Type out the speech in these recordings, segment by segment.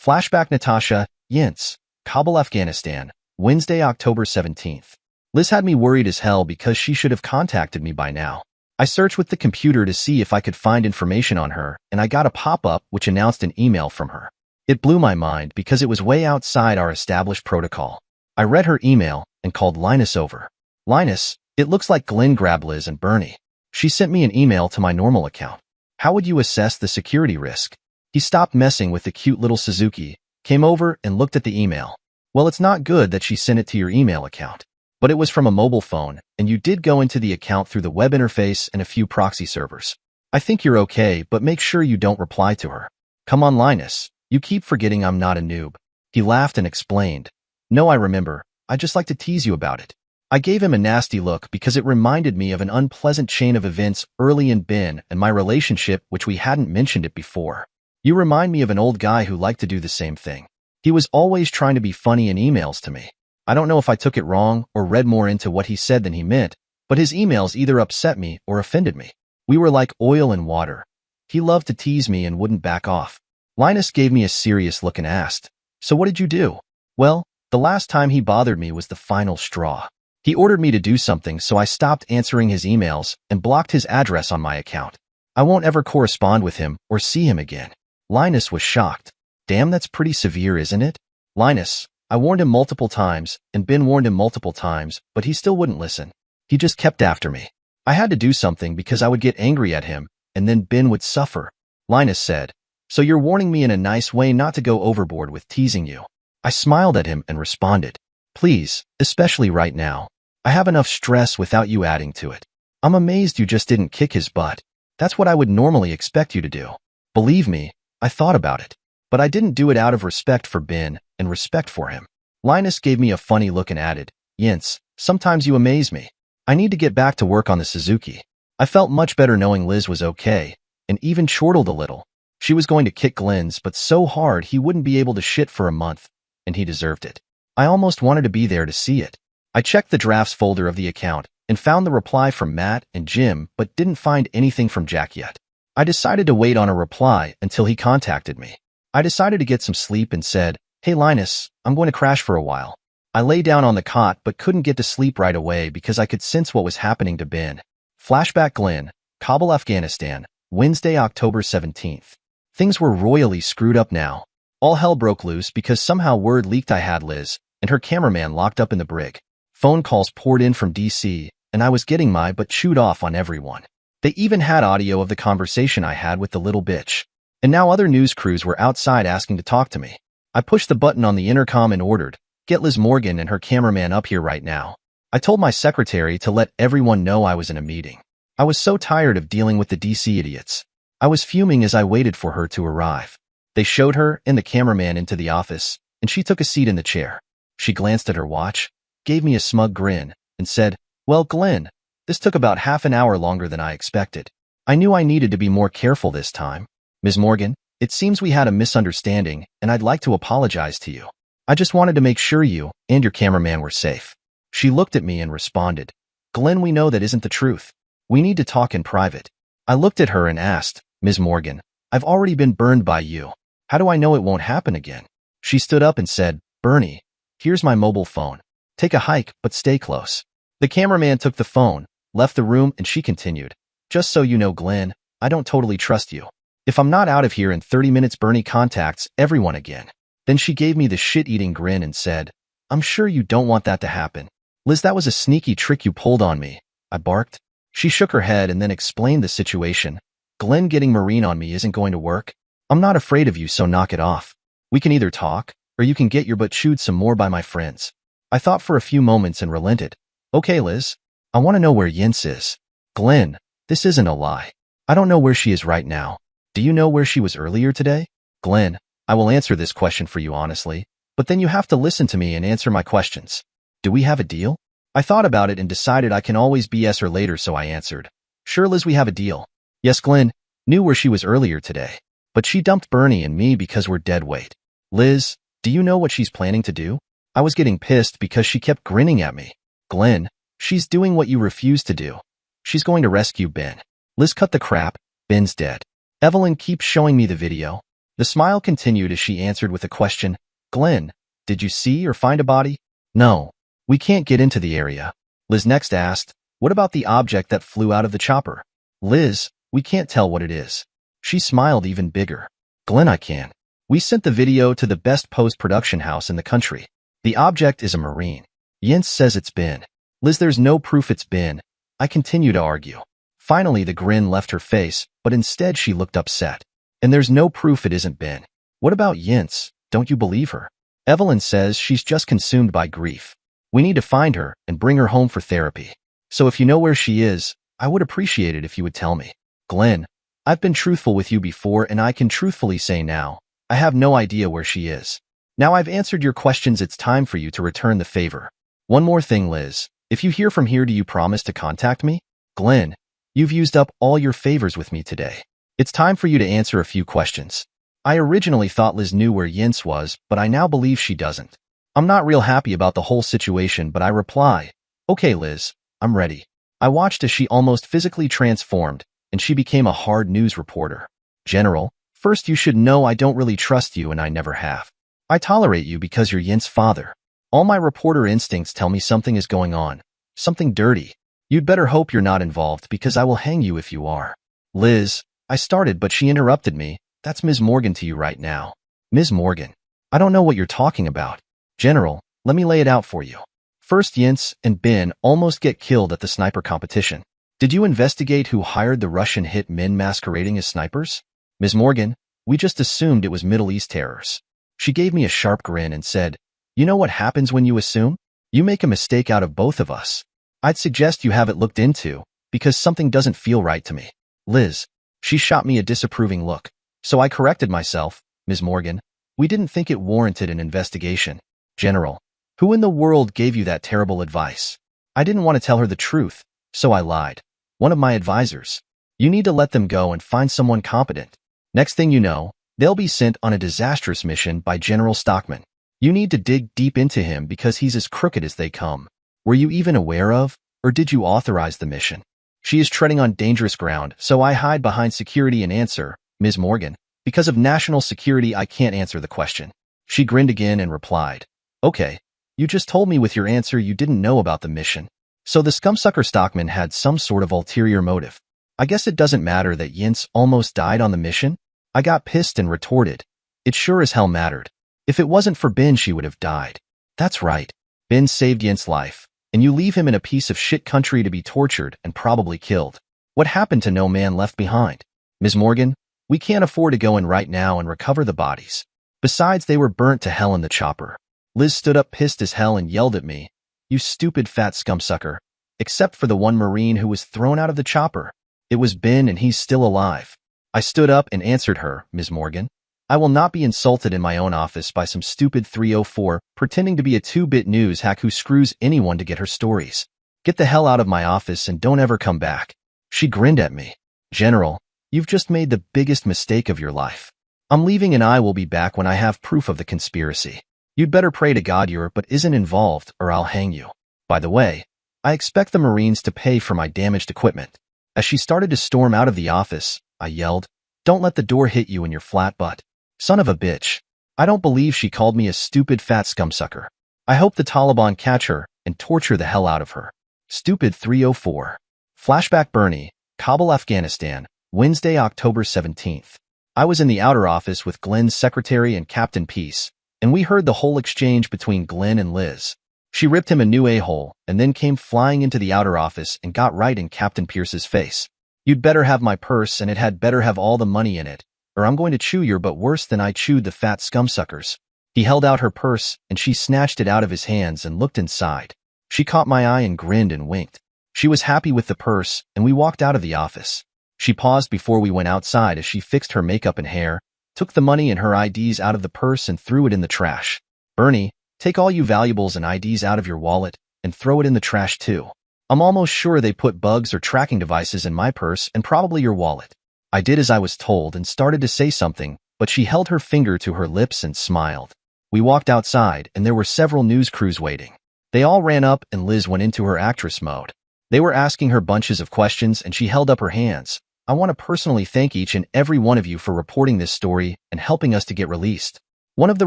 Flashback Natasha, Yints, Kabul, Afghanistan, Wednesday, October 17th. Liz had me worried as hell because she should have contacted me by now. I searched with the computer to see if I could find information on her, and I got a pop-up which announced an email from her. It blew my mind because it was way outside our established protocol. I read her email and called Linus over. Linus, it looks like Glenn grabbed Liz and Bernie. She sent me an email to my normal account. How would you assess the security risk? He stopped messing with the cute little Suzuki, came over and looked at the email. Well, it's not good that she sent it to your email account. But it was from a mobile phone, and you did go into the account through the web interface and a few proxy servers. I think you're okay, but make sure you don't reply to her. Come on, Linus. You keep forgetting I'm not a noob. He laughed and explained. No, I remember. I just like to tease you about it. I gave him a nasty look because it reminded me of an unpleasant chain of events early in Ben and my relationship, which we hadn't mentioned it before. You remind me of an old guy who liked to do the same thing. He was always trying to be funny in emails to me. I don't know if I took it wrong or read more into what he said than he meant, but his emails either upset me or offended me. We were like oil and water. He loved to tease me and wouldn't back off. Linus gave me a serious look and asked, "So what did you do?" Well, the last time he bothered me was the final straw. He ordered me to do something, so I stopped answering his emails and blocked his address on my account. I won't ever correspond with him or see him again. Linus was shocked. Damn, that's pretty severe, isn't it? Linus, I warned him multiple times, and Ben warned him multiple times, but he still wouldn't listen. He just kept after me. I had to do something because I would get angry at him, and then Ben would suffer. Linus said, "So you're warning me in a nice way not to go overboard with teasing you." I smiled at him and responded, "Please, especially right now. I have enough stress without you adding to it. I'm amazed you just didn't kick his butt. That's what I would normally expect you to do." Believe me, I thought about it. But I didn't do it out of respect for Ben and respect for him. Linus gave me a funny look and added, "Yints, sometimes you amaze me. I need to get back to work on the Suzuki." I felt much better knowing Liz was okay, and even chortled a little. She was going to kick Glenn's, but so hard he wouldn't be able to shit for a month, and he deserved it. I almost wanted to be there to see it. I checked the drafts folder of the account and found the reply from Matt and Jim, but didn't find anything from Jack yet. I decided to wait on a reply until he contacted me. I decided to get some sleep and said, "Hey Linus, I'm going to crash for a while." I lay down on the cot but couldn't get to sleep right away because I could sense what was happening to Ben. Flashback Glenn, Kabul, Afghanistan, Wednesday, October 17th. Things were royally screwed up now. All hell broke loose because somehow word leaked I had Liz and her cameraman locked up in the brig. Phone calls poured in from DC, and I was getting my butt chewed off on everyone. They even had audio of the conversation I had with the little bitch. And now other news crews were outside asking to talk to me. I pushed the button on the intercom and ordered, "Get Liz Morgan and her cameraman up here right now." I told my secretary to let everyone know I was in a meeting. I was so tired of dealing with the DC idiots. I was fuming as I waited for her to arrive. They showed her and the cameraman into the office, and she took a seat in the chair. She glanced at her watch, gave me a smug grin, and said, "Well, Glenn, this took about half an hour longer than I expected. I knew I needed to be more careful this time. Ms. Morgan, it seems we had a misunderstanding, and I'd like to apologize to you. I just wanted to make sure you and your cameraman were safe." She looked at me and responded, "Glenn, we know that isn't the truth. We need to talk in private." I looked at her and asked, "Ms. Morgan, I've already been burned by you. How do I know it won't happen again?" She stood up and said, "Bernie, here's my mobile phone. Take a hike, but stay close." The cameraman took the phone, left the room, and she continued, "Just so you know, Glenn, I don't totally trust you. If I'm not out of here in 30 minutes, Bernie contacts everyone again." Then she gave me the shit-eating grin and said, "I'm sure you don't want that to happen." "Liz, that was a sneaky trick you pulled on me," I barked. She shook her head and then explained the situation. "Glenn getting Marine on me isn't going to work. I'm not afraid of you, so knock it off. We can either talk, or you can get your butt chewed some more by my friends." I thought for a few moments and relented. "Okay, Liz, I want to know where Yints is." "Glenn, this isn't a lie. I don't know where she is right now. Do you know where she was earlier today?" "Glenn, I will answer this question for you honestly, but then you have to listen to me and answer my questions. Do we have a deal?" I thought about it and decided I can always BS her later, so I answered, "Sure, Liz, we have a deal." Yes, Glenn knew where she was earlier today, but she dumped Bernie and me because we're dead weight. "Liz, do you know what she's planning to do?" I was getting pissed because she kept grinning at me. "Glenn, she's doing what you refused to do. She's going to rescue Ben." Liz, cut the crap. Ben's dead. Evelyn keeps showing me the video. The smile continued as she answered with a question. Glenn, did you see or find a body? No. We can't get into the area. Liz next asked, what about the object that flew out of the chopper? Liz, we can't tell what it is. She smiled even bigger. Glenn, I can. We sent the video to the best post-production house in the country. The object is a Marine. Jens says it's been. Liz, there's no proof it's been. I continue to argue. Finally, the grin left her face, but instead she looked upset. And there's no proof it isn't been. What about Jens? Don't you believe her? Evelyn says she's just consumed by grief. We need to find her and bring her home for therapy. So if you know where she is, I would appreciate it if you would tell me. Glenn, I've been truthful with you before and I can truthfully say now, I have no idea where she is. Now I've answered your questions, it's time for you to return the favor. One more thing, Liz. If you hear from here, do you promise to contact me? Glenn, you've used up all your favors with me today. It's time for you to answer a few questions. I originally thought Liz knew where Jens was, but I now believe she doesn't. I'm not real happy about the whole situation, but I reply, okay, Liz, I'm ready. I watched as she almost physically transformed, and she became a hard news reporter. General, first you should know I don't really trust you and I never have. I tolerate you because you're Jens' father. All my reporter instincts tell me something is going on, something dirty. You'd better hope you're not involved because I will hang you if you are. Liz, I started but she interrupted me. That's Ms. Morgan to you right now. Ms. Morgan, I don't know what you're talking about. General, let me lay it out for you. First, Jens and Ben almost get killed at the sniper competition. Did you investigate who hired the Russian hit men masquerading as snipers? Ms. Morgan, we just assumed it was Middle East terrorists. She gave me a sharp grin and said, you know what happens when you assume? You make a mistake out of both of us. I'd suggest you have it looked into, because something doesn't feel right to me. Liz, she shot me a disapproving look. So I corrected myself, Ms. Morgan. We didn't think it warranted an investigation. General, who in the world gave you that terrible advice? I didn't want to tell her the truth, so I lied. One of my advisors. You need to let them go and find someone competent. Next thing you know, they'll be sent on a disastrous mission by General Stockman. You need to dig deep into him because he's as crooked as they come. Were you even aware of, or did you authorize the mission? She is treading on dangerous ground, so I hide behind security and answer, Ms. Morgan, because of national security I can't answer the question. She grinned again and replied, okay, you just told me with your answer you didn't know about the mission. So the scumsucker Stockman had some sort of ulterior motive. I guess it doesn't matter that Jens almost died on the mission? I got pissed and retorted. It sure as hell mattered. If it wasn't for Ben, she would have died. That's right. Ben saved Jens' life, and you leave him in a piece of shit country to be tortured and probably killed. What happened to no man left behind? Ms. Morgan, we can't afford to go in right now and recover the bodies. Besides, they were burnt to hell in the chopper. Liz stood up pissed as hell and yelled at me, you stupid fat scumsucker. Except for the one Marine who was thrown out of the chopper. It was Ben and he's still alive. I stood up and answered her, Ms. Morgan. I will not be insulted in my own office by some stupid 304 pretending to be a 2-bit news hack who screws anyone to get her stories. Get the hell out of my office and don't ever come back. She grinned at me. General, you've just made the biggest mistake of your life. I'm leaving and I will be back when I have proof of the conspiracy. You'd better pray to God you're but isn't involved or I'll hang you. By the way, I expect the Marines to pay for my damaged equipment. As she started to storm out of the office, I yelled, don't let the door hit you in your flat butt. Son of a bitch. I don't believe she called me a stupid fat scumsucker. I hope the Taliban catch her and torture the hell out of her. Stupid 304. Flashback Bernie, Kabul, Afghanistan, Wednesday, October 17th. I was in the outer office with Glenn's secretary and Captain Peace, and we heard the whole exchange between Glenn and Liz. She ripped him a new a-hole and then came flying into the outer office and got right in Captain Pierce's face. You'd better have my purse and it had better have all the money in it, or I'm going to chew your butt worse than I chewed the fat scumsuckers. He held out her purse and she snatched it out of his hands and looked inside. She caught my eye and grinned and winked. She was happy with the purse and we walked out of the office. She paused before we went outside as she fixed her makeup and hair, took the money and her IDs out of the purse and threw it in the trash. Bernie, take all you valuables and IDs out of your wallet and throw it in the trash too. I'm almost sure they put bugs or tracking devices in my purse and probably your wallet. I did as I was told and started to say something, but she held her finger to her lips and smiled. We walked outside and there were several news crews waiting. They all ran up and Liz went into her actress mode. They were asking her bunches of questions and she held up her hands. I want to personally thank each and every one of you for reporting this story and helping us to get released. One of the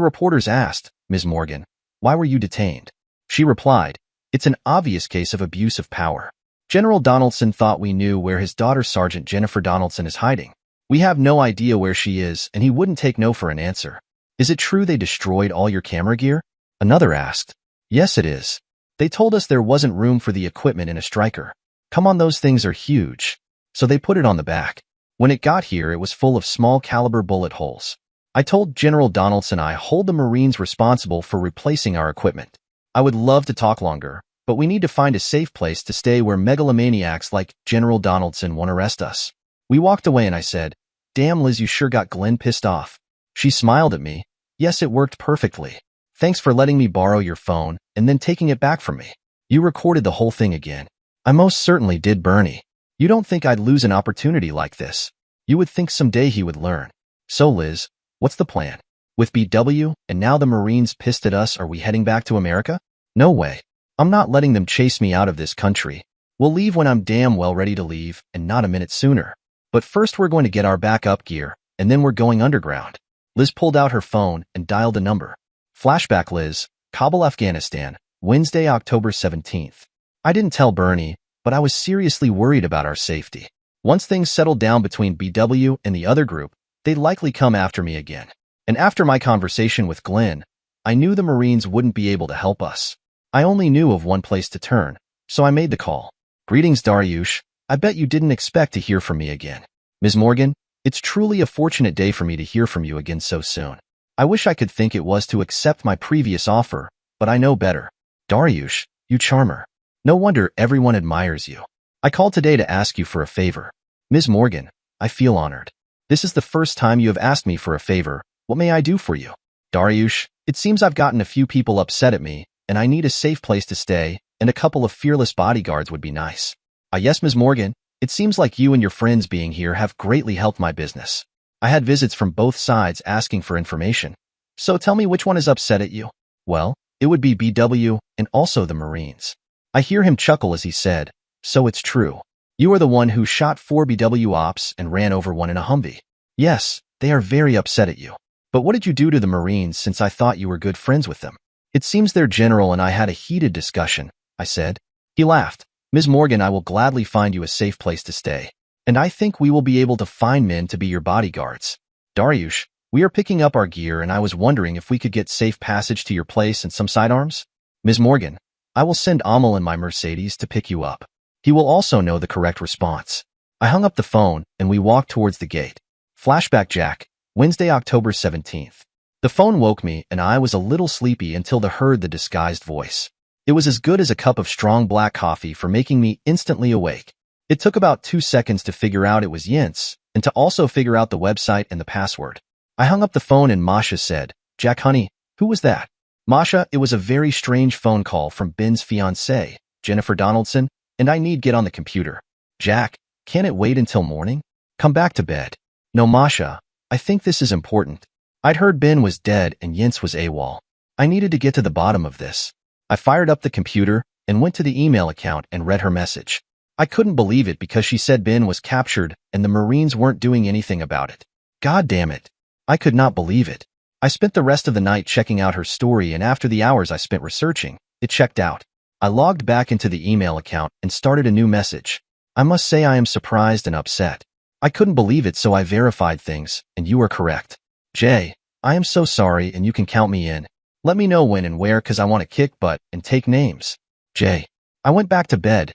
reporters asked, Ms. Morgan, why were you detained? She replied, it's an obvious case of abuse of power. General Donaldson thought we knew where his daughter Sergeant Jennifer Donaldson is hiding. We have no idea where she is, and he wouldn't take no for an answer. Is it true they destroyed all your camera gear? Another asked. Yes, it is. They told us there wasn't room for the equipment in a striker. Come on, those things are huge. So they put it on the back. When it got here, it was full of small caliber bullet holes. I told General Donaldson I hold the Marines responsible for replacing our equipment. I would love to talk longer, but we need to find a safe place to stay where megalomaniacs like General Donaldson won't arrest us. We walked away and I said, damn Liz, you sure got Glenn pissed off. She smiled at me. Yes, it worked perfectly. Thanks for letting me borrow your phone and then taking it back from me. You recorded the whole thing again. I most certainly did, Bernie. You don't think I'd lose an opportunity like this. You would think someday he would learn. So Liz, what's the plan? With BW and now the Marines pissed at us, are we heading back to America? No way. I'm not letting them chase me out of this country. We'll leave when I'm damn well ready to leave and not a minute sooner. But first we're going to get our backup gear and then we're going underground. Liz pulled out her phone and dialed a number. Flashback Liz, Kabul, Afghanistan, Wednesday, October 17th. I didn't tell Bernie, but I was seriously worried about our safety. Once things settled down between BW and the other group, they'd likely come after me again. And after my conversation with Glenn, I knew the Marines wouldn't be able to help us. I only knew of one place to turn, so I made the call. Greetings, Dariush. I bet you didn't expect to hear from me again. Ms. Morgan, it's truly a fortunate day for me to hear from you again so soon. I wish I could think it was to accept my previous offer, but I know better. Dariush, you charmer. No wonder everyone admires you. I called today to ask you for a favor. Ms. Morgan, I feel honored. This is the first time you have asked me for a favor. What may I do for you? Dariush, it seems I've gotten a few people upset at me, and I need a safe place to stay, and a couple of fearless bodyguards would be nice. Yes, Ms. Morgan, it seems like you and your friends being here have greatly helped my business. I had visits from both sides asking for information. So tell me which one is upset at you? Well, it would be BW and also the Marines. I hear him chuckle as he said, so it's true. You are the one who shot 4 BW ops and ran over one in a Humvee. Yes, they are very upset at you. But what did you do to the Marines since I thought you were good friends with them? It seems their general and I had a heated discussion, I said. He laughed. Ms. Morgan, I will gladly find you a safe place to stay. And I think we will be able to find men to be your bodyguards. Dariush, we are picking up our gear and I was wondering if we could get safe passage to your place and some sidearms? Ms. Morgan, I will send Amal in my Mercedes to pick you up. He will also know the correct response. I hung up the phone and we walked towards the gate. Flashback Jack, Wednesday, October 17th. The phone woke me and I was a little sleepy until I heard the disguised voice. It was as good as a cup of strong black coffee for making me instantly awake. It took about 2 seconds to figure out it was Yinz and to also figure out the website and the password. I hung up the phone and Masha said, Jack honey, who was that? Masha, it was a very strange phone call from Ben's fiancée, Jennifer Donaldson, and I need get on the computer. Jack, can it wait until morning? Come back to bed. No, Masha, I think this is important. I'd heard Ben was dead and Yinz was AWOL. I needed to get to the bottom of this. I fired up the computer and went to the email account and read her message. I couldn't believe it because she said Ben was captured and the Marines weren't doing anything about it. God damn it. I could not believe it. I spent the rest of the night checking out her story, and after the hours I spent researching, it checked out. I logged back into the email account and started a new message. I must say I am surprised and upset. I couldn't believe it, so I verified things, and you are correct. Jay, I am so sorry and you can count me in. Let me know when and where cause I want to kick butt and take names. Jay. I went back to bed.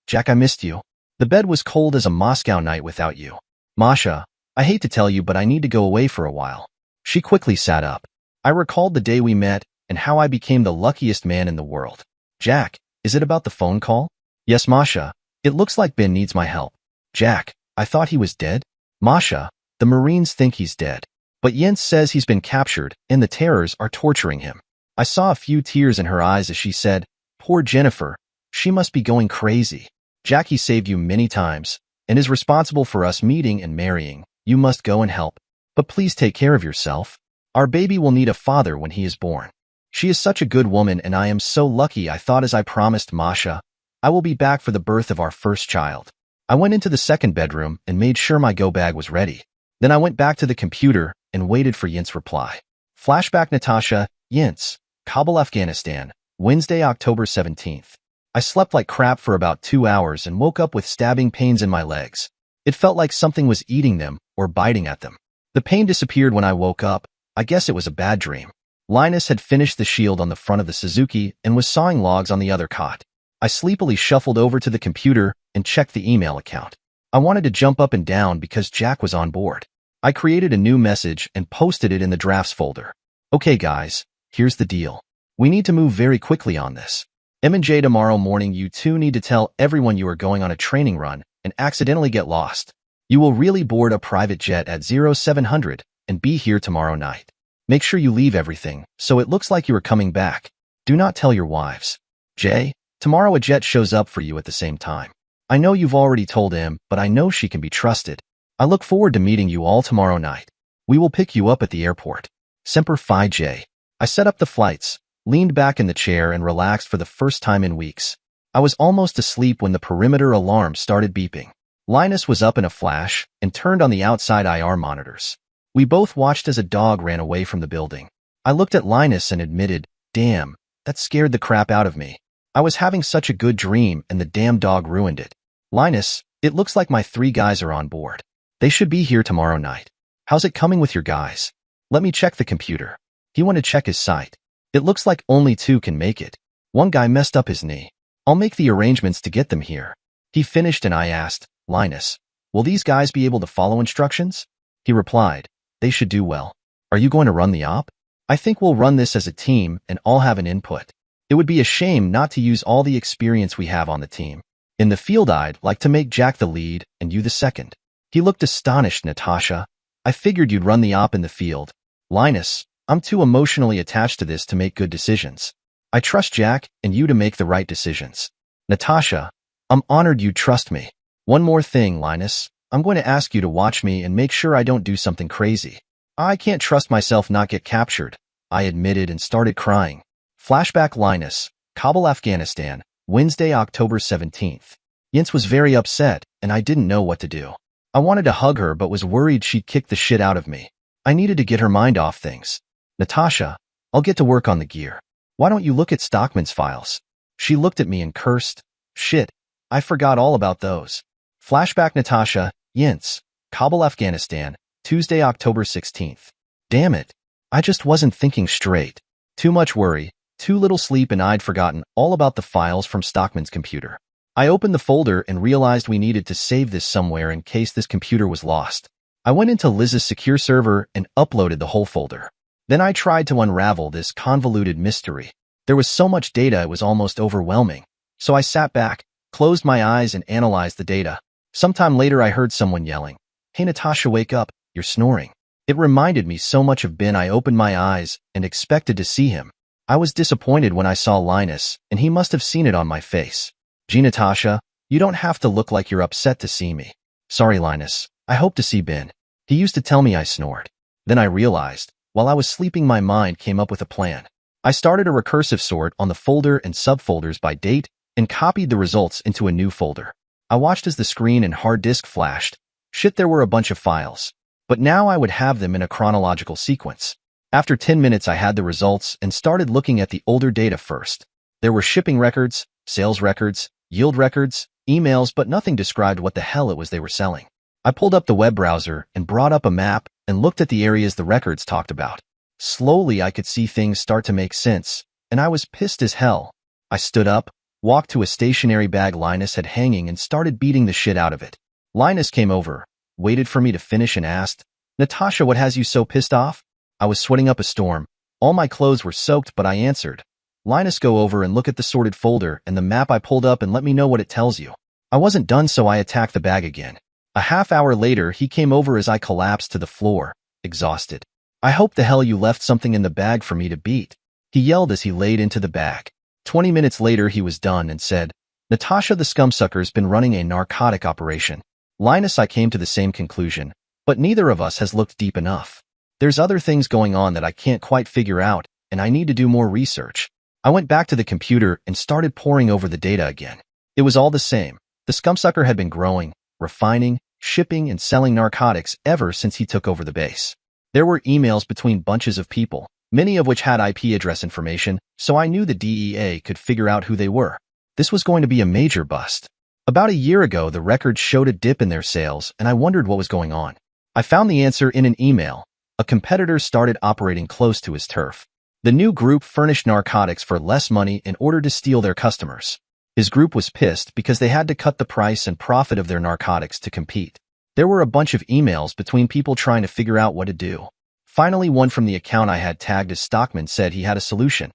Jack, I missed you. The bed was cold as a Moscow night without you. Masha, I hate to tell you but I need to go away for a while. She quickly sat up. I recalled the day we met and how I became the luckiest man in the world. Jack, is it about the phone call? Yes, Masha. It looks like Ben needs my help. Jack, I thought he was dead? Masha, the Marines think he's dead. But Yinz says he's been captured and the terrors are torturing him. I saw a few tears in her eyes as she said, poor Jennifer, she must be going crazy. Jackie saved you many times and is responsible for us meeting and marrying. You must go and help. But please take care of yourself. Our baby will need a father when he is born. She is such a good woman and I am so lucky. I thought as I promised Masha, I will be back for the birth of our first child. I went into the second bedroom and made sure my go bag was ready. Then I went back to the computer and waited for Yint's reply. Flashback Natasha, Yints, Kabul, Afghanistan, Wednesday, October 17th. I slept like crap for about 2 hours and woke up with stabbing pains in my legs. It felt like something was eating them or biting at them. The pain disappeared when I woke up. I guess it was a bad dream. Linus had finished the shield on the front of the Suzuki and was sawing logs on the other cot. I sleepily shuffled over to the computer and checked the email account. I wanted to jump up and down because Jack was on board. I created a new message and posted it in the drafts folder. Okay guys, here's the deal. We need to move very quickly on this. M&J, tomorrow morning you two need to tell everyone you are going on a training run and accidentally get lost. You will really board a private jet at 0700 and be here tomorrow night. Make sure you leave everything so it looks like you are coming back. Do not tell your wives. Jay, tomorrow a jet shows up for you at the same time. I know you've already told him, but I know she can be trusted. I look forward to meeting you all tomorrow night. We will pick you up at the airport. Semper Fi, Jay. I set up the flights, leaned back in the chair and relaxed for the first time in weeks. I was almost asleep when the perimeter alarm started beeping. Linus was up in a flash and turned on the outside IR monitors. We both watched as a dog ran away from the building. I looked at Linus and admitted, damn, that scared the crap out of me. I was having such a good dream and the damn dog ruined it. Linus, it looks like my 3 guys are on board. They should be here tomorrow night. How's it coming with your guys? Let me check the computer. He wanted to check his site. It looks like only 2 can make it. One guy messed up his knee. I'll make the arrangements to get them here. He finished and I asked, Linus, will these guys be able to follow instructions? He replied, they should do well. Are you going to run the op? I think we'll run this as a team and all have an input. It would be a shame not to use all the experience we have on the team. In the field, I'd like to make Jack the lead and you the second. He looked astonished. Natasha, I figured you'd run the op in the field. Linus, I'm too emotionally attached to this to make good decisions. I trust Jack and you to make the right decisions. Natasha, I'm honored you trust me. One more thing, Linus. I'm going to ask you to watch me and make sure I don't do something crazy. I can't trust myself not get captured. I admitted and started crying. Flashback Linus, Kabul, Afghanistan, Wednesday, October 17th. Yints was very upset and I didn't know what to do. I wanted to hug her but was worried she'd kick the shit out of me. I needed to get her mind off things. Natasha, I'll get to work on the gear. Why don't you look at Stockman's files? She looked at me and cursed. Shit, I forgot all about those. Flashback Natasha, Yints, Kabul, Afghanistan, Tuesday, October 16th. Damn it. I just wasn't thinking straight. Too much worry, too little sleep and I'd forgotten all about the files from Stockman's computer. I opened the folder and realized we needed to save this somewhere in case this computer was lost. I went into Liz's secure server and uploaded the whole folder. Then I tried to unravel this convoluted mystery. There was so much data it was almost overwhelming. So I sat back, closed my eyes and analyzed the data. Sometime later I heard someone yelling, "Hey Natasha, wake up, you're snoring." It reminded me so much of Ben. I opened my eyes and expected to see him. I was disappointed when I saw Linus, and he must have seen it on my face. Gee Natasha, you don't have to look like you're upset to see me. Sorry Linus, I hope to see Ben. He used to tell me I snored. Then I realized, while I was sleeping my mind came up with a plan. I started a recursive sort on the folder and subfolders by date and copied the results into a new folder. I watched as the screen and hard disk flashed. Shit, there were a bunch of files. But now I would have them in a chronological sequence. After 10 minutes I had the results and started looking at the older data first. There were shipping records, sales records, yield records, emails, but nothing described what the hell it was they were selling. I pulled up the web browser and brought up a map and looked at the areas the records talked about. Slowly I could see things start to make sense, and I was pissed as hell. I stood up, walked to a stationary bag Linus had hanging and started beating the shit out of it. Linus came over, waited for me to finish and asked, "Natasha, what has you so pissed off?" I was sweating up a storm. All my clothes were soaked, but I answered, "Linus, go over and look at the sorted folder and the map I pulled up and let me know what it tells you." I wasn't done, so I attacked the bag again. A half hour later, he came over as I collapsed to the floor, exhausted. "I hope the hell you left something in the bag for me to beat," he yelled as he laid into the bag. 20 minutes later, he was done and said, "Natasha, the scumsucker's been running a narcotic operation." Linus, I came to the same conclusion, but neither of us has looked deep enough. There's other things going on that I can't quite figure out, and I need to do more research. I went back to the computer and started poring over the data again. It was all the same. The scumsucker had been growing, refining, shipping, and selling narcotics ever since he took over the base. There were emails between bunches of people, many of which had IP address information, so I knew the DEA could figure out who they were. This was going to be a major bust. About a year ago, the records showed a dip in their sales, and I wondered what was going on. I found the answer in an email. A competitor started operating close to his turf. The new group furnished narcotics for less money in order to steal their customers. His group was pissed because they had to cut the price and profit of their narcotics to compete. There were a bunch of emails between people trying to figure out what to do. Finally, one from the account I had tagged as Stockman said he had a solution.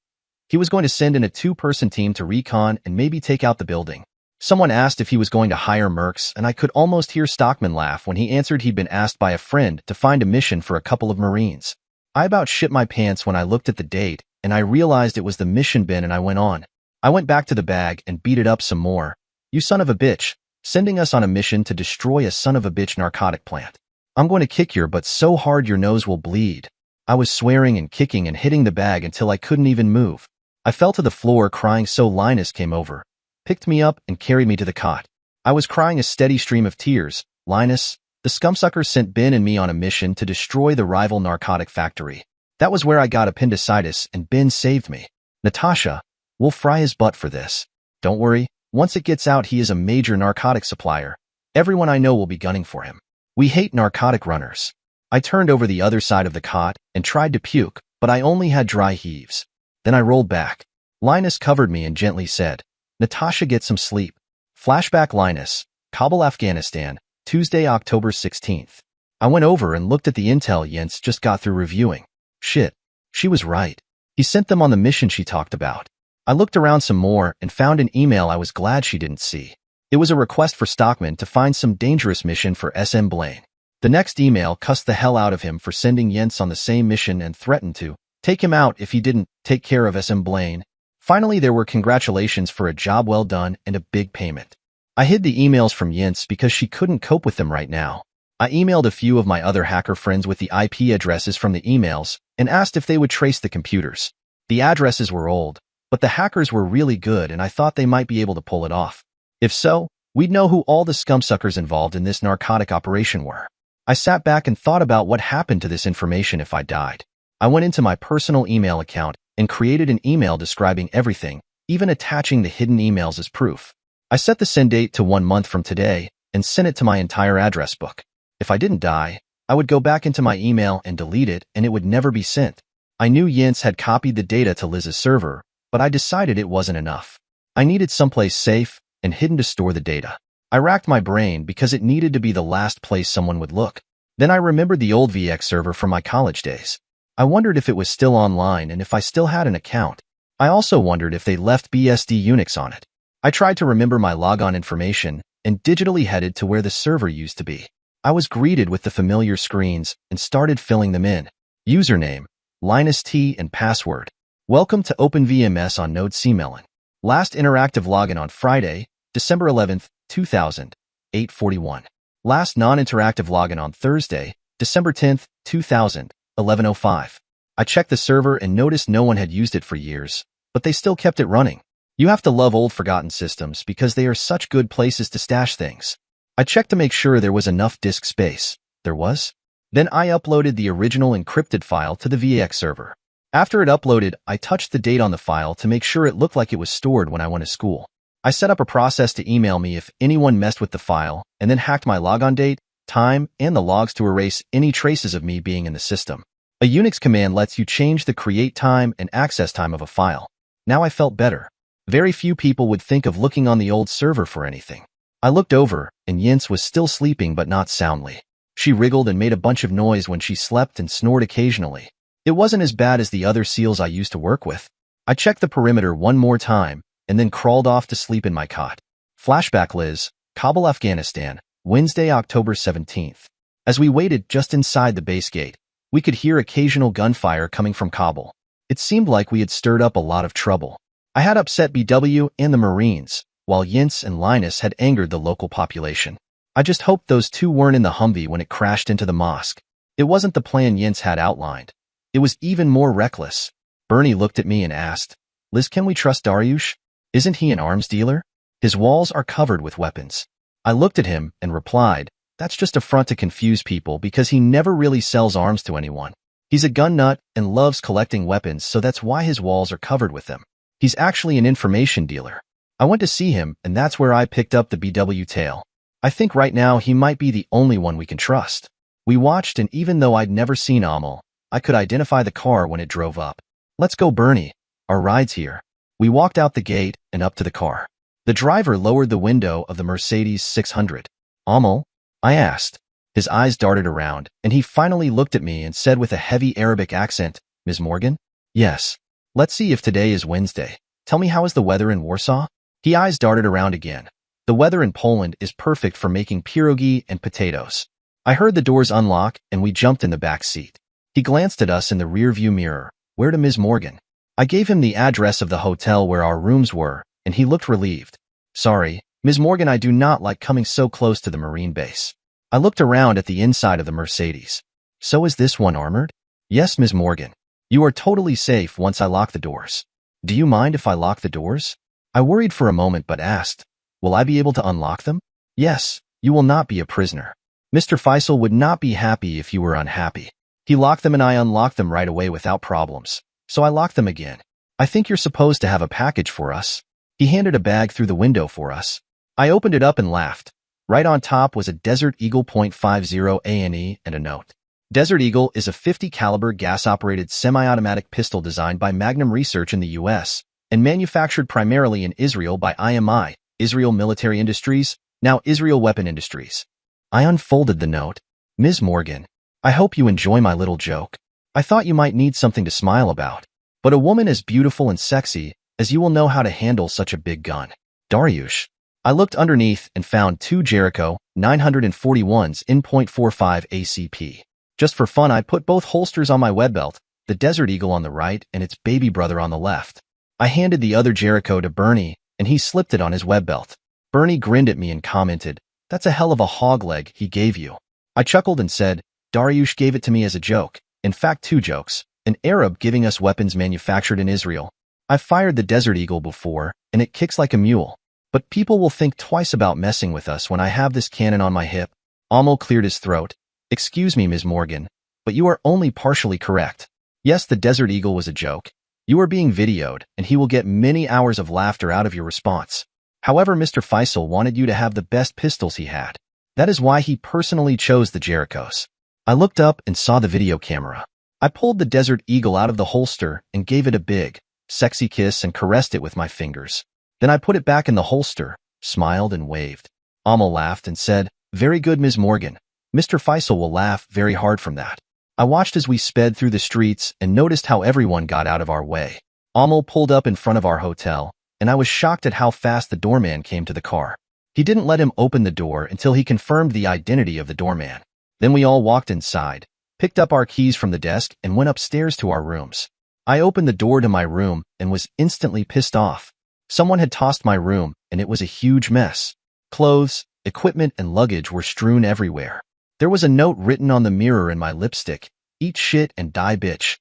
He was going to send in a 2-person team to recon and maybe take out the building. Someone asked if he was going to hire mercs, and I could almost hear Stockman laugh when he answered he'd been asked by a friend to find a mission for a couple of Marines. I about shit my pants when I looked at the date, and I realized it was the mission bin, and I went on. I went back to the bag and beat it up some more. You son of a bitch, sending us on a mission to destroy a son of a bitch narcotic plant. I'm going to kick your butt so hard your nose will bleed. I was swearing and kicking and hitting the bag until I couldn't even move. I fell to the floor crying, so Linus came over, picked me up, and carried me to the cot. I was crying a steady stream of tears. Linus, the scumsucker, sent Ben and me on a mission to destroy the rival narcotic factory. That was where I got appendicitis, and Ben saved me. Natasha, we'll fry his butt for this. Don't worry, once it gets out he is a major narcotic supplier. Everyone I know will be gunning for him. We hate narcotic runners. I turned over the other side of the cot and tried to puke, but I only had dry heaves. Then I rolled back. Linus covered me and gently said, Natasha, get some sleep. Flashback. Linus, Kabul, Afghanistan, Tuesday, October 16th. I went over and looked at the intel Jens just got through reviewing. Shit, she was right. He sent them on the mission she talked about. I looked around some more and found an email I was glad she didn't see. It was a request for Stockman to find some dangerous mission for SM Blaine. The next email cussed the hell out of him for sending Jens on the same mission and threatened to take him out if he didn't take care of SM Blaine. Finally, there were congratulations for a job well done and a big payment. I hid the emails from Jens because she couldn't cope with them right now. I emailed a few of my other hacker friends with the IP addresses from the emails and asked if they would trace the computers. The addresses were old, but the hackers were really good and I thought they might be able to pull it off. If so, we'd know who all the scumsuckers involved in this narcotic operation were. I sat back and thought about what happened to this information if I died. I went into my personal email account and created an email describing everything, even attaching the hidden emails as proof. I set the send date to 1 month from today and sent it to my entire address book. If I didn't die, I would go back into my email and delete it and it would never be sent. I knew Jens had copied the data to Liz's server, but I decided it wasn't enough. I needed someplace safe and hidden to store the data. I racked my brain because it needed to be the last place someone would look. Then I remembered the old VX server from my college days. I wondered if it was still online and if I still had an account. I also wondered if they left BSD Unix on it. I tried to remember my logon information and digitally headed to where the server used to be. I was greeted with the familiar screens and started filling them in. Username, Linus T, and password. Welcome to OpenVMS on Node CMelon. Last interactive login on Friday, December 11th, 2000, 8:41. Last non-interactive login on Thursday, December 10th, 2000, 11:05. I checked the server and noticed no one had used it for years, but they still kept it running. You have to love old forgotten systems because they are such good places to stash things. I checked to make sure there was enough disk space. There was. Then I uploaded the original encrypted file to the VX server. After it uploaded, I touched the date on the file to make sure it looked like it was stored when I went to school. I set up a process to email me if anyone messed with the file, and then hacked my logon date, time, and the logs to erase any traces of me being in the system. A Unix command lets you change the create time and access time of a file. Now I felt better. Very few people would think of looking on the old server for anything. I looked over, and Jens was still sleeping but not soundly. She wriggled and made a bunch of noise when she slept and snored occasionally. It wasn't as bad as the other SEALs I used to work with. I checked the perimeter one more time, and then crawled off to sleep in my cot. Flashback. Liz, Kabul, Afghanistan, Wednesday, October 17th. As we waited just inside the base gate, we could hear occasional gunfire coming from Kabul. It seemed like we had stirred up a lot of trouble. I had upset BW and the Marines, while Jens and Linus had angered the local population. I just hoped those two weren't in the Humvee when it crashed into the mosque. It wasn't the plan Jens had outlined. It was even more reckless. Bernie looked at me and asked, Liz, can we trust Dariush? Isn't he an arms dealer? His walls are covered with weapons. I looked at him and replied, "That's just a front to confuse people because he never really sells arms to anyone. He's a gun nut and loves collecting weapons, so that's why his walls are covered with them. He's actually an information dealer. I went to see him, and that's where I picked up the BW tale. I think right now he might be the only one we can trust." We watched, and even though I'd never seen Amal, I could identify the car when it drove up. "Let's go, Bernie. Our ride's here." We walked out the gate and up to the car. The driver lowered the window of the Mercedes 600. "Amal?" I asked. His eyes darted around, and he finally looked at me and said with a heavy Arabic accent, "Ms. Morgan?" "Yes." "Let's see if today is Wednesday. Tell me, how is the weather in Warsaw?" His eyes darted around again. "The weather in Poland is perfect for making pierogi and potatoes." I heard the doors unlock, and we jumped in the back seat. He glanced at us in the rearview mirror. "Where to, Ms. Morgan?" I gave him the address of the hotel where our rooms were, and he looked relieved. "Sorry, Ms. Morgan, I do not like coming so close to the Marine base." I looked around at the inside of the Mercedes. "So is this one armored?" "Yes, Ms. Morgan. You are totally safe once I lock the doors." "Do you mind if I lock the doors?" I worried for a moment but asked, "Will I be able to unlock them?" "Yes, you will not be a prisoner. Mr. Faisal would not be happy if you were unhappy." He locked them and I unlocked them right away without problems. So I locked them again. "I think you're supposed to have a package for us." He handed a bag through the window for us. I opened it up and laughed. Right on top was a Desert Eagle .50 ANE and a note. Desert Eagle is a 50 caliber gas-operated semi-automatic pistol designed by Magnum Research in the U.S. and manufactured primarily in Israel by IMI, Israel Military Industries, now Israel Weapon Industries. I unfolded the note. "Ms. Morgan, I hope you enjoy my little joke. I thought you might need something to smile about. But a woman as beautiful and sexy as you will know how to handle such a big gun. Dariush." I looked underneath and found two Jericho 941s in .45 ACP. Just for fun, I put both holsters on my web belt, the Desert Eagle on the right and its baby brother on the left. I handed the other Jericho to Bernie, and he slipped it on his web belt. Bernie grinned at me and commented, "That's a hell of a hog leg he gave you." I chuckled and said, "Dariush gave it to me as a joke. In fact, two jokes. An Arab giving us weapons manufactured in Israel. I've fired the Desert Eagle before, and it kicks like a mule. But people will think twice about messing with us when I have this cannon on my hip." Amal cleared his throat. "Excuse me, Ms. Morgan, but you are only partially correct. Yes, the Desert Eagle was a joke. You are being videoed, and he will get many hours of laughter out of your response. However, Mr. Faisal wanted you to have the best pistols he had. That is why he personally chose the Jerichos." I looked up and saw the video camera. I pulled the Desert Eagle out of the holster and gave it a big, sexy kiss and caressed it with my fingers. Then I put it back in the holster, smiled and waved. Amal laughed and said, "Very good, Ms. Morgan. Mr. Faisal will laugh very hard from that." I watched as we sped through the streets and noticed how everyone got out of our way. Amal pulled up in front of our hotel, and I was shocked at how fast the doorman came to the car. He didn't let him open the door until he confirmed the identity of the doorman. Then we all walked inside, picked up our keys from the desk, and went upstairs to our rooms. I opened the door to my room and was instantly pissed off. Someone had tossed my room, and it was a huge mess. Clothes, equipment, and luggage were strewn everywhere. There was a note written on the mirror in my lipstick, "Eat shit and die, bitch."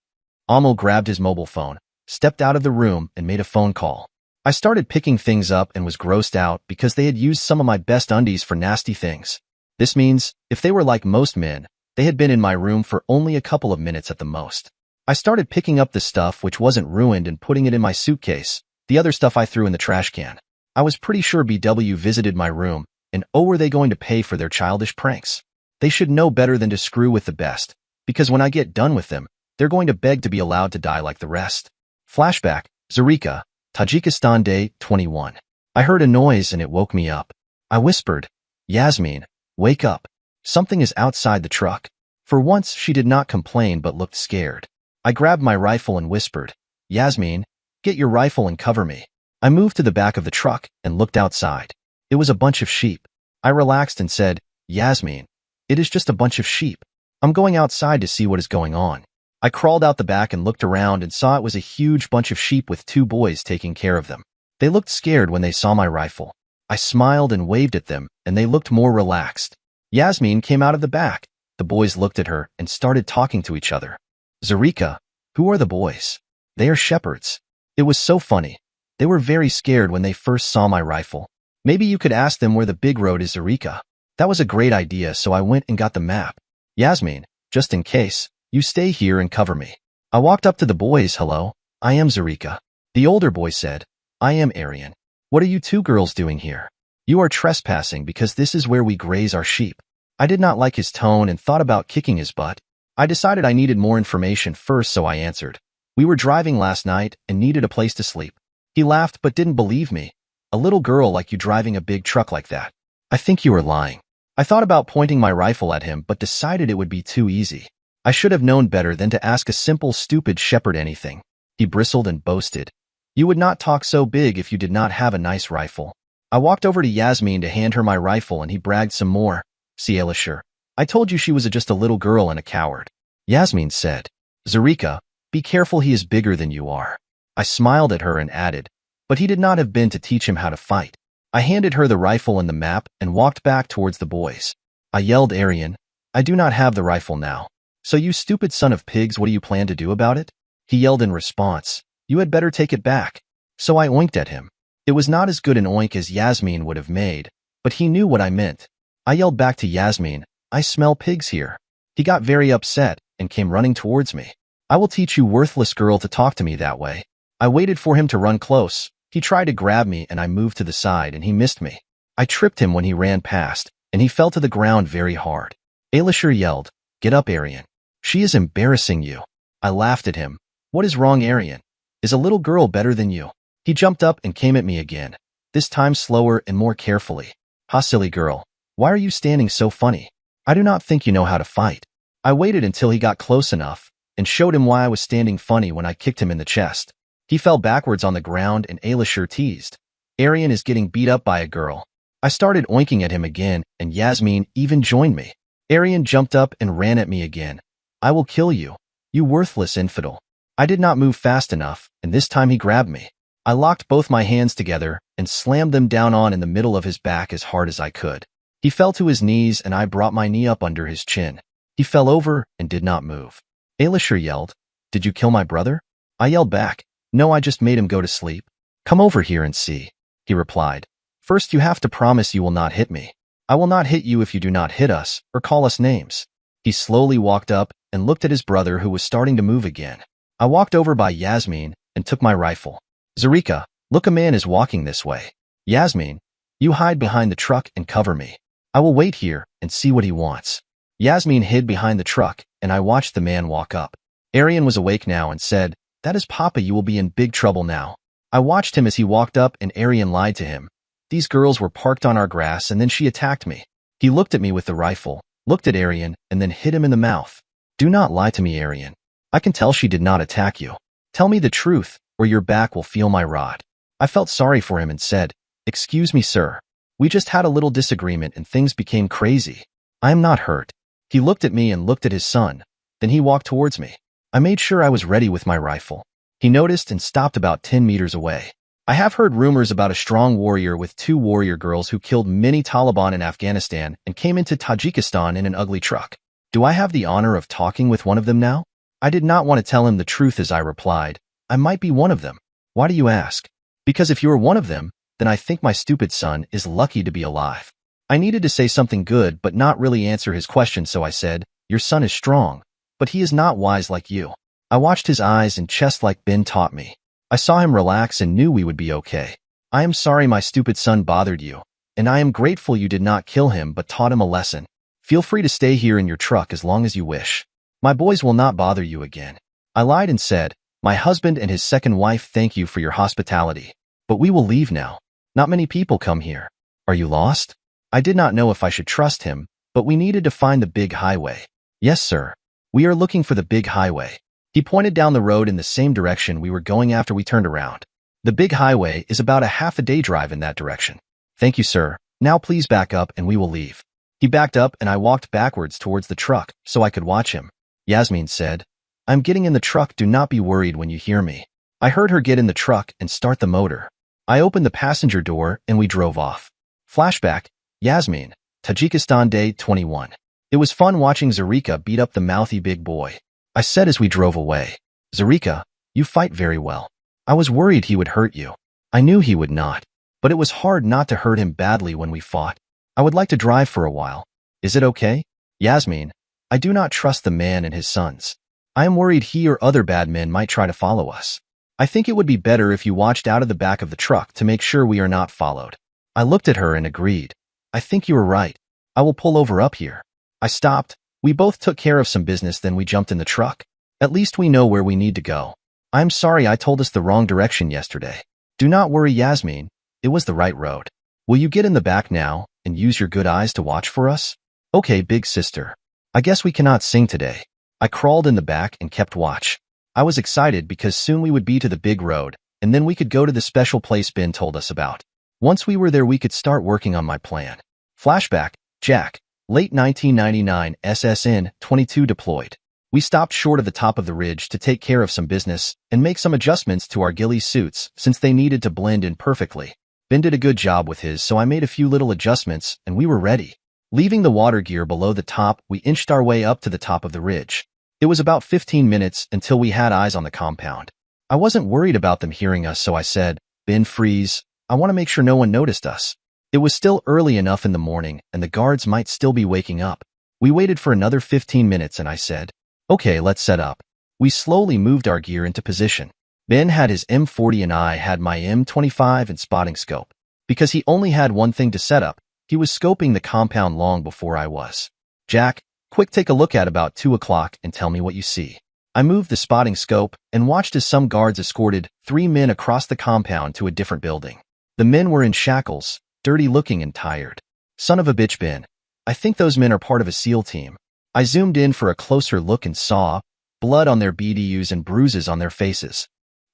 Amal grabbed his mobile phone, stepped out of the room, and made a phone call. I started picking things up and was grossed out because they had used some of my best undies for nasty things. This means, if they were like most men, they had been in my room for only a couple of minutes at the most. I started picking up the stuff which wasn't ruined and putting it in my suitcase. The other stuff I threw in the trash can. I was pretty sure BW visited my room, and oh, were they going to pay for their childish pranks. They should know better than to screw with the best, because when I get done with them, they're going to beg to be allowed to die like the rest. Flashback, Zarika, Tajikistan, day 21. I heard a noise and it woke me up. I whispered, "Yasmin, wake up. Something is outside the truck." For once, she did not complain but looked scared. I grabbed my rifle and whispered, "Yasmin, get your rifle and cover me." I moved to the back of the truck and looked outside. It was a bunch of sheep. I relaxed and said, "Yasmin, it is just a bunch of sheep. I'm going outside to see what is going on." I crawled out the back and looked around and saw it was a huge bunch of sheep with two boys taking care of them. They looked scared when they saw my rifle. I smiled and waved at them, and they looked more relaxed. Yasmin came out of the back. The boys looked at her and started talking to each other. "Zarika, who are the boys?" "They are shepherds." It was so funny. They were very scared when they first saw my rifle. Maybe you could ask them where the big road is, Zarika. That was a great idea, so I went and got the map. Yasmin, just in case, you stay here and cover me. I walked up to the boys. Hello, I am Zarika. The older boy said, I am Aryan. What are you two girls doing here? You are trespassing because this is where we graze our sheep. I did not like his tone and thought about kicking his butt. I decided I needed more information first, so I answered. We were driving last night and needed a place to sleep. He laughed but didn't believe me. A little girl like you driving a big truck like that. I think you are lying. I thought about pointing my rifle at him but decided it would be too easy. I should have known better than to ask a simple stupid shepherd anything. He bristled and boasted. You would not talk so big if you did not have a nice rifle. I walked over to Yasmin to hand her my rifle and he bragged some more. See, Elisher, I told you she was just a little girl and a coward. Yasmin said, Zarika, be careful, he is bigger than you are. I smiled at her and added, but he did not have been to teach him how to fight. I handed her the rifle and the map and walked back towards the boys. I yelled, Aryan, I do not have the rifle now. So you stupid son of pigs, what do you plan to do about it? He yelled in response, you had better take it back. So I oinked at him. It was not as good an oink as Yasmin would have made, but he knew what I meant. I yelled back to Yasmin, I smell pigs here. He got very upset and came running towards me. I will teach you, worthless girl, to talk to me that way. I waited for him to run close. He tried to grab me and I moved to the side and he missed me. I tripped him when he ran past and he fell to the ground very hard. Elisher yelled, get up, Aryan. She is embarrassing you. I laughed at him. What is wrong, Aryan? Is a little girl better than you? He jumped up and came at me again, this time slower and more carefully. Ha, silly girl. Why are you standing so funny? I do not think you know how to fight. I waited until he got close enough and showed him why I was standing funny when I kicked him in the chest. He fell backwards on the ground and Elisher teased. Aryan is getting beat up by a girl. I started oinking at him again and Yasmin even joined me. Aryan jumped up and ran at me again. I will kill you, you worthless infidel. I did not move fast enough and this time he grabbed me. I locked both my hands together and slammed them down on in the middle of his back as hard as I could. He fell to his knees and I brought my knee up under his chin. He fell over and did not move. Elisher yelled, did you kill my brother? I yelled back, no, I just made him go to sleep. Come over here and see. He replied, first you have to promise you will not hit me. I will not hit you if you do not hit us or call us names. He slowly walked up and looked at his brother who was starting to move again. I walked over by Yasmin and took my rifle. Zarika, look, a man is walking this way. Yasmin, you hide behind the truck and cover me. I will wait here and see what he wants. Yasmin hid behind the truck and I watched the man walk up. Aryan was awake now and said, that is Papa, you will be in big trouble now. I watched him as he walked up and Aryan lied to him. These girls were parked on our grass and then she attacked me. He looked at me with the rifle, looked at Aryan and then hit him in the mouth. Do not lie to me, Aryan. I can tell she did not attack you. Tell me the truth or your back will feel my rod. I felt sorry for him and said, excuse me, sir. We just had a little disagreement and things became crazy. I am not hurt. He looked at me and looked at his son. Then he walked towards me. I made sure I was ready with my rifle. He noticed and stopped about 10 meters away. I have heard rumors about a strong warrior with 2 warrior girls who killed many Taliban in Afghanistan and came into Tajikistan in an ugly truck. Do I have the honor of talking with one of them now? I did not want to tell him the truth as I replied, I might be one of them. Why do you ask? Because if you are one of them, then I think my stupid son is lucky to be alive. I needed to say something good but not really answer his question, so I said, your son is strong, but he is not wise like you. I watched his eyes and chest like Ben taught me. I saw him relax and knew we would be okay. I am sorry my stupid son bothered you, and I am grateful you did not kill him but taught him a lesson. Feel free to stay here in your truck as long as you wish. My boys will not bother you again. I lied and said, my husband and his second wife thank you for your hospitality, but we will leave now. Not many people come here. Are you lost? I did not know if I should trust him, but we needed to find the big highway. Yes, sir. We are looking for the big highway. He pointed down the road in the same direction we were going after we turned around. The big highway is about a half-a-day drive in that direction. Thank you, sir. Now please back up and we will leave. He backed up and I walked backwards towards the truck so I could watch him. Yasmin said, I'm getting in the truck, do not be worried when you hear me. I heard her get in the truck and start the motor. I opened the passenger door and we drove off. Flashback, Yasmin, Tajikistan Day 21. It was fun watching Zarika beat up the mouthy big boy. I said as we drove away, Zarika, you fight very well. I was worried he would hurt you. I knew he would not. but it was hard not to hurt him badly when we fought. I would like to drive for a while. Is it okay? Yasmin, I do not trust the man and his sons. I am worried he or other bad men might try to follow us. I think it would be better if you watched out of the back of the truck to make sure we are not followed. I looked at her and agreed. I think you are right. I will pull over up here. I stopped. We both took care of some business, then we jumped in the truck. At least we know where we need to go. I'm sorry I told us the wrong direction yesterday. Do not worry, Yasmin. It was the right road. Will you get in the back now and use your good eyes to watch for us? Okay, big sister. I guess we cannot sing today. I crawled in the back and kept watch. I was excited because soon we would be to the big road, and then we could go to the special place Ben told us about. Once we were there, we could start working on my plan. Flashback, Jack, late 1999, SSN 22 deployed. We stopped short of the top of the ridge to take care of some business and make some adjustments to our ghillie suits since they needed to blend in perfectly. Ben did a good job with his, so I made a few little adjustments and we were ready. Leaving the water gear below the top, we inched our way up to the top of the ridge. It was about 15 minutes until we had eyes on the compound. I wasn't worried about them hearing us, so I said, Ben, freeze. I want to make sure no one noticed us. It was still early enough in the morning and the guards might still be waking up. We waited for another 15 minutes and I said, okay, let's set up. We slowly moved our gear into position. Ben had his M40 and I had my M25 and spotting scope. Because he only had one thing to set up, he was scoping the compound long before I was. Jack, quick, take a look at about 2 o'clock and tell me what you see. I moved the spotting scope and watched as some guards escorted 3 men across the compound to a different building. The men were in shackles, dirty looking and tired. Son of a bitch, Ben. I think those men are part of a SEAL team. I zoomed in for a closer look and saw blood on their BDUs and bruises on their faces.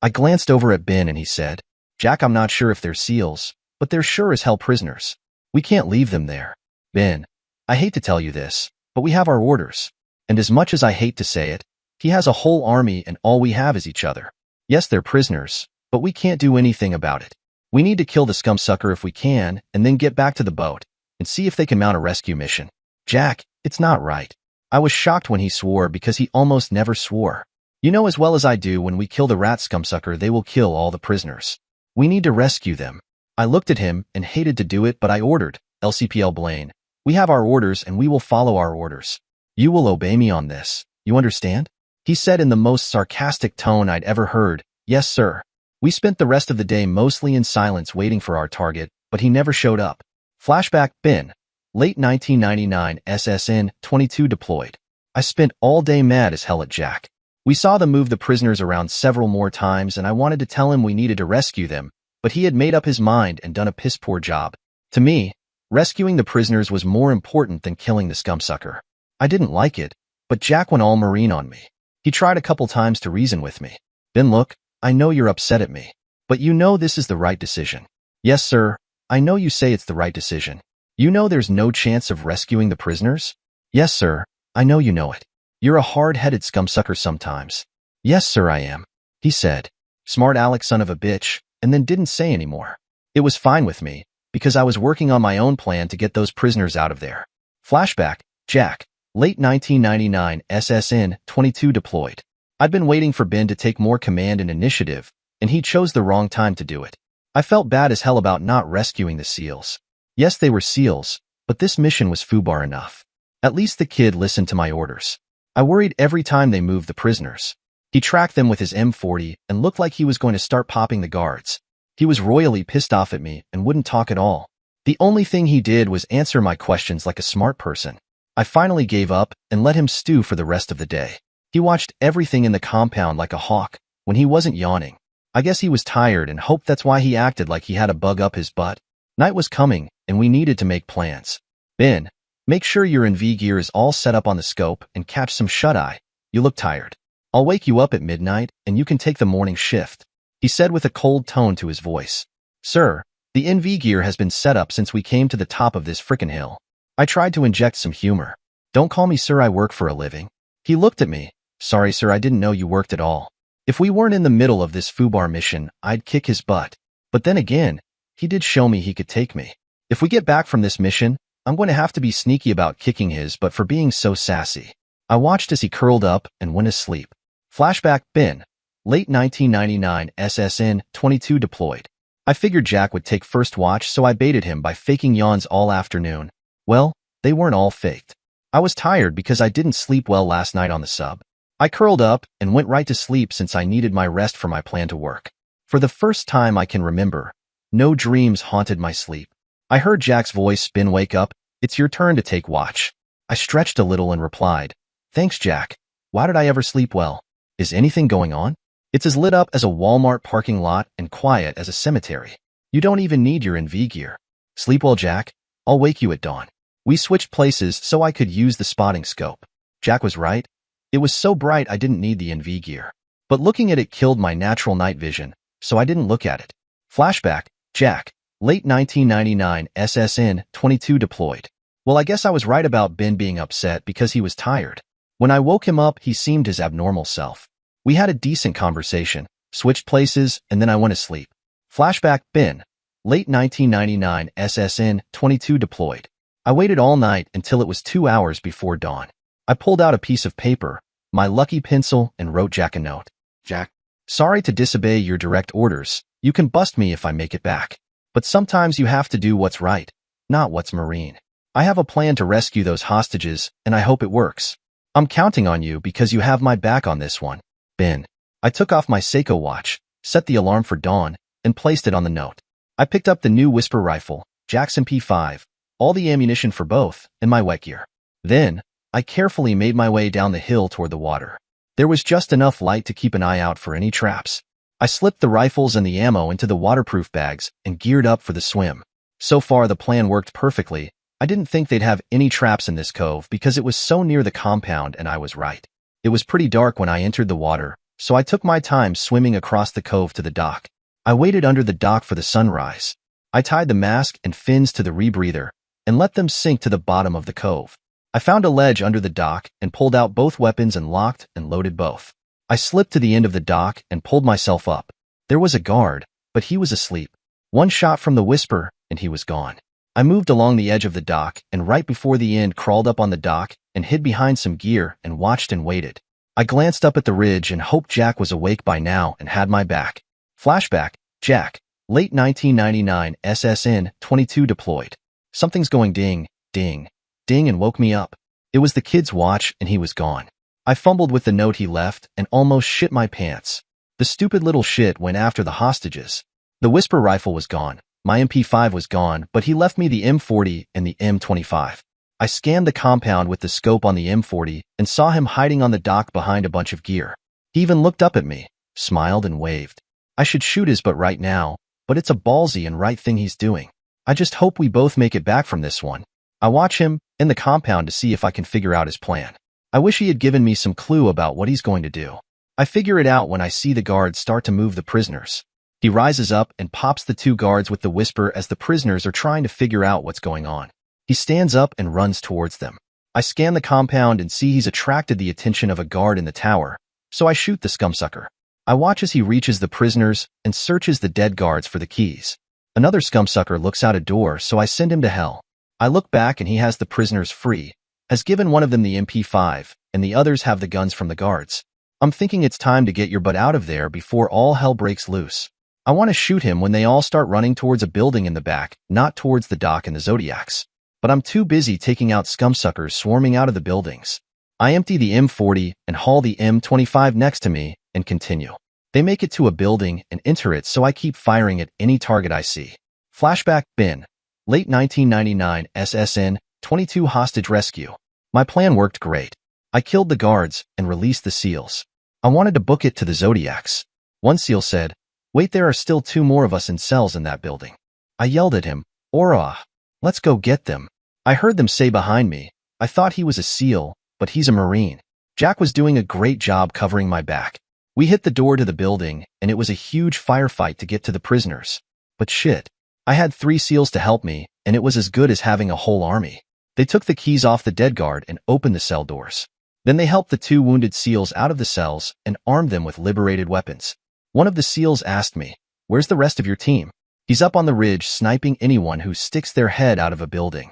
I glanced over at Ben and he said, Jack, I'm not sure if they're SEALs, but they're sure as hell prisoners. We can't leave them there. Ben, I hate to tell you this, but we have our orders. And as much as I hate to say it, he has a whole army and all we have is each other. Yes, they're prisoners, but we can't do anything about it. We need to kill the scumsucker if we can and then get back to the boat and see if they can mount a rescue mission. Jack, it's not right. I was shocked when he swore because he almost never swore. You know as well as I do, when we kill the rat scumsucker, they will kill all the prisoners. We need to rescue them. I looked at him and hated to do it, but I ordered, LCPL Blaine, we have our orders and we will follow our orders. You will obey me on this. You understand? He said in the most sarcastic tone I'd ever heard. Yes, sir. We spent the rest of the day mostly in silence waiting for our target, but he never showed up. Flashback, Ben, late 1999, SSN 22 deployed. I spent all day mad as hell at Jack. We saw them move the prisoners around several more times and I wanted to tell him we needed to rescue them, but he had made up his mind and done a piss-poor job. To me, rescuing the prisoners was more important than killing the scumsucker. I didn't like it, but Jack went all Marine on me. He tried a couple times to reason with me. Ben, look, I know you're upset at me, but you know this is the right decision. Yes, sir, I know you say it's the right decision. You know there's no chance of rescuing the prisoners? Yes, sir, I know you know it. You're a hard-headed scumsucker sometimes. Yes, sir, I am, he said. Smart Alex, son of a bitch, and then didn't say anymore. It was fine with me, because I was working on my own plan to get those prisoners out of there. Flashback, Jack, late 1999, SSN 22 deployed. I'd been waiting for Ben to take more command and initiative, and he chose the wrong time to do it. I felt bad as hell about not rescuing the SEALs. Yes, they were SEALs, but this mission was FUBAR enough. At least the kid listened to my orders. I worried every time they moved the prisoners. He tracked them with his M40 and looked like he was going to start popping the guards. He was royally pissed off at me and wouldn't talk at all. The only thing he did was answer my questions like a smart person. I finally gave up and let him stew for the rest of the day. He watched everything in the compound like a hawk when he wasn't yawning. I guess he was tired and hoped that's why he acted like he had a bug up his butt. Night was coming and we needed to make plans. Ben, make sure your NV gear is all set up on the scope and catch some shut-eye. You look tired. I'll wake you up at midnight and you can take the morning shift, he said with a cold tone to his voice. Sir, the NV gear has been set up since we came to the top of this frickin' hill. I tried to inject some humor. Don't call me sir, I work for a living. He looked at me. Sorry, sir, I didn't know you worked at all. If we weren't in the middle of this FUBAR mission, I'd kick his butt. But then again, he did show me he could take me. If we get back from this mission, I'm going to have to be sneaky about kicking his butt for being so sassy. I watched as he curled up and went asleep. Flashback, Ben, late 1999, SSN 22 deployed. I figured Jack would take first watch, so I baited him by faking yawns all afternoon. Well, they weren't all faked. I was tired because I didn't sleep well last night on the sub. I curled up and went right to sleep since I needed my rest for my plan to work. For the first time I can remember, no dreams haunted my sleep. I heard Jack's voice. Ben, wake up. It's your turn to take watch. I stretched a little and replied, thanks, Jack. Why did I ever sleep well? Is anything going on? It's as lit up as a Walmart parking lot and quiet as a cemetery. You don't even need your NV gear. Sleep well, Jack. I'll wake you at dawn. We switched places so I could use the spotting scope. Jack was right. It was so bright I didn't need the NV gear. But looking at it killed my natural night vision, so I didn't look at it. Flashback, Jack, late 1999, SSN 22 deployed. Well, I guess I was right about Ben being upset because he was tired. When I woke him up, he seemed his abnormal self. We had a decent conversation, switched places, and then I went to sleep. Flashback, Ben, late 1999, SSN 22 deployed. I waited all night until it was 2 hours before dawn. I pulled out a piece of paper, my lucky pencil, and wrote Jack a note. Jack, sorry to disobey your direct orders. You can bust me if I make it back. But sometimes you have to do what's right, not what's marine. I have a plan to rescue those hostages, and I hope it works. I'm counting on you because you have my back on this one. Ben. I took off my Seiko watch, set the alarm for dawn, and placed it on the note. I picked up the new Whisper rifle, Jack's MP5, all the ammunition for both, and my wet gear. Then, I carefully made my way down the hill toward the water. There was just enough light to keep an eye out for any traps. I slipped the rifles and the ammo into the waterproof bags and geared up for the swim. So far the plan worked perfectly. I didn't think they'd have any traps in this cove because it was so near the compound, and I was right. It was pretty dark when I entered the water, so I took my time swimming across the cove to the dock. I waited under the dock for the sunrise. I tied the mask and fins to the rebreather and let them sink to the bottom of the cove. I found a ledge under the dock and pulled out both weapons and locked and loaded both. I slipped to the end of the dock and pulled myself up. There was a guard, but he was asleep. One shot from the Whisper, and he was gone. I moved along the edge of the dock and right before the end crawled up on the dock and hid behind some gear and watched and waited. I glanced up at the ridge and hoped Jack was awake by now and had my back. Flashback, Jack, late 1999, SSN 22 deployed. Something's going ding, ding, ding and woke me up. It was the kid's watch and he was gone. I fumbled with the note he left and almost shit my pants. The stupid little shit went after the hostages. The Whisper rifle was gone. My MP5 was gone, but he left me the M40 and the M25. I scanned the compound with the scope on the M40 and saw him hiding on the dock behind a bunch of gear. He even looked up at me, smiled and waved. I should shoot his butt right now, but it's a ballsy and right thing he's doing. I just hope we both make it back from this one. I watch him in the compound to see if I can figure out his plan. I wish he had given me some clue about what he's going to do. I figure it out when I see the guards start to move the prisoners. He rises up and pops the two guards with the Whisper as the prisoners are trying to figure out what's going on. He stands up and runs towards them. I scan the compound and see he's attracted the attention of a guard in the tower, so I shoot the scumsucker. I watch as he reaches the prisoners and searches the dead guards for the keys. Another scumsucker looks out a door, so I send him to hell. I look back and he has the prisoners free, has given one of them the MP5, and the others have the guns from the guards. I'm thinking it's time to get your butt out of there before all hell breaks loose. I want to shoot him when they all start running towards a building in the back, not towards the dock and the Zodiacs. But I'm too busy taking out scumsuckers swarming out of the buildings. I empty the M40 and haul the M25 next to me and continue. They make it to a building and enter it, so I keep firing at any target I see. Flashback, Ben, late 1999, SSN 22 hostage rescue. My plan worked great. I killed the guards and released the SEALs. I wanted to book it to the Zodiacs. One SEAL said, "Wait, there are still 2 more of us in cells in that building." I yelled at him, "Ora, let's go get them." I heard them say behind me. I thought he was a SEAL, but he's a Marine. Jack was doing a great job covering my back. We hit the door to the building, and it was a huge firefight to get to the prisoners. But shit, I had 3 SEALs to help me, and it was as good as having a whole army. They took the keys off the dead guard and opened the cell doors. Then they helped the 2 wounded SEALs out of the cells and armed them with liberated weapons. One of the SEALs asked me, "Where's the rest of your team?" "He's up on the ridge sniping anyone who sticks their head out of a building."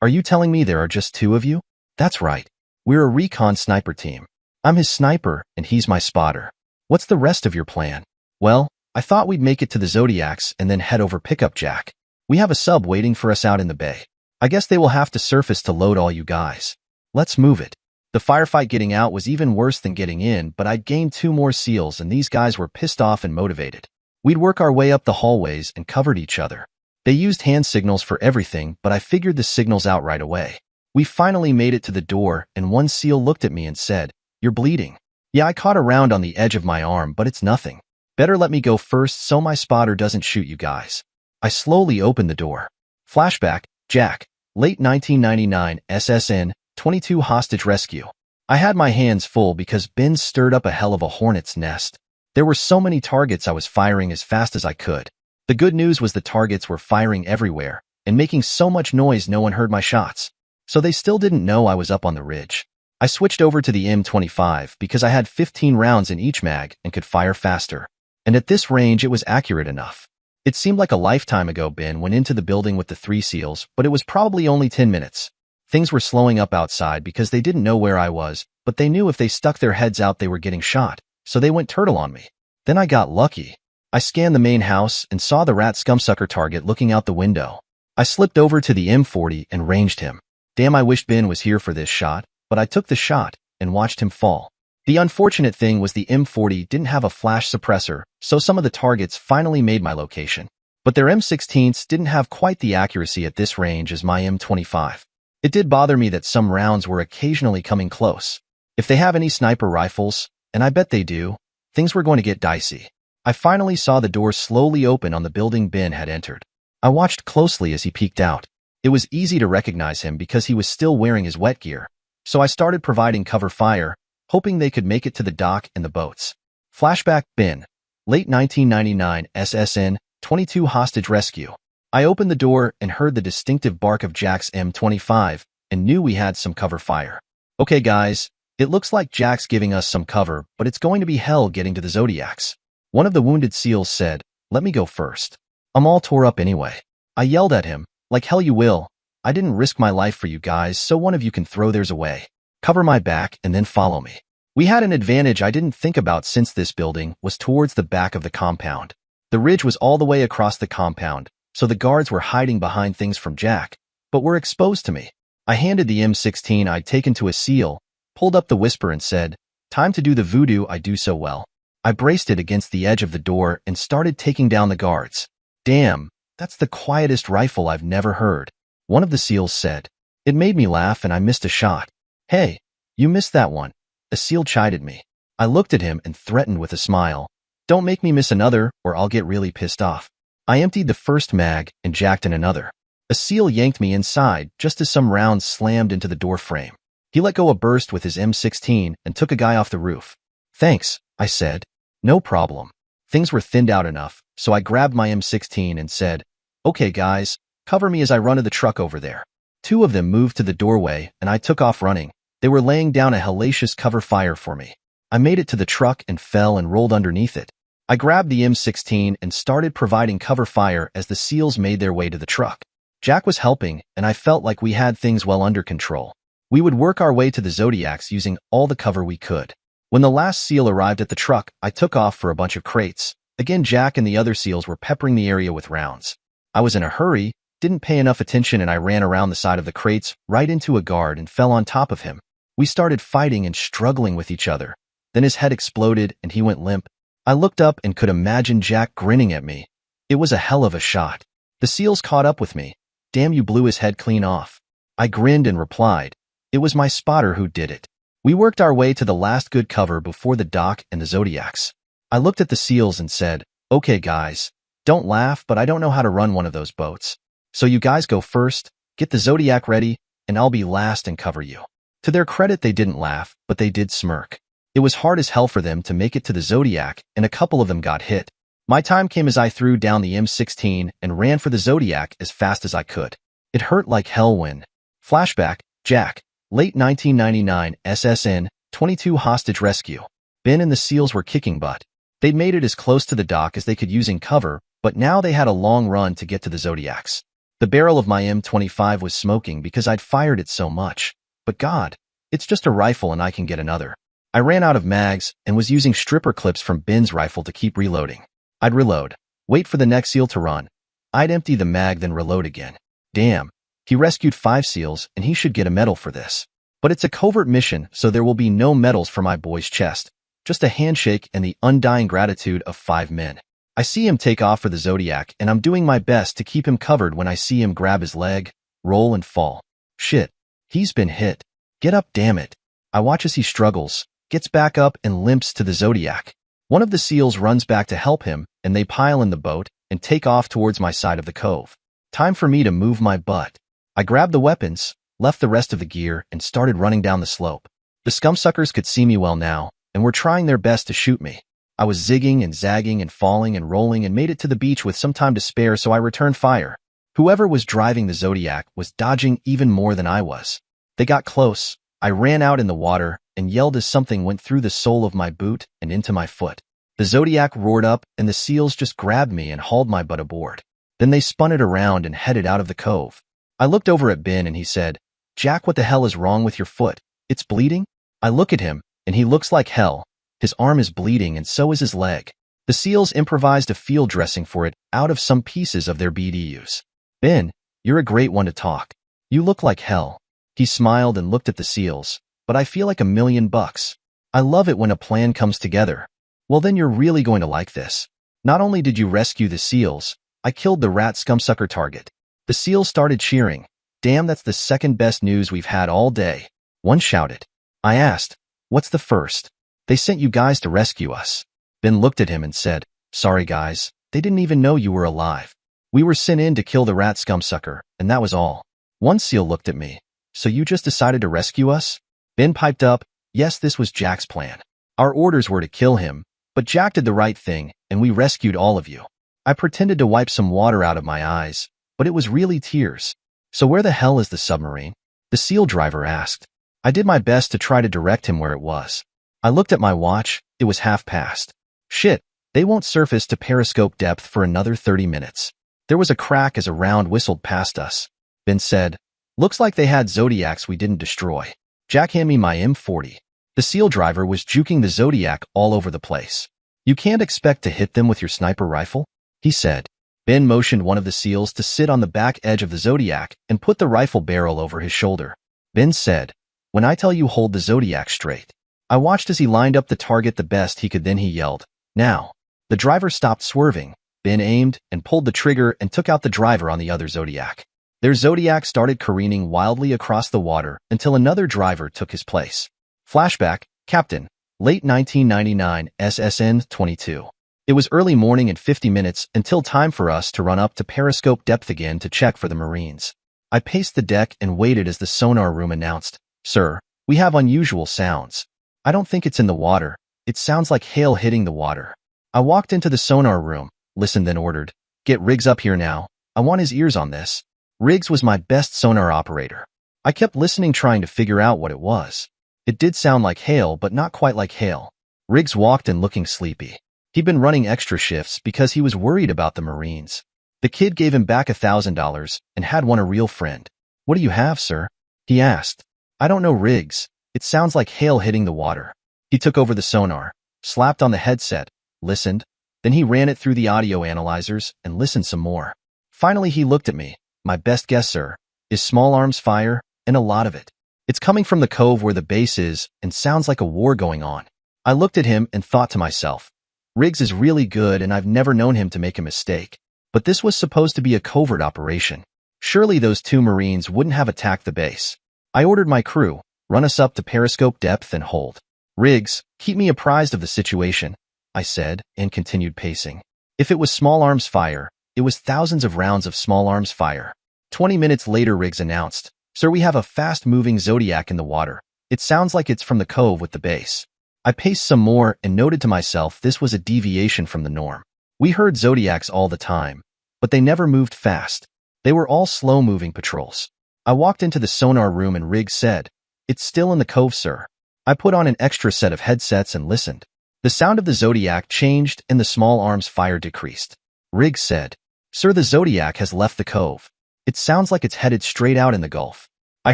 Are you telling me there are just 2 of you?" "That's right. We're a recon sniper team. I'm his sniper and he's my spotter." "What's the rest of your plan?" "Well, I thought we'd make it to the Zodiacs and then head over pickup Jack. We have a sub waiting for us out in the bay. I guess they will have to surface to load all you guys. Let's move it. The firefight getting out was even worse than getting in, but I'd gained 2 more SEALs and these guys were pissed off and motivated. We'd work our way up the hallways and covered each other. They used hand signals for everything, but I figured the signals out right away. We finally made it to the door and one SEAL looked at me and said, "You're bleeding." Yeah, I caught a round on the edge of my arm, but it's nothing. Better let me go first so my spotter doesn't shoot you guys. I slowly opened the door. Flashback, Jack, late 1999, SSN, 22 hostage rescue. I had my hands full because Ben stirred up a hell of a hornet's nest. There were so many targets I was firing as fast as I could. The good news was the targets were firing everywhere and making so much noise no one heard my shots. So they still didn't know I was up on the ridge. I switched over to the M25 because I had 15 rounds in each mag and could fire faster. And at this range it was accurate enough. It seemed like a lifetime ago Ben went into the building with the 3 SEALs, but it was probably only 10 minutes. Things were slowing up outside because they didn't know where I was, but they knew if they stuck their heads out they were getting shot, so they went turtle on me. Then I got lucky. I scanned the main house and saw the rat scumsucker target looking out the window. I slipped over to the M40 and ranged him. Damn, I wished Ben was here for this shot, but I took the shot and watched him fall. The unfortunate thing was the M40 didn't have a flash suppressor, so some of the targets finally made my location. But their M16s didn't have quite the accuracy at this range as my M25. It did bother me that some rounds were occasionally coming close. If they have any sniper rifles, and I bet they do, things were going to get dicey. I finally saw the door slowly open on the building Ben had entered. I watched closely as he peeked out. It was easy to recognize him because he was still wearing his wet gear, so I started providing cover fire, hoping they could make it to the dock and the boats. Flashback, Ben, late 1999, SSN, 22 hostage rescue. I opened the door and heard the distinctive bark of Jack's M25 and knew we had some cover fire. Okay guys, it looks like Jack's giving us some cover, but it's going to be hell getting to the Zodiacs. One of the wounded SEALs said, "Let me go first. I'm all tore up anyway." I yelled at him, "Like hell you will. I didn't risk my life for you guys, so one of you can throw theirs away. Cover my back and then follow me." We had an advantage I didn't think about since this building was towards the back of the compound. The ridge was all the way across the compound, so the guards were hiding behind things from Jack, but were exposed to me. I handed the M16 I'd taken to a SEAL, pulled up the whisper and said, "Time to do the voodoo I do so well." I braced it against the edge of the door and started taking down the guards. "Damn, that's the quietest rifle I've never heard," one of the SEALs said. It made me laugh and I missed a shot. "Hey, you missed that one," a SEAL chided me. I looked at him and threatened with a smile, "Don't make me miss another or I'll get really pissed off." I emptied the first mag and jacked in another. A SEAL yanked me inside just as some rounds slammed into the door frame. He let go a burst with his M16 and took a guy off the roof. "Thanks," I said. "No problem." Things were thinned out enough, so I grabbed my M16 and said, "Okay guys, cover me as I run to the truck over there." 2 of them moved to the doorway and I took off running. They were laying down a hellacious cover fire for me. I made it to the truck and fell and rolled underneath it. I grabbed the M16 and started providing cover fire as the SEALs made their way to the truck. Jack was helping, and I felt like we had things well under control. We would work our way to the Zodiacs using all the cover we could. When the last SEAL arrived at the truck, I took off for a bunch of crates. Again, Jack and the other SEALs were peppering the area with rounds. I was in a hurry, didn't pay enough attention, and I ran around the side of the crates, right into a guard and fell on top of him. We started fighting and struggling with each other. Then his head exploded and he went limp. I looked up and could imagine Jack grinning at me. It was a hell of a shot. The SEALs caught up with me. "Damn, you blew his head clean off." I grinned and replied, "It was my spotter who did it." We worked our way to the last good cover before the dock and the Zodiacs. I looked at the SEALs and said, "Okay guys, don't laugh, but I don't know how to run one of those boats. So you guys go first, get the Zodiac ready, and I'll be last and cover you." To their credit, they didn't laugh, but they did smirk. It was hard as hell for them to make it to the Zodiac, and a couple of them got hit. My time came as I threw down the M16 and ran for the Zodiac as fast as I could. It hurt like hell when... Flashback, Jack, late 1999, SSN, 22 hostage rescue. Ben and the SEALs were kicking butt. They'd made it as close to the dock as they could using cover, but now they had a long run to get to the Zodiacs. The barrel of my M25 was smoking because I'd fired it so much. But God, it's just a rifle and I can get another. I ran out of mags and was using stripper clips from Ben's rifle to keep reloading. I'd reload, wait for the next seal to run. I'd empty the mag, then reload again. Damn, he rescued 5 seals and he should get a medal for this. But it's a covert mission, so there will be no medals for my boy's chest. Just a handshake and the undying gratitude of 5 men. I see him take off for the Zodiac, and I'm doing my best to keep him covered when I see him grab his leg, roll and fall. Shit, he's been hit. Get up, damn it. I watch as he struggles, gets back up and limps to the Zodiac. One of the seals runs back to help him, and they pile in the boat and take off towards my side of the cove. Time for me to move my butt. I grabbed the weapons, left the rest of the gear, and started running down the slope. The scumsuckers could see me well now, and were trying their best to shoot me. I was zigging and zagging and falling and rolling and made it to the beach with some time to spare, so I returned fire. Whoever was driving the Zodiac was dodging even more than I was. They got close. I ran out in the water and yelled as something went through the sole of my boot and into my foot. The Zodiac roared up and the seals just grabbed me and hauled my butt aboard. Then they spun it around and headed out of the cove. I looked over at Ben and he said, "Jack, what the hell is wrong with your foot? It's bleeding?" I look at him and he looks like hell. His arm is bleeding and so is his leg. The seals improvised a field dressing for it out of some pieces of their BDUs. "Ben, you're a great one to talk. You look like hell." He smiled and looked at the seals, "But I feel like $1,000,000. I love it when a plan comes together." "Well, then you're really going to like this. Not only did you rescue the seals, I killed the rat scumsucker target." The seals started cheering. "Damn, that's the second best news we've had all day," one shouted. I asked, "What's the first?" "They sent you guys to rescue us." Ben looked at him and said, "Sorry guys, they didn't even know you were alive. We were sent in to kill the rat scumsucker, and that was all." One seal looked at me. "So you just decided to rescue us?" Ben piped up, "Yes, this was Jack's plan. Our orders were to kill him, but Jack did the right thing, and we rescued all of you." I pretended to wipe some water out of my eyes, but it was really tears. "So where the hell is the submarine?" the seal driver asked. I did my best to try to direct him where it was. I looked at my watch. It was 1:30. Shit, they won't surface to periscope depth for another 30 minutes. There was a crack as a round whistled past us. Ben said, "Looks like they had Zodiacs we didn't destroy." Jack handed me my M40. The seal driver was juking the Zodiac all over the place. "You can't expect to hit them with your sniper rifle," he said. Ben motioned one of the seals to sit on the back edge of the Zodiac and put the rifle barrel over his shoulder. Ben said, "When I tell you, hold the Zodiac straight." I watched as he lined up the target the best he could, then he yelled, "Now." The driver stopped swerving. Ben aimed and pulled the trigger and took out the driver on the other Zodiac. Their Zodiac started careening wildly across the water until another driver took his place. Flashback, Captain, late 1999, SSN 22. It was early morning and 50 minutes until time for us to run up to periscope depth again to check for the Marines. I paced the deck and waited as the sonar room announced, "Sir, we have unusual sounds." "I don't think it's in the water. It sounds like hail hitting the water." I walked into the sonar room, listened, then ordered, "Get Riggs up here now. I want his ears on this." Riggs was my best sonar operator. I kept listening, trying to figure out what it was. It did sound like hail, but not quite like hail. Riggs walked in looking sleepy. He'd been running extra shifts because he was worried about the Marines. The kid gave him back $1,000 and had won a real friend. "What do you have, sir?" he asked. "I don't know, Riggs. It sounds like hail hitting the water." He took over the sonar, slapped on the headset, listened, then he ran it through the audio analyzers and listened some more. Finally, he looked at me. "My best guess, sir, is small arms fire, and a lot of it. It's coming from the cove where the base is and sounds like a war going on." I looked at him and thought to myself, Riggs is really good and I've never known him to make a mistake. But this was supposed to be a covert operation. Surely those 2 Marines wouldn't have attacked the base. I ordered my crew, "Run us up to periscope depth and hold. Riggs, keep me apprised of the situation," I said, and continued pacing. If it was small arms fire, it was thousands of rounds of small arms fire. 20 minutes later, Riggs announced, "Sir, we have a fast-moving Zodiac in the water. It sounds like it's from the cove with the base." I paced some more and noted to myself this was a deviation from the norm. We heard Zodiacs all the time, but they never moved fast. They were all slow-moving patrols. I walked into the sonar room and Riggs said, "It's still in the cove, sir." I put on an extra set of headsets and listened. The sound of the Zodiac changed and the small arms fire decreased. Riggs said, "Sir, the Zodiac has left the cove. It sounds like it's headed straight out in the Gulf." I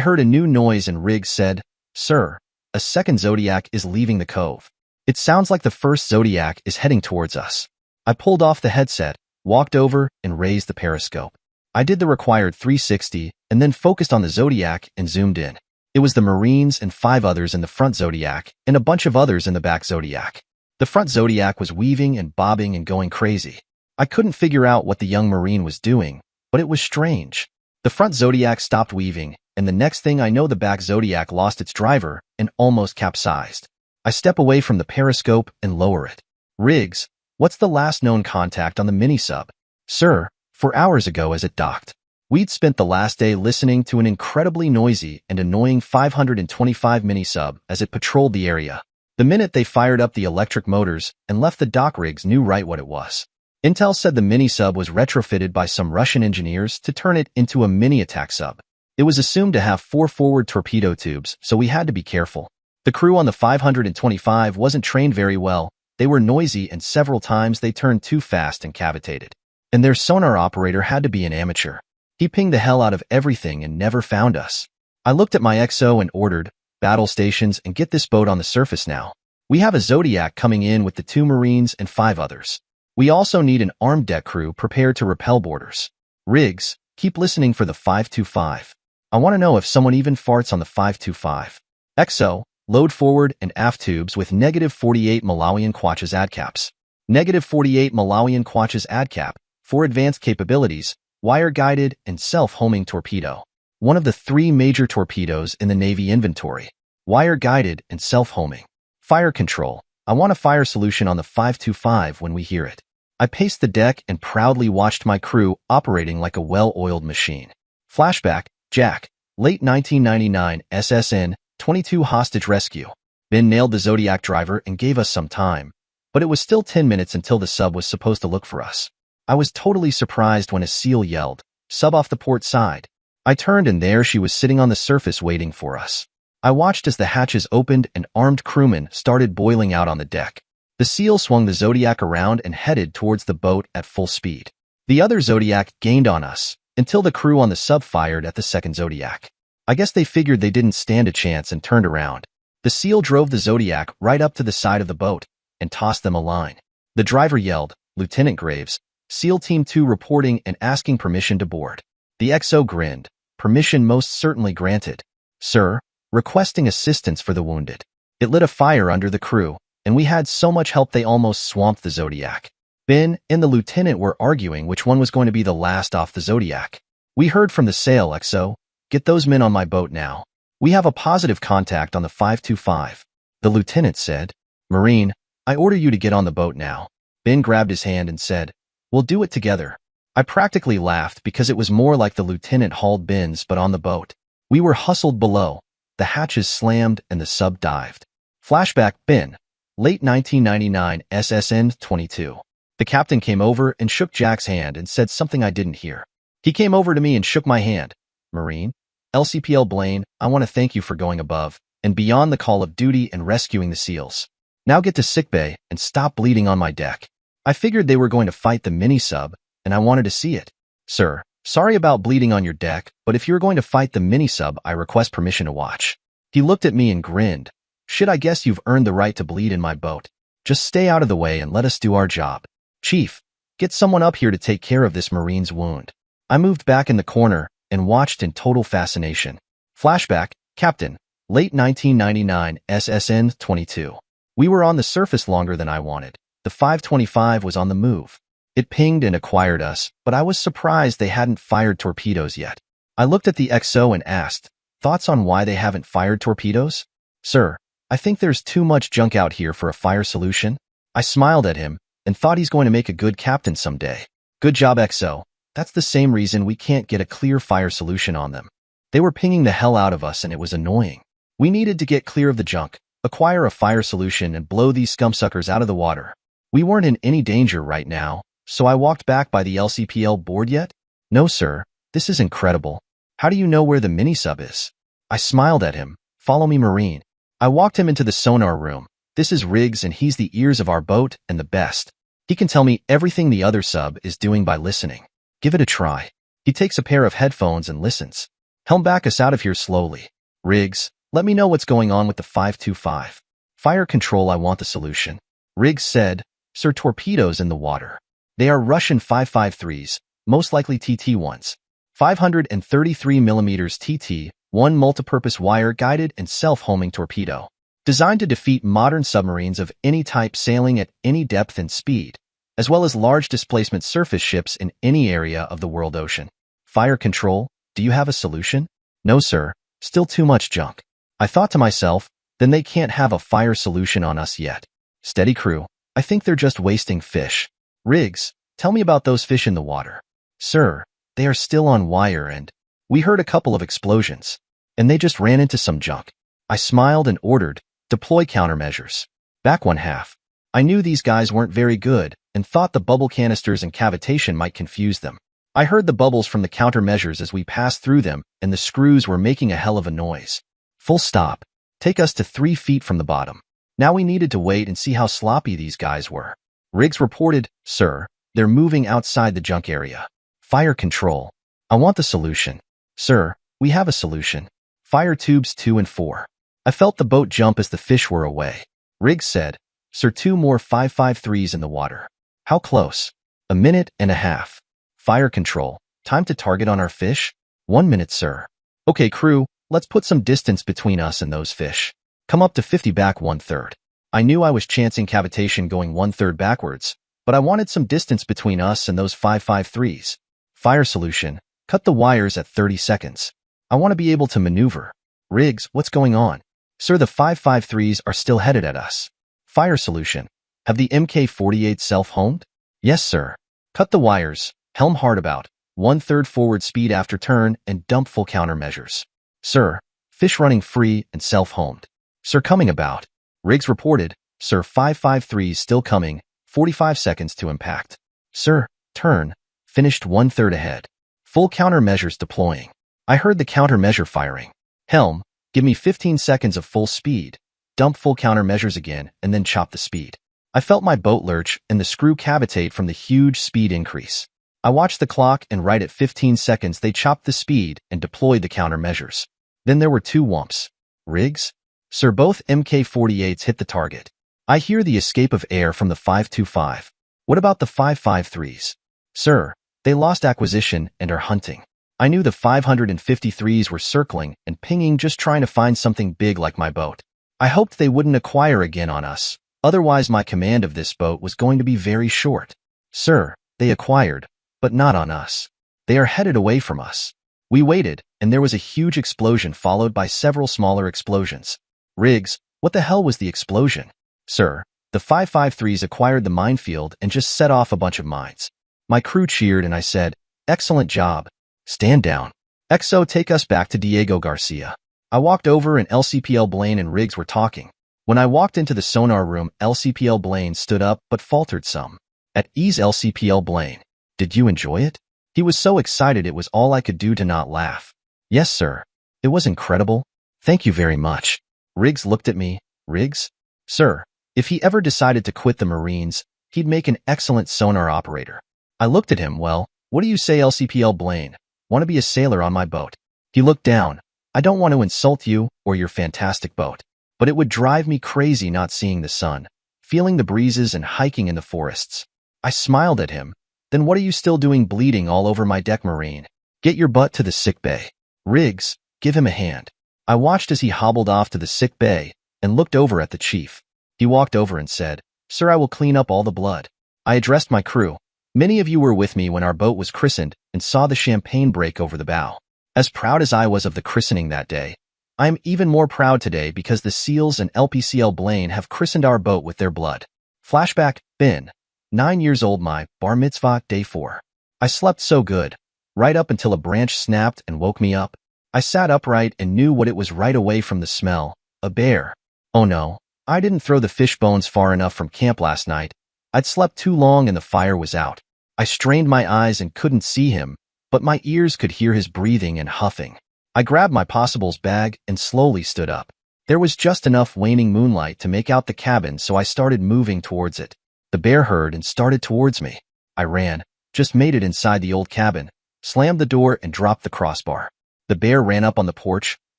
heard a new noise and Riggs said, "Sir, a second Zodiac is leaving the cove. It sounds like the first Zodiac is heading towards us." I pulled off the headset, walked over, and raised the periscope. I did the required 360 and then focused on the Zodiac and zoomed in. It was the Marines and 5 others in the front Zodiac and a bunch of others in the back Zodiac. The front Zodiac was weaving and bobbing and going crazy. I couldn't figure out what the young Marine was doing, but it was strange. The front Zodiac stopped weaving, and the next thing I know the back Zodiac lost its driver and almost capsized. I step away from the periscope and lower it. Riggs, what's the last known contact on the mini-sub? Sir, 4 hours ago as it docked. We'd spent the last day listening to an incredibly noisy and annoying 525 mini-sub as it patrolled the area. The minute they fired up the electric motors and left the dock, Riggs knew right what it was. Intel said the mini-sub was retrofitted by some Russian engineers to turn it into a mini-attack sub. It was assumed to have 4 forward torpedo tubes, so we had to be careful. The crew on the 525 wasn't trained very well. They were noisy and several times they turned too fast and cavitated. And their sonar operator had to be an amateur. He pinged the hell out of everything and never found us. I looked at my XO and ordered, battle stations and get this boat on the surface now. We have a Zodiac coming in with the 2 Marines and 5 others. We also need an armed deck crew prepared to repel boarders. Riggs, keep listening for the 525. I want to know if someone even farts on the 525. XO, load forward and aft tubes with -48 Malawian Kwacha's ADCAPs. -48 Malawian Kwacha's ADCAP, for advanced capabilities, wire-guided and self-homing torpedo. One of the 3 major torpedoes in the Navy inventory. Wire-guided and self-homing. Fire control. I want a fire solution on the 525 when we hear it. I paced the deck and proudly watched my crew operating like a well-oiled machine. Flashback, Jack, late 1999 SSN, 22 hostage rescue. Ben nailed the Zodiac driver and gave us some time, but it was still 10 minutes until the sub was supposed to look for us. I was totally surprised when a SEAL yelled, "Sub off the port side." I turned and there she was sitting on the surface waiting for us. I watched as the hatches opened and armed crewmen started boiling out on the deck. The SEAL swung the Zodiac around and headed towards the boat at full speed. The other Zodiac gained on us until the crew on the sub fired at the second Zodiac. I guess they figured they didn't stand a chance and turned around. The SEAL drove the Zodiac right up to the side of the boat and tossed them a line. The driver yelled, "Lieutenant Graves, SEAL Team 2 reporting and asking permission to board." The XO grinned. "Permission most certainly granted. Sir, requesting assistance for the wounded." It lit a fire under the crew, and we had so much help they almost swamped the Zodiac. Ben and the lieutenant were arguing which one was going to be the last off the Zodiac. "We heard from the sail, XO. Get those men on my boat now. We have a positive contact on the 525. The lieutenant said. "Marine, I order you to get on the boat now." Ben grabbed his hand and said, "We'll do it together." I practically laughed because it was more like the lieutenant hauled Ben's but on the boat. We were hustled below. The hatches slammed and the sub dived. Flashback, Ben, late 1999 SSN 22. The captain came over and shook Jack's hand and said something I didn't hear. He came over to me and shook my hand. "Marine, LCPL Blaine, I want to thank you for going above and beyond the call of duty and rescuing the SEALs. Now get to sickbay and stop bleeding on my deck." I figured they were going to fight the mini-sub, and I wanted to see it. "Sir, sorry about bleeding on your deck, but if you're going to fight the mini-sub, I request permission to watch." He looked at me and grinned. "Shit, I guess you've earned the right to bleed in my boat. Just stay out of the way and let us do our job. Chief, get someone up here to take care of this Marine's wound." I moved back in the corner and watched in total fascination. Flashback, Captain, late 1999 SSN 22. We were on the surface longer than I wanted. The 525 was on the move. It pinged and acquired us, but I was surprised they hadn't fired torpedoes yet. I looked at the XO and asked, "Thoughts on why they haven't fired torpedoes?" "Sir, I think there's too much junk out here for a fire solution." I smiled at him and thought he's going to make a good captain someday. "Good job, XO. That's the same reason we can't get a clear fire solution on them. They were pinging the hell out of us and it was annoying. We needed to get clear of the junk, acquire a fire solution and blow these scumsuckers out of the water. We weren't in any danger right now, so I walked back by the LCPL board yet?" "No, sir. This is incredible. How do you know where the mini-sub is?" I smiled at him. "Follow me, Marine." I walked him into the sonar room. "This is Riggs and he's the ears of our boat and the best. He can tell me everything the other sub is doing by listening. Give it a try." He takes a pair of headphones and listens. "Helm back us out of here slowly. Riggs, let me know what's going on with the 525. Fire control, I want the solution." Riggs said, Sir, torpedoes in the water. They are Russian 553s, most likely TT-1s. 533mm TT, one multipurpose wire-guided and self-homing torpedo. Designed to defeat modern submarines of any type sailing at any depth and speed, as well as large displacement surface ships in any area of the world ocean. Fire control, do you have a solution? No, sir, still too much junk. I thought to myself, then they can't have a fire solution on us yet. Steady, crew, I think they're just wasting fish. Riggs, tell me about those fish in the water. Sir, they are still on wire and we heard a couple of explosions, and they just ran into some junk. I smiled and ordered, deploy countermeasures. Back one half. I knew these guys weren't very good and thought the bubble canisters and cavitation might confuse them. I heard the bubbles from the countermeasures as we passed through them, and the screws were making a hell of a noise. Full stop. Take us to 3 feet from the bottom. Now we needed to wait and see how sloppy these guys were. Riggs reported, sir, they're moving outside the junk area. Fire control. I want the solution. Sir, we have a solution. Fire tubes 2 and 4. I felt the boat jump as the fish were away. Riggs said, sir, 2 more 553s in the water. How close? A minute and a half. Fire control. Time to target on our fish? 1 minute, sir. Okay, crew, let's put some distance between us and those fish. Come up to 50 back 1/3. I knew I was chancing cavitation going 1/3 backwards, but I wanted some distance between us and those 553s. Fire solution. Cut the wires at 30 seconds. I want to be able to maneuver. Riggs, what's going on? Sir, the 553s are still headed at us. Fire solution. Have the Mk-48 self-homed? Yes, sir. Cut the wires, helm hard about, 1/3 forward speed after turn, and dump full countermeasures. Sir, fish running free and self-homed. Sir, coming about. Riggs reported, sir, 553s still coming, 45 seconds to impact. Sir, turn, finished 1/3 ahead. Full countermeasures deploying. I heard the countermeasure firing. Helm, give me 15 seconds of full speed. Dump full countermeasures again, and then chop the speed. I felt my boat lurch and the screw cavitate from the huge speed increase. I watched the clock, and right at 15 seconds they chopped the speed and deployed the countermeasures. Then there were 2 whumps. Riggs? Sir, both Mk-48s hit the target. I hear the escape of air from the 525. What about the 553s? Sir, they lost acquisition and are hunting. I knew the 553s were circling and pinging, just trying to find something big like my boat. I hoped they wouldn't acquire again on us, otherwise my command of this boat was going to be very short. Sir, they acquired, but not on us. They are headed away from us. We waited, and there was a huge explosion followed by several smaller explosions. Riggs, what the hell was the explosion? Sir, the 553s acquired the minefield and just set off a bunch of mines. My crew cheered and I said, excellent job. Stand down. XO, take us back to Diego Garcia. I walked over and LCPL Blaine and Riggs were talking. When I walked into the sonar room, LCPL Blaine stood up but faltered some. At ease, LCPL Blaine. Did you enjoy it? He was so excited it was all I could do to not laugh. Yes, sir. It was incredible. Thank you very much. Riggs looked at me. Riggs? Sir, if he ever decided to quit the Marines, he'd make an excellent sonar operator. I looked at him. Well, what do you say, LCPL Blaine? Want to be a sailor on my boat? He looked down. I don't want to insult you or your fantastic boat, but it would drive me crazy not seeing the sun, feeling the breezes and hiking in the forests. I smiled at him. Then what are you still doing bleeding all over my deck, Marine? Get your butt to the sick bay. Riggs, give him a hand. I watched as he hobbled off to the sick bay and looked over at the chief. He walked over and said, Sir, I will clean up all the blood. I addressed my crew. Many of you were with me when our boat was christened and saw the champagne break over the bow. As proud as I was of the christening that day, I am even more proud today because the SEALs and LPCL Blaine have christened our boat with their blood. Flashback, Ben. 9 years old, my bar mitzvah, day 4. I slept so good, right up until a branch snapped and woke me up. I sat upright and knew what it was right away from the smell, a bear. Oh no, I didn't throw the fish bones far enough from camp last night. I'd slept too long and the fire was out. I strained my eyes and couldn't see him, but my ears could hear his breathing and huffing. I grabbed my possibles bag and slowly stood up. There was just enough waning moonlight to make out the cabin, so I started moving towards it. The bear heard and started towards me. I ran, just made it inside the old cabin, slammed the door and dropped the crossbar. The bear ran up on the porch,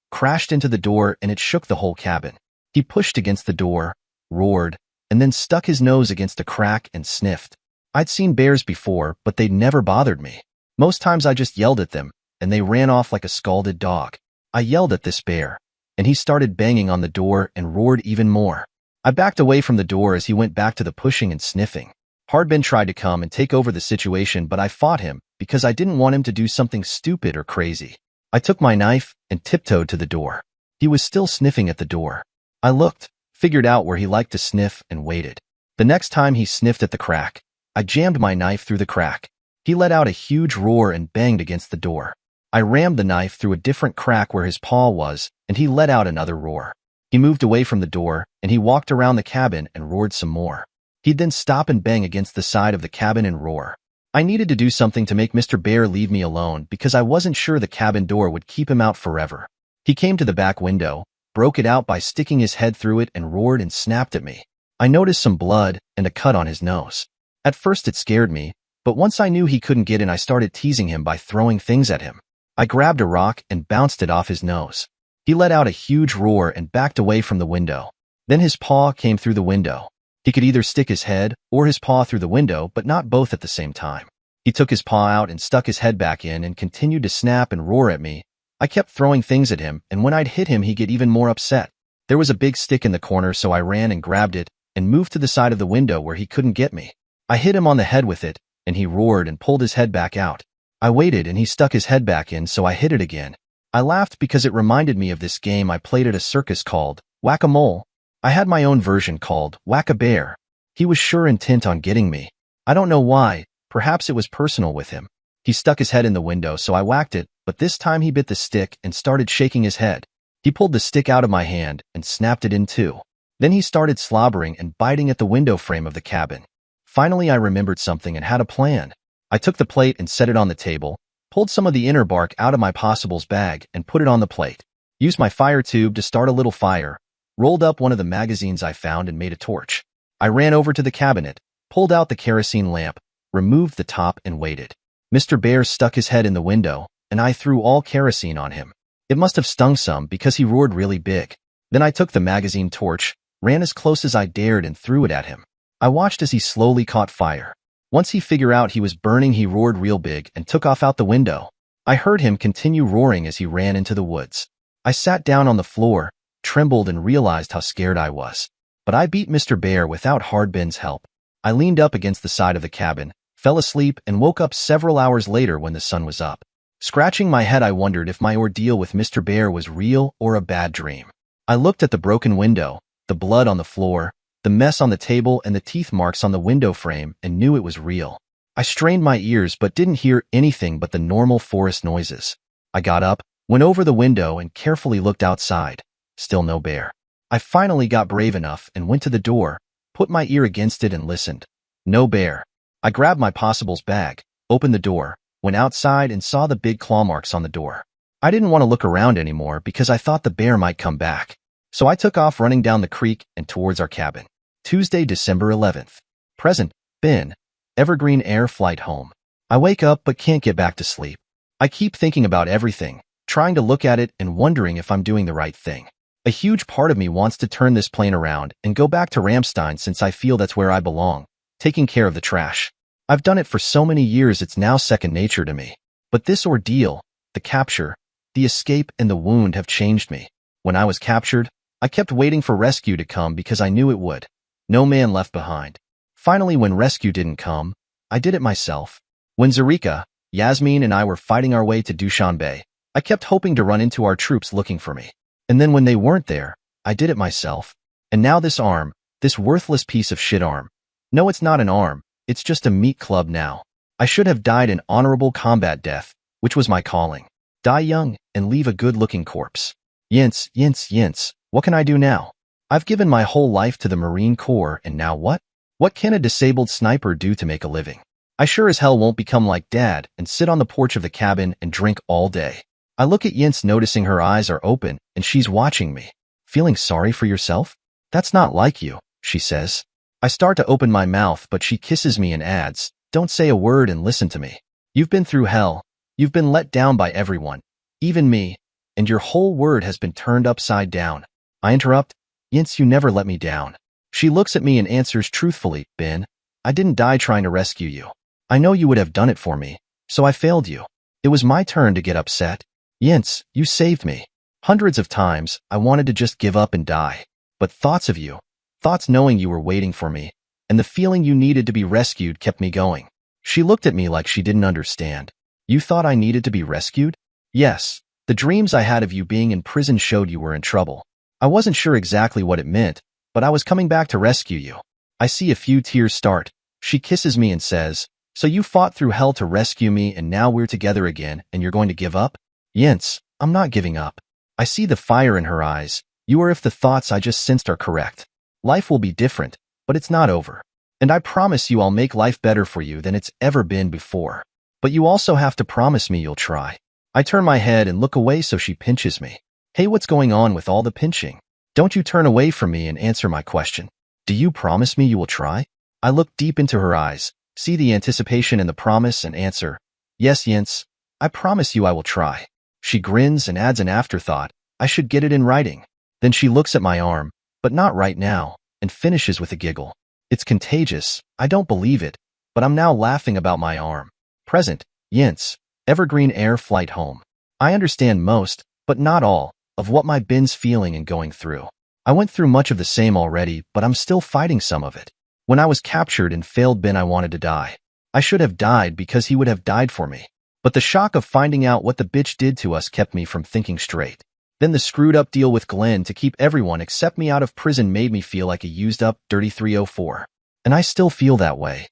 crashed into the door, and it shook the whole cabin. He pushed against the door, roared, and then stuck his nose against a crack and sniffed. I'd seen bears before, but they'd never bothered me. Most times I just yelled at them, and they ran off like a scalded dog. I yelled at this bear, and he started banging on the door and roared even more. I backed away from the door as he went back to the pushing and sniffing. Hardbin tried to come and take over the situation, but I fought him because I didn't want him to do something stupid or crazy. I took my knife and tiptoed to the door. He was still sniffing at the door. I looked, figured out where he liked to sniff, and waited. The next time he sniffed at the crack, I jammed my knife through the crack. He let out a huge roar and banged against the door. I rammed the knife through a different crack where his paw was, and he let out another roar. He moved away from the door, and he walked around the cabin and roared some more. He'd then stop and bang against the side of the cabin and roar. I needed to do something to make Mr. Bear leave me alone because I wasn't sure the cabin door would keep him out forever. He came to the back window, broke it out by sticking his head through it, and roared and snapped at me. I noticed some blood and a cut on his nose. At first it scared me, but once I knew he couldn't get in, I started teasing him by throwing things at him. I grabbed a rock and bounced it off his nose. He let out a huge roar and backed away from the window. Then his paw came through the window. He could either stick his head or his paw through the window, but not both at the same time. He took his paw out and stuck his head back in and continued to snap and roar at me. I kept throwing things at him, and when I'd hit him, he'd get even more upset. There was a big stick in the corner, so I ran and grabbed it and moved to the side of the window where he couldn't get me. I hit him on the head with it, and he roared and pulled his head back out. I waited, and he stuck his head back in, so I hit it again. I laughed because it reminded me of this game I played at a circus called Whack-a-Mole. I had my own version called Whack-a-Bear. He was sure intent on getting me. I don't know why, perhaps it was personal with him. He stuck his head in the window, so I whacked it, but this time he bit the stick and started shaking his head. He pulled the stick out of my hand and snapped it in two. Then he started slobbering and biting at the window frame of the cabin. Finally, I remembered something and had a plan. I took the plate and set it on the table, pulled some of the inner bark out of my possibles bag and put it on the plate, used my fire tube to start a little fire, rolled up one of the magazines I found and made a torch. I ran over to the cabinet, pulled out the kerosene lamp, removed the top and waited. Mr. Bear stuck his head in the window, and I threw all kerosene on him. It must have stung some because he roared really big. Then I took the magazine torch, ran as close as I dared and threw it at him. I watched as he slowly caught fire. Once he figured out he was burning, he roared real big and took off out the window. I heard him continue roaring as he ran into the woods. I sat down on the floor, trembled, and realized how scared I was. But I beat Mr. Bear without Hardbin's help. I leaned up against the side of the cabin, fell asleep, and woke up several hours later when the sun was up. Scratching my head, I wondered if my ordeal with Mr. Bear was real or a bad dream. I looked at the broken window, the blood on the floor, the mess on the table, and the teeth marks on the window frame, and knew it was real. I strained my ears but didn't hear anything but the normal forest noises. I got up, went over the window, and carefully looked outside. Still no bear. I finally got brave enough and went to the door, put my ear against it and listened. No bear. I grabbed my possibles bag, opened the door, went outside, and saw the big claw marks on the door. I didn't want to look around anymore because I thought the bear might come back. So I took off running down the creek and towards our cabin. Tuesday, December 11th. Present. Ben. Evergreen Air flight home. I wake up but can't get back to sleep. I keep thinking about everything, trying to look at it and wondering if I'm doing the right thing. A huge part of me wants to turn this plane around and go back to Ramstein since I feel that's where I belong, taking care of the trash. I've done it for so many years it's now second nature to me. But this ordeal, the capture, the escape, and the wound have changed me. When I was captured, I kept waiting for rescue to come because I knew it would. No man left behind. Finally, when rescue didn't come, I did it myself. When Zarika, Yasmin, and I were fighting our way to Dushanbe, I kept hoping to run into our troops looking for me. And then when they weren't there, I did it myself. And now this arm, this worthless piece of shit arm. No, it's not an arm. It's just a meat club now. I should have died an honorable combat death, which was my calling. Die young and leave a good-looking corpse. Yints, yints, yints. What can I do now? I've given my whole life to the Marine Corps, and now what? What can a disabled sniper do to make a living? I sure as hell won't become like Dad and sit on the porch of the cabin and drink all day. I look at Yints, noticing her eyes are open and she's watching me. Feeling sorry for yourself? That's not like you, she says. I start to open my mouth, but she kisses me and adds, don't say a word and listen to me. You've been through hell. You've been let down by everyone, even me, and your whole world has been turned upside down. I interrupt, Yints, you never let me down. She looks at me and answers truthfully, Ben, I didn't die trying to rescue you. I know you would have done it for me, so I failed you. It was my turn to get upset. Yince, you saved me. Hundreds of times, I wanted to just give up and die. But thoughts of you, thoughts knowing you were waiting for me, and the feeling you needed to be rescued kept me going. She looked at me like she didn't understand. You thought I needed to be rescued? Yes. The dreams I had of you being in prison showed you were in trouble. I wasn't sure exactly what it meant, but I was coming back to rescue you. I see a few tears start. She kisses me and says, so you fought through hell to rescue me and now we're together again and you're going to give up? Yince, I'm not giving up. I see the fire in her eyes. You are if the thoughts I just sensed are correct. Life will be different, but it's not over. And I promise you I'll make life better for you than it's ever been before. But you also have to promise me you'll try. I turn my head and look away so she pinches me. Hey, what's going on with all the pinching? Don't you turn away from me and answer my question. Do you promise me you will try? I look deep into her eyes, see the anticipation in the promise and answer, yes, Yince, I promise you I will try. She grins and adds an afterthought, I should get it in writing. Then she looks at my arm, but not right now, and finishes with a giggle. It's contagious, I don't believe it, but I'm now laughing about my arm. Present, Yince, Evergreen Air Flight Home. I understand most, but not all, of what my Ben's feeling and going through. I went through much of the same already, but I'm still fighting some of it. When I was captured and failed Ben, I wanted to die. I should have died because he would have died for me. But the shock of finding out what the bitch did to us kept me from thinking straight. Then the screwed up deal with Glenn to keep everyone except me out of prison made me feel like a used up, dirty 304. And I still feel that way.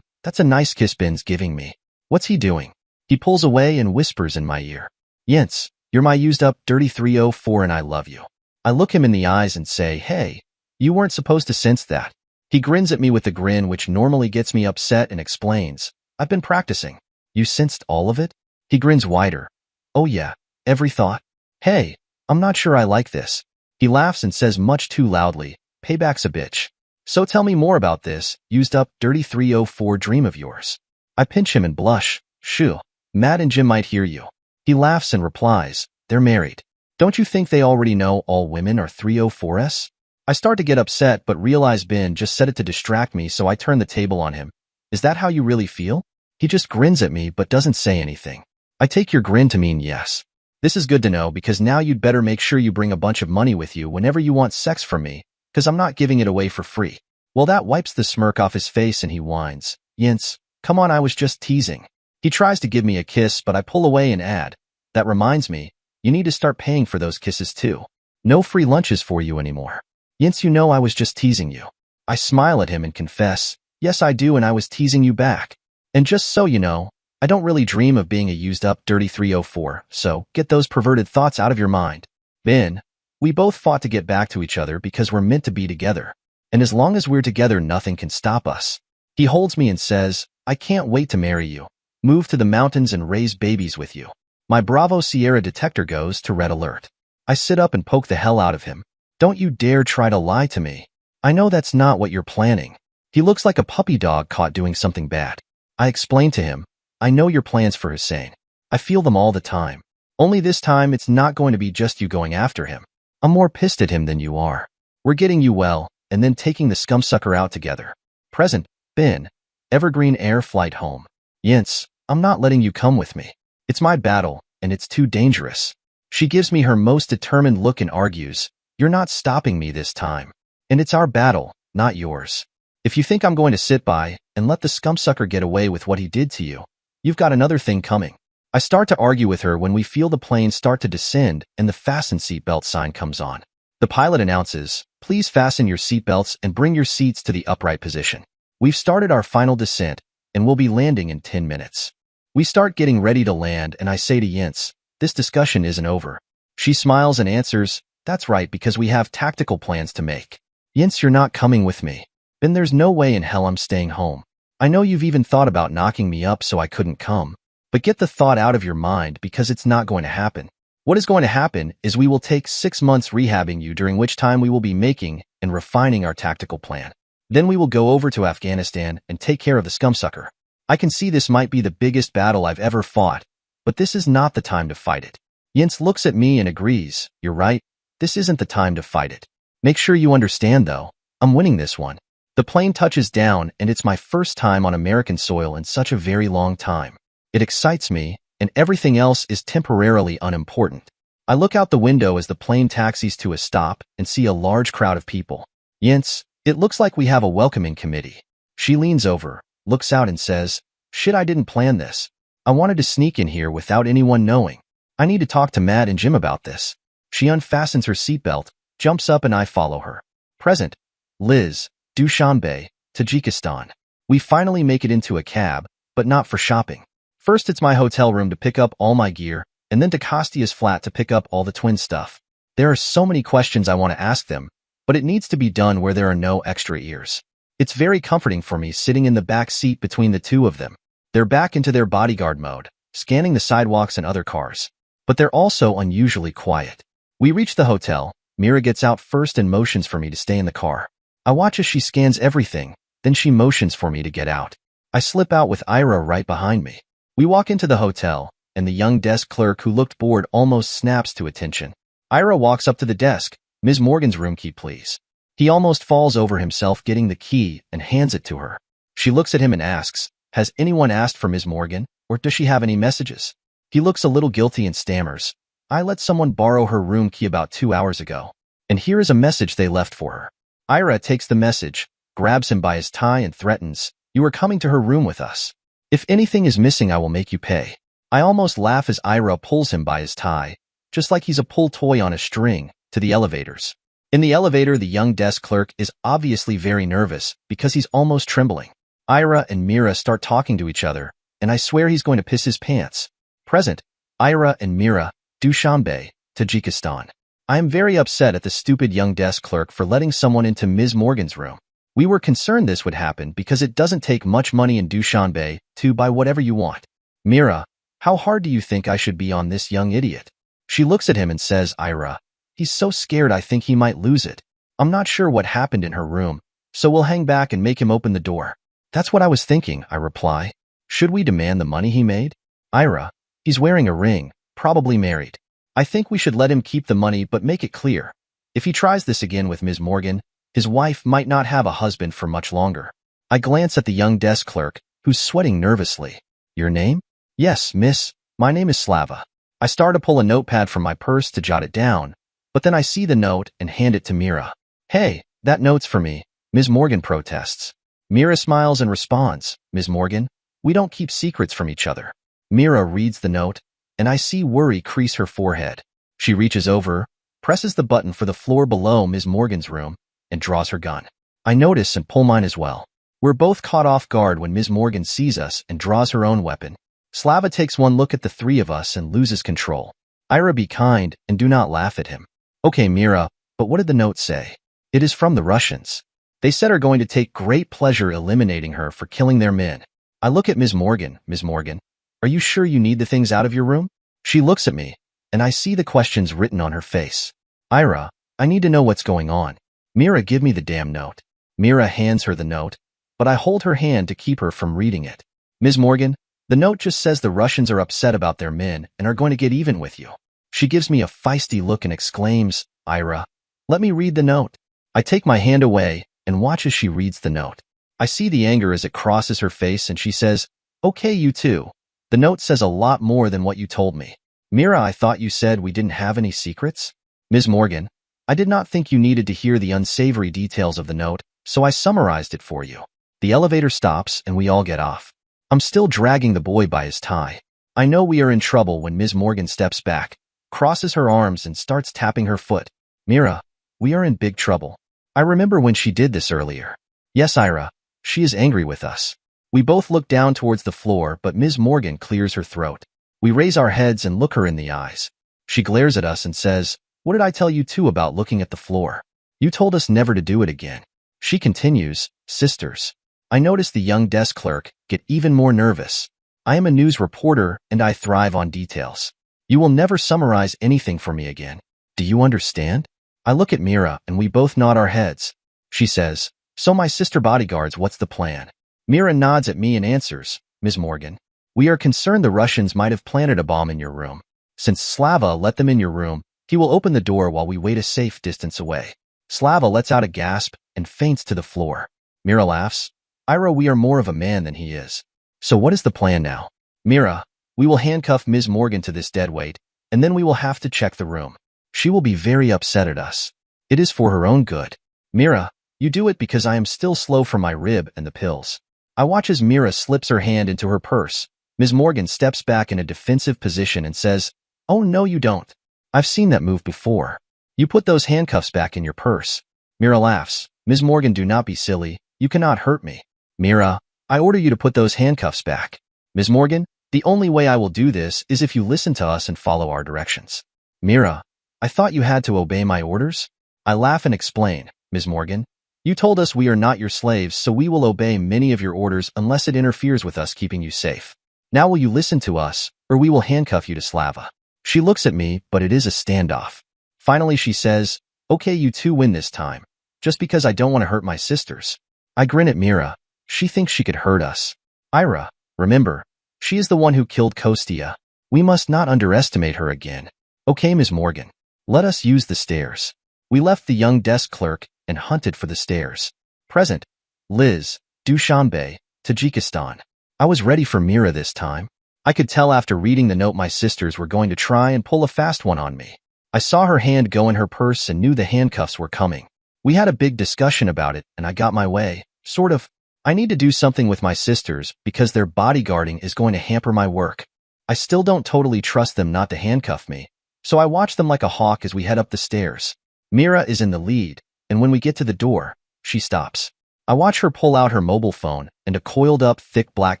That's a nice kiss Ben's giving me. What's he doing? He pulls away and whispers in my ear. Yince, you're my used up, dirty 304 and I love you. I look him in the eyes and say, hey, you weren't supposed to sense that. He grins at me with a grin which normally gets me upset and explains, I've been practicing. You sensed all of it? He grins wider. Oh yeah, every thought. Hey, I'm not sure I like this. He laughs and says much too loudly, payback's a bitch. So tell me more about this, used up, dirty 304 dream of yours. I pinch him and blush. Shoo, Matt and Jim might hear you. He laughs and replies, they're married. Don't you think they already know all women are 304s? I start to get upset but realize Ben just said it to distract me, so I turn the table on him. Is that how you really feel? He just grins at me but doesn't say anything. I take your grin to mean yes. This is good to know because now you'd better make sure you bring a bunch of money with you whenever you want sex from me, because I'm not giving it away for free. Well, that wipes the smirk off his face and he whines, Yince, come on, I was just teasing. He tries to give me a kiss but I pull away and add, that reminds me, you need to start paying for those kisses too. No free lunches for you anymore. Yince, you know I was just teasing you. I smile at him and confess, yes I do and I was teasing you back. And just so you know, I don't really dream of being a used up, dirty 304, so get those perverted thoughts out of your mind. Ben, we both fought to get back to each other because we're meant to be together. And as long as we're together, nothing can stop us. He holds me and says, I can't wait to marry you, move to the mountains and raise babies with you. My Bravo Sierra detector goes to red alert. I sit up and poke the hell out of him. Don't you dare try to lie to me. I know that's not what you're planning. He looks like a puppy dog caught doing something bad. I explain to him, I know your plans for Hussein. I feel them all the time. Only this time it's not going to be just you going after him. I'm more pissed at him than you are. We're getting you well, and then taking the scumsucker out together. Present, Ben, Evergreen Air Flight Home. Yince, I'm not letting you come with me. It's my battle, and it's too dangerous. She gives me her most determined look and argues, you're not stopping me this time. And it's our battle, not yours. If you think I'm going to sit by and let the scumsucker get away with what he did to you, you've got another thing coming. I start to argue with her when we feel the plane start to descend and the fasten seatbelt sign comes on. The pilot announces, please fasten your seatbelts and bring your seats to the upright position. We've started our final descent, and we'll be landing in 10 minutes. We start getting ready to land, and I say to Yince, this discussion isn't over. She smiles and answers, that's right, because we have tactical plans to make. Yince, you're not coming with me. Ben, there's no way in hell I'm staying home. I know you've even thought about knocking me up so I couldn't come. But get the thought out of your mind because it's not going to happen. What is going to happen is we will take 6 months rehabbing you, during which time we will be making and refining our tactical plan. Then we will go over to Afghanistan and take care of the scumsucker. I can see this might be the biggest battle I've ever fought, but this is not the time to fight it. Yince looks at me and agrees, you're right, this isn't the time to fight it. Make sure you understand, though, I'm winning this one. The plane touches down, and it's my first time on American soil in such a very long time. It excites me, and everything else is temporarily unimportant. I look out the window as the plane taxis to a stop and see a large crowd of people. Yince, it looks like we have a welcoming committee. She leans over, looks out and says, "Shit, I didn't plan this. I wanted to sneak in here without anyone knowing. I need to talk to Matt and Jim about this." She unfastens her seatbelt, jumps up, and I follow her. Present. Liz, Dushanbe, Tajikistan. We finally make it into a cab, but not for shopping. First, it's my hotel room to pick up all my gear, and then to Kostia's flat to pick up all the twin stuff. There are so many questions I want to ask them, but it needs to be done where there are no extra ears. It's very comforting for me sitting in the back seat between the two of them. They're back into their bodyguard mode, scanning the sidewalks and other cars. But they're also unusually quiet. We reach the hotel. Mira gets out first and motions for me to stay in the car. I watch as she scans everything, then she motions for me to get out. I slip out with Ira right behind me. We walk into the hotel, and the young desk clerk who looked bored almost snaps to attention. Ira walks up to the desk. "Ms. Morgan's room key, please." He almost falls over himself getting the key and hands it to her. She looks at him and asks, "Has anyone asked for Ms. Morgan, or does she have any messages?" He looks a little guilty and stammers, "I let someone borrow her room key about 2 hours ago, and here is a message they left for her." Ira takes the message, grabs him by his tie and threatens, "You are coming to her room with us. If anything is missing, I will make you pay." I almost laugh as Ira pulls him by his tie, just like he's a pull toy on a string, to the elevators. In the elevator, the young desk clerk is obviously very nervous because he's almost trembling. Ira and Mira start talking to each other, and I swear he's going to piss his pants. Present. Ira and Mira, Dushanbe, Tajikistan. I am very upset at the stupid young desk clerk for letting someone into Ms. Morgan's room. We were concerned this would happen because it doesn't take much money in Dushanbe to buy whatever you want. Mira, how hard do you think I should be on this young idiot? She looks at him and says, "Ira, he's so scared I think he might lose it. I'm not sure what happened in her room, so we'll hang back and make him open the door." "That's what I was thinking," I reply. "Should we demand the money he made?" Ira, "He's wearing a ring, probably married. I think we should let him keep the money but make it clear. If he tries this again with Ms. Morgan, his wife might not have a husband for much longer." I glance at the young desk clerk, who's sweating nervously. "Your name?" "Yes, miss. My name is Slava." I start to pull a notepad from my purse to jot it down, but then I see the note and hand it to Mira. "Hey, that note's for me," Ms. Morgan protests. Mira smiles and responds, "Ms. Morgan, we don't keep secrets from each other." Mira reads the note, and I see worry crease her forehead. She reaches over, presses the button for the floor below Ms. Morgan's room, and draws her gun. I notice and pull mine as well. We're both caught off guard when Ms. Morgan sees us and draws her own weapon. Slava takes one look at the three of us and loses control. "Ira, be kind and do not laugh at him." "Okay, Mira, but what did the note say?" "It is from the Russians. They said are going to take great pleasure eliminating her for killing their men." I look at Ms. Morgan. "Ms. Morgan, are you sure you need the things out of your room?" She looks at me, and I see the questions written on her face. "Ira, I need to know what's going on." "Mira, give me the damn note." Mira hands her the note, but I hold her hand to keep her from reading it. "Ms. Morgan, the note just says the Russians are upset about their men and are going to get even with you." She gives me a feisty look and exclaims, "Ira, let me read the note." I take my hand away and watch as she reads the note. I see the anger as it crosses her face, and she says, "Okay, you too. The note says a lot more than what you told me." "Mira, I thought you said we didn't have any secrets." "Ms. Morgan, I did not think you needed to hear the unsavory details of the note, so I summarized it for you." The elevator stops and we all get off. I'm still dragging the boy by his tie. I know we are in trouble when Ms. Morgan steps back, crosses her arms and starts tapping her foot. "Mira, we are in big trouble. I remember when she did this earlier." "Yes, Ira, she is angry with us." We both look down towards the floor, but Ms. Morgan clears her throat. We raise our heads and look her in the eyes. She glares at us and says, "What did I tell you two about looking at the floor? You told us never to do it again." She continues, "Sisters." I notice the young desk clerk get even more nervous. I am a news reporter and I thrive on details. You will never summarize anything for me again. Do you understand? I look at Mira and we both nod our heads. She says, "So my sister bodyguards, what's the plan?" Mira nods at me and answers, "Ms. Morgan, we are concerned the Russians might have planted a bomb in your room. Since Slava let them in your room, he will open the door while we wait a safe distance away. Slava lets out a gasp and faints to the floor. Mira laughs. Ira, we are more of a man than he is. So what is the plan now? Mira, we will handcuff Ms. Morgan to this deadweight, and then we will have to check the room. She will be very upset at us. It is for her own good. Mira, you do it because I am still slow from my rib and the pills. I watch as Mira slips her hand into her purse. Ms. Morgan steps back in a defensive position and says, "Oh no you don't. I've seen that move before. You put those handcuffs back in your purse." Mira laughs. Ms. Morgan, do not be silly. You cannot hurt me. Mira, I order you to put those handcuffs back. Ms. Morgan, the only way I will do this is if you listen to us and follow our directions. Mira, I thought you had to obey my orders? I laugh and explain. Ms. Morgan, you told us we are not your slaves, so we will obey many of your orders unless it interferes with us keeping you safe. Now will you listen to us, or we will handcuff you to Slava. She looks at me, but it is a standoff. Finally she says, okay, you two win this time, just because I don't want to hurt my sisters. I grin at Mira. She thinks she could hurt us. Ira, remember, she is the one who killed Kostya. We must not underestimate her again. Okay, Ms. Morgan, let us use the stairs. We left the young desk clerk and hunted for the stairs. Present, Liz, Dushanbe, Tajikistan. I was ready for Mira this time. I could tell after reading the note my sisters were going to try and pull a fast one on me. I saw her hand go in her purse and knew the handcuffs were coming. We had a big discussion about it and I got my way, sort of. I need to do something with my sisters because their bodyguarding is going to hamper my work. I still don't totally trust them not to handcuff me, so I watch them like a hawk as we head up the stairs. Mira is in the lead, and when we get to the door, she stops. I watch her pull out her mobile phone and a coiled-up, thick black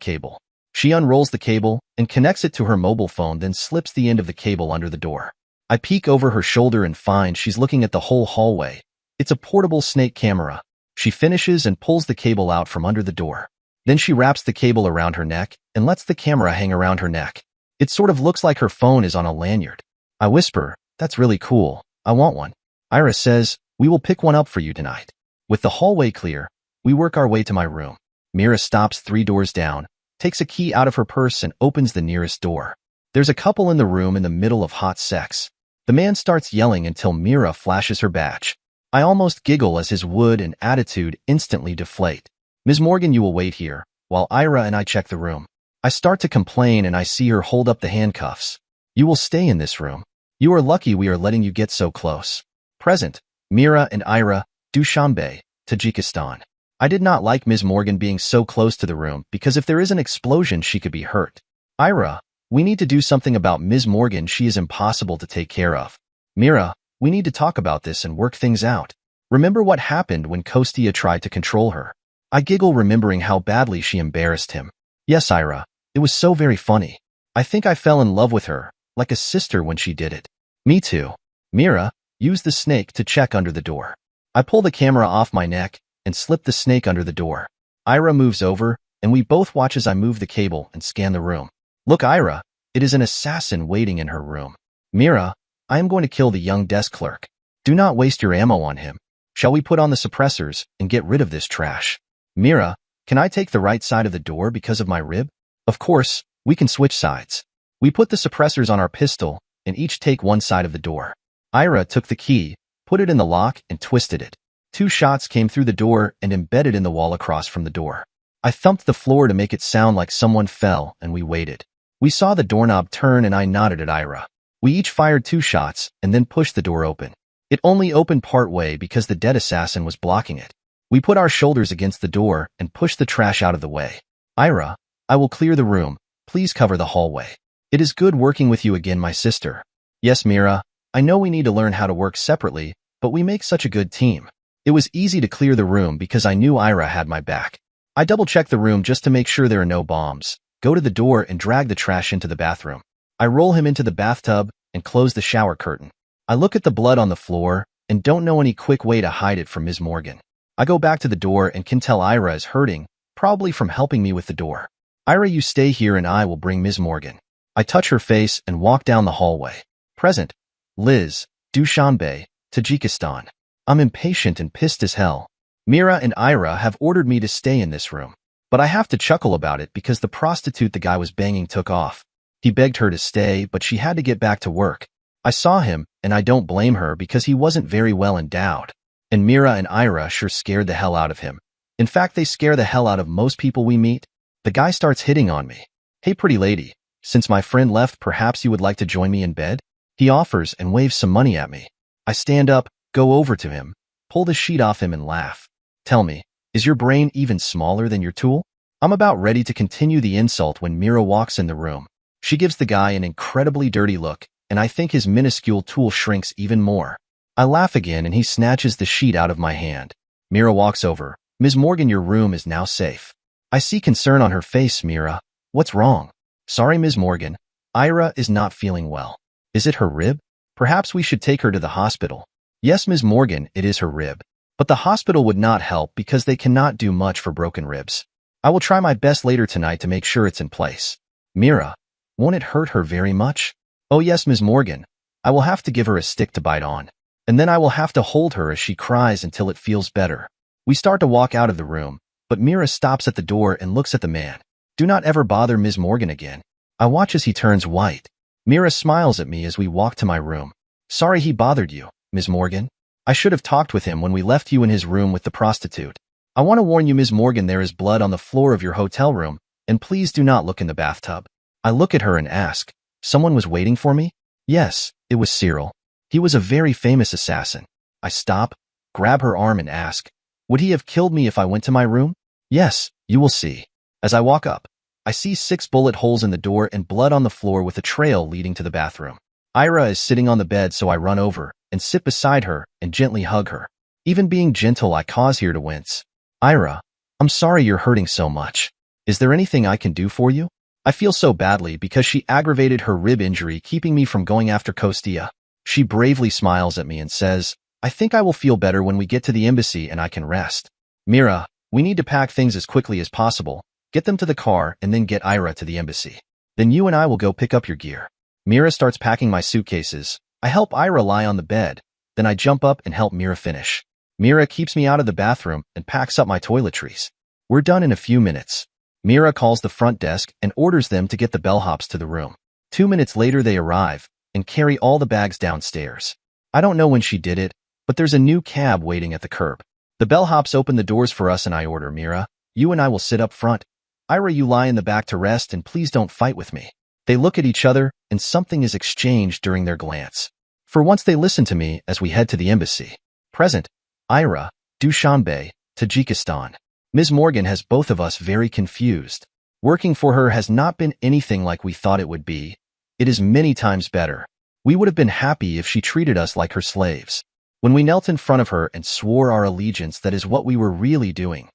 cable. She unrolls the cable and connects it to her mobile phone, then slips the end of the cable under the door. I peek over her shoulder and find she's looking at the whole hallway. It's a portable snake camera. She finishes and pulls the cable out from under the door. Then she wraps the cable around her neck and lets the camera hang around her neck. It sort of looks like her phone is on a lanyard. I whisper, that's really cool. I want one. Ira says, we will pick one up for you tonight. With the hallway clear, we work our way to my room. Mira stops 3 doors down, takes a key out of her purse and opens the nearest door. There's a couple in the room in the middle of hot sex. The man starts yelling until Mira flashes her badge. I almost giggle as his wood and attitude instantly deflate. Ms. Morgan, you will wait here, while Ira and I check the room. I start to complain and I see her hold up the handcuffs. You will stay in this room. You are lucky we are letting you get so close. Present, Mira and Ira, Dushanbe, Tajikistan. I did not like Ms. Morgan being so close to the room because if there is an explosion, she could be hurt. Ira, we need to do something about Ms. Morgan. She is impossible to take care of. Mira, we need to talk about this and work things out. Remember what happened when Kostya tried to control her? I giggle remembering how badly she embarrassed him. Yes, Ira, it was so very funny. I think I fell in love with her, like a sister when she did it. Me too. Mira, use the snake to check under the door. I pull the camera off my neck and slip the snake under the door. Ira moves over, and we both watch as I move the cable and scan the room. Look, Ira, it is an assassin waiting in her room. Mira, I am going to kill the young desk clerk. Do not waste your ammo on him. Shall we put on the suppressors and get rid of this trash? Mira, can I take the right side of the door because of my rib? Of course, we can switch sides. We put the suppressors on our pistol and each take one side of the door. Ira took the key, put it in the lock, and twisted it. 2 shots came through the door and embedded in the wall across from the door. I thumped the floor to make it sound like someone fell, and we waited. We saw the doorknob turn and I nodded at Ira. We each fired 2 shots and then pushed the door open. It only opened part way because the dead assassin was blocking it. We put our shoulders against the door and pushed the trash out of the way. Ira, I will clear the room. Please cover the hallway. It is good working with you again, my sister. Yes, Mira, I know we need to learn how to work separately, but we make such a good team. It was easy to clear the room because I knew Ira had my back. I double-checked the room just to make sure there are no bombs, go to the door and drag the trash into the bathroom. I roll him into the bathtub and close the shower curtain. I look at the blood on the floor and don't know any quick way to hide it from Ms. Morgan. I go back to the door and can tell Ira is hurting, probably from helping me with the door. Ira, you stay here and I will bring Ms. Morgan. I touch her face and walk down the hallway. Present, Liz, Dushanbe, Tajikistan. I'm impatient and pissed as hell. Mira and Ira have ordered me to stay in this room, but I have to chuckle about it because the prostitute the guy was banging took off. He begged her to stay, but she had to get back to work. I saw him, and I don't blame her because he wasn't very well endowed. And Mira and Ira sure scared the hell out of him. In fact, they scare the hell out of most people we meet. The guy starts hitting on me. Hey, pretty lady, since my friend left, perhaps you would like to join me in bed? He offers and waves some money at me. I stand up, go over to him, pull the sheet off him and laugh. Tell me, is your brain even smaller than your tool? I'm about ready to continue the insult when Mira walks in the room. She gives the guy an incredibly dirty look, and I think his minuscule tool shrinks even more. I laugh again and he snatches the sheet out of my hand. Mira walks over. Ms. Morgan, your room is now safe. I see concern on her face. Mira, what's wrong? Sorry, Ms. Morgan. Ira is not feeling well. Is it her rib? Perhaps we should take her to the hospital. Yes, Ms. Morgan, it is her rib. But the hospital would not help because they cannot do much for broken ribs. I will try my best later tonight to make sure it's in place. Mira, won't it hurt her very much? Oh yes, Ms. Morgan. I will have to give her a stick to bite on. And then I will have to hold her as she cries until it feels better. We start to walk out of the room, but Mira stops at the door and looks at the man. Do not ever bother Ms. Morgan again. I watch as he turns white. Mira smiles at me as we walk to my room. Sorry he bothered you, Ms. Morgan. I should have talked with him when we left you in his room with the prostitute. I want to warn you, Ms. Morgan, there is blood on the floor of your hotel room, and please do not look in the bathtub. I look at her and ask, someone was waiting for me? Yes, it was Cyril. He was a very famous assassin. I stop, grab her arm and ask, would he have killed me if I went to my room? Yes, you will see. As I walk up, I see 6 bullet holes in the door and blood on the floor with a trail leading to the bathroom. Ira is sitting on the bed, so I run over and sit beside her and gently hug her. Even being gentle, I cause her to wince. Ira, I'm sorry you're hurting so much. Is there anything I can do for you? I feel so badly because she aggravated her rib injury, keeping me from going after Kostia. She bravely smiles at me and says, I think I will feel better when we get to the embassy and I can rest. Mira, we need to pack things as quickly as possible, get them to the car, and then get Ira to the embassy. Then you and I will go pick up your gear. Mira starts packing my suitcases. I help Ira lie on the bed. Then I jump up and help Mira finish. Mira keeps me out of the bathroom and packs up my toiletries. We're done in a few minutes. Mira calls the front desk and orders them to get the bellhops to the room. 2 minutes later they arrive and carry all the bags downstairs. I don't know when she did it, but there's a new cab waiting at the curb. The bellhops open the doors for us and I order, Mira, you and I will sit up front. Ira, you lie in the back to rest and please don't fight with me. They look at each other and something is exchanged during their glance. For once they listen to me as we head to the embassy. Present, Ira, Dushanbe, Tajikistan. Ms. Morgan has both of us very confused. Working for her has not been anything like we thought it would be. It is many times better. We would have been happy if she treated us like her slaves. When we knelt in front of her and swore our allegiance, that is what we were really doing.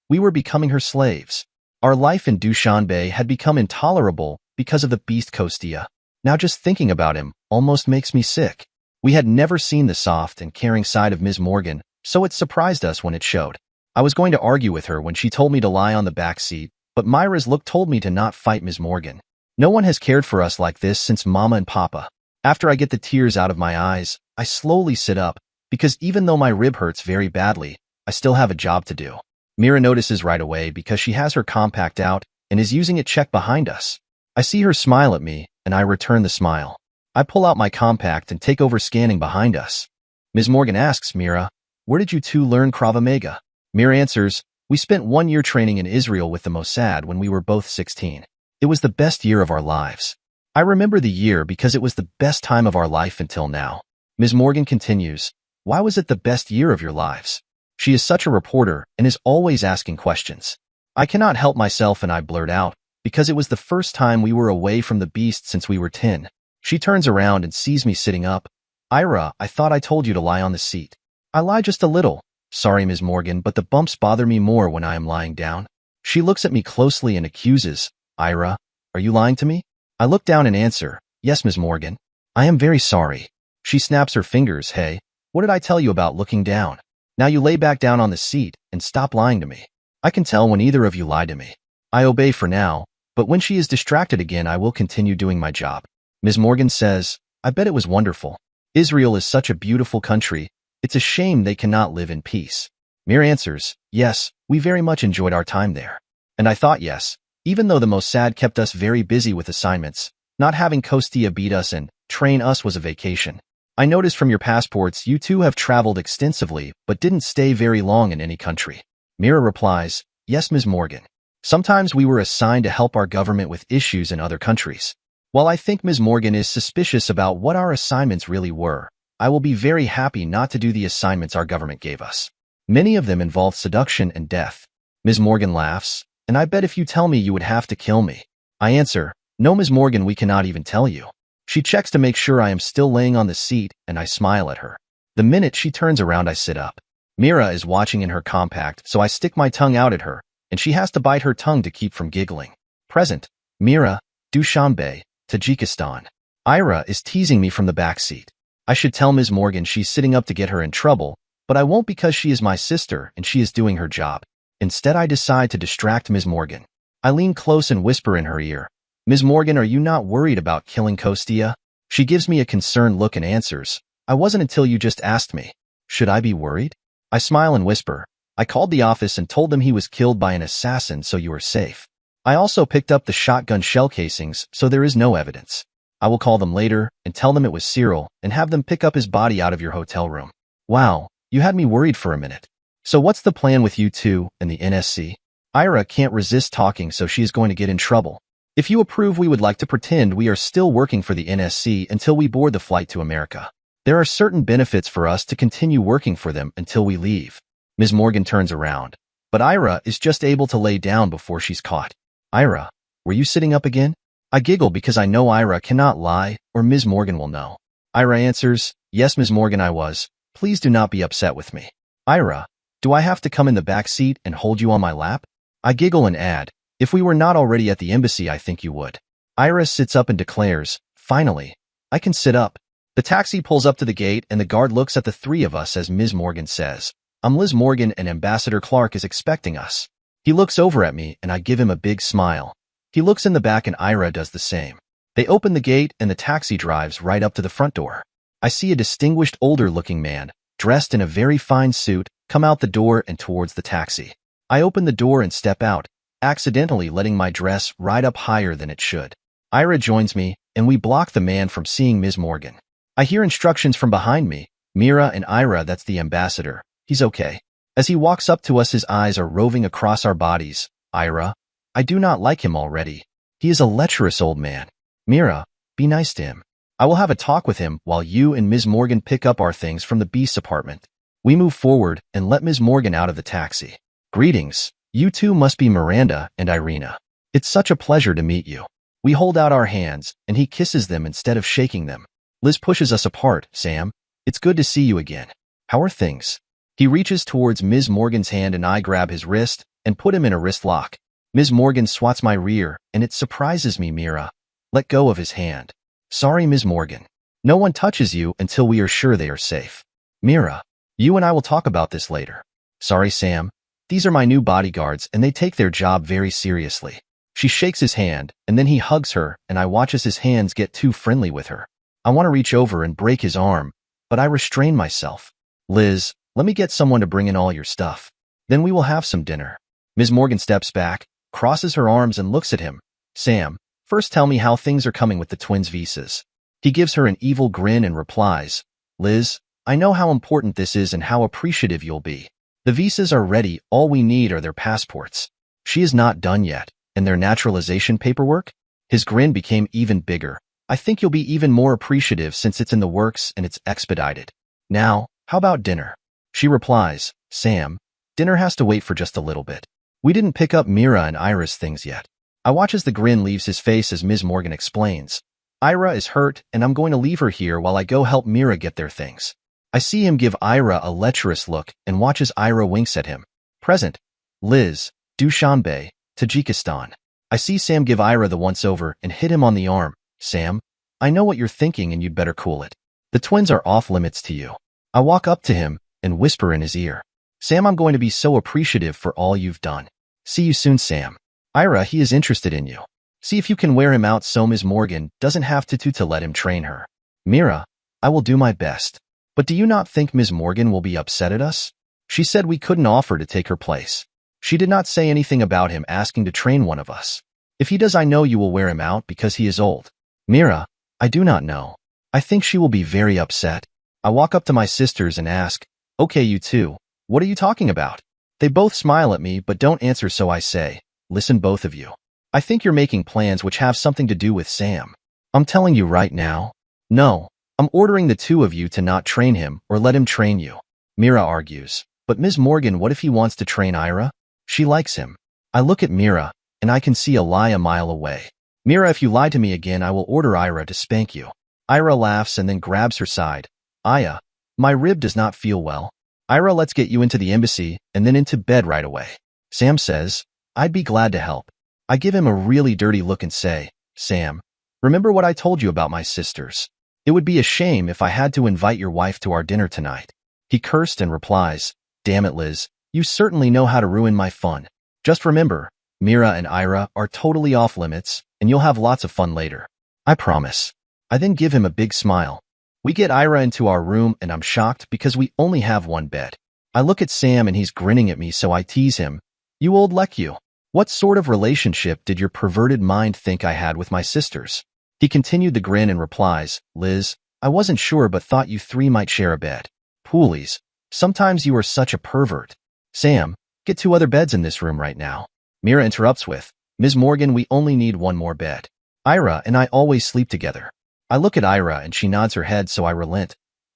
We were becoming her slaves. Our life in Dushanbe had become intolerable because of the beast Kostia. Now just thinking about him almost makes me sick. We had never seen the soft and caring side of Ms. Morgan, so it surprised us when it showed. I was going to argue with her when she told me to lie on the back seat, but Myra's look told me to not fight Ms. Morgan. No one has cared for us like this since Mama and Papa. After I get the tears out of my eyes, I slowly sit up, because even though my rib hurts very badly, I still have a job to do. Mira notices right away because she has her compact out and is using it check behind us. I see her smile at me, and I return the smile. I pull out my compact and take over scanning behind us. Ms. Morgan asks, Mira, where did you two learn Krav Maga? Mira answers, we spent 1 year training in Israel with the Mossad when we were both 16. It was the best year of our lives. I remember the year because it was the best time of our life until now. Ms. Morgan continues, why was it the best year of your lives? She is such a reporter and is always asking questions. I cannot help myself and I blurt out, because it was the first time we were away from the beast since we were 10. She turns around and sees me sitting up. Ira, I thought I told you to lie on the seat. I lie just a little. Sorry, Ms. Morgan, but the bumps bother me more when I am lying down. She looks at me closely and accuses, Ira, are you lying to me? I look down and answer, yes, Ms. Morgan. I am very sorry. She snaps her fingers, hey, what did I tell you about looking down? Now you lay back down on the seat and stop lying to me. I can tell when either of you lie to me. I obey for now, but when she is distracted again, I will continue doing my job. Ms. Morgan says, I bet it was wonderful. Israel is such a beautiful country. It's a shame they cannot live in peace. Mir answers, yes, we very much enjoyed our time there. And I thought yes, even though the Mossad kept us very busy with assignments, not having Kostia beat us and train us was a vacation. I noticed from your passports you two have traveled extensively but didn't stay very long in any country. Mira replies, yes, Ms. Morgan. Sometimes we were assigned to help our government with issues in other countries. While I think Ms. Morgan is suspicious about what our assignments really were, I will be very happy not to do the assignments our government gave us. Many of them involve seduction and death. Ms. Morgan laughs, and I bet if you tell me you would have to kill me. I answer, no, Ms. Morgan, we cannot even tell you. She checks to make sure I am still laying on the seat, and I smile at her. The minute she turns around, I sit up. Mira is watching in her compact, so I stick my tongue out at her, and she has to bite her tongue to keep from giggling. Present, Mira, Dushanbe, Tajikistan. Ira is teasing me from the back seat. I should tell Ms. Morgan she's sitting up to get her in trouble, but I won't because she is my sister and she is doing her job. Instead, I decide to distract Ms. Morgan. I lean close and whisper in her ear, Ms. Morgan, are you not worried about killing Kostia? She gives me a concerned look and answers, I wasn't until you just asked me. Should I be worried? I smile and whisper, I called the office and told them he was killed by an assassin, so you are safe. I also picked up the shotgun shell casings, so there is no evidence. I will call them later and tell them it was Cyril and have them pick up his body out of your hotel room. Wow, you had me worried for a minute. So what's the plan with you two and the NSC? Ira can't resist talking, so she is going to get in trouble. If you approve, we would like to pretend we are still working for the NSC until we board the flight to America. There are certain benefits for us to continue working for them until we leave. Ms. Morgan turns around, but Ira is just able to lay down before she's caught. Ira, were you sitting up again? I giggle because I know Ira cannot lie or Ms. Morgan will know. Ira answers, yes, Ms. Morgan, I was. Please do not be upset with me. Ira, do I have to come in the back seat and hold you on my lap? I giggle and add, if we were not already at the embassy, I think you would. Ira sits up and declares, finally, I can sit up. The taxi pulls up to the gate and the guard looks at the three of us as Ms. Morgan says, I'm Liz Morgan and Ambassador Clark is expecting us. He looks over at me and I give him a big smile. He looks in the back and Ira does the same. They open the gate and the taxi drives right up to the front door. I see a distinguished older-looking man, dressed in a very fine suit, come out the door and towards the taxi. I open the door and step out, accidentally letting my dress ride up higher than it should. Ira joins me, and we block the man from seeing Ms. Morgan. I hear instructions from behind me, Mira and Ira, that's the ambassador. He's okay. As he walks up to us, his eyes are roving across our bodies. Ira, I do not like him already. He is a lecherous old man. Mira, be nice to him. I will have a talk with him while you and Ms. Morgan pick up our things from the Beast's apartment. We move forward and let Ms. Morgan out of the taxi. Greetings. You two must be Miranda and Irina. It's such a pleasure to meet you. We hold out our hands, and he kisses them instead of shaking them. Liz pushes us apart. Sam, it's good to see you again. How are things? He reaches towards Ms. Morgan's hand and I grab his wrist and put him in a wrist lock. Ms. Morgan swats my rear, and it surprises me. Mira, let go of his hand. Sorry, Ms. Morgan. No one touches you until we are sure they are safe. Mira, you and I will talk about this later. Sorry, Sam. These are my new bodyguards and they take their job very seriously. She shakes his hand and then he hugs her and I watch as his hands get too friendly with her. I want to reach over and break his arm, but I restrain myself. Liz, let me get someone to bring in all your stuff. Then we will have some dinner. Ms. Morgan steps back, crosses her arms and looks at him. Sam, first tell me how things are coming with the twins' visas. He gives her an evil grin and replies, Liz, I know how important this is and how appreciative you'll be. The visas are ready, all we need are their passports. She is not done yet, and their naturalization paperwork? His grin became even bigger. I think you'll be even more appreciative since it's in the works and it's expedited. Now, how about dinner? She replies, Sam, dinner has to wait for just a little bit. We didn't pick up Mira and Ira's things yet. I watch as the grin leaves his face as Ms. Morgan explains. Ira is hurt and I'm going to leave her here while I go help Mira get their things. I see him give Ira a lecherous look and watch as Ira winks at him. Present. Liz, Dushanbe, Tajikistan. I see Sam give Ira the once-over and hit him on the arm. Sam, I know what you're thinking and you'd better cool it. The twins are off limits to you. I walk up to him and whisper in his ear. Sam, I'm going to be so appreciative for all you've done. See you soon, Sam. Ira, he is interested in you. See if you can wear him out so Ms. Morgan doesn't have to let him train her. Mira, I will do my best. But do you not think Ms. Morgan will be upset at us? She said we couldn't offer to take her place. She did not say anything about him asking to train one of us. If he does, I know you will wear him out because he is old. Mira, I do not know. I think she will be very upset. I walk up to my sisters and ask, okay, you two, what are you talking about? They both smile at me but don't answer, so I say, listen, both of you. I think you're making plans which have something to do with Sam. I'm telling you right now. No, I'm ordering the two of you to not train him or let him train you. Mira argues, but Ms. Morgan, what if he wants to train Ira? She likes him. I look at Mira, and I can see a lie a mile away. Mira, if you lie to me again, I will order Ira to spank you. Ira laughs and then grabs her side. Aya, my rib does not feel well. Ira, let's get you into the embassy and then into bed right away. Sam says, I'd be glad to help. I give him a really dirty look and say, Sam, remember what I told you about my sisters? It would be a shame if I had to invite your wife to our dinner tonight. He cursed and replies, damn it, Liz, you certainly know how to ruin my fun. Just remember, Mira and Ira are totally off limits, and you'll have lots of fun later. I promise. I then give him a big smile. We get Ira into our room and I'm shocked because we only have one bed. I look at Sam and he's grinning at me, so I tease him. You old leck you. What sort of relationship did your perverted mind think I had with my sisters? He continued the grin and replies, Liz, I wasn't sure but thought you three might share a bed. Poolies. Sometimes you are such a pervert. Sam, get 2 other beds in this room right now. Mira interrupts with, Ms. Morgan, we only need 1 more bed. Ira and I always sleep together. I look at Ira and she nods her head, so I relent.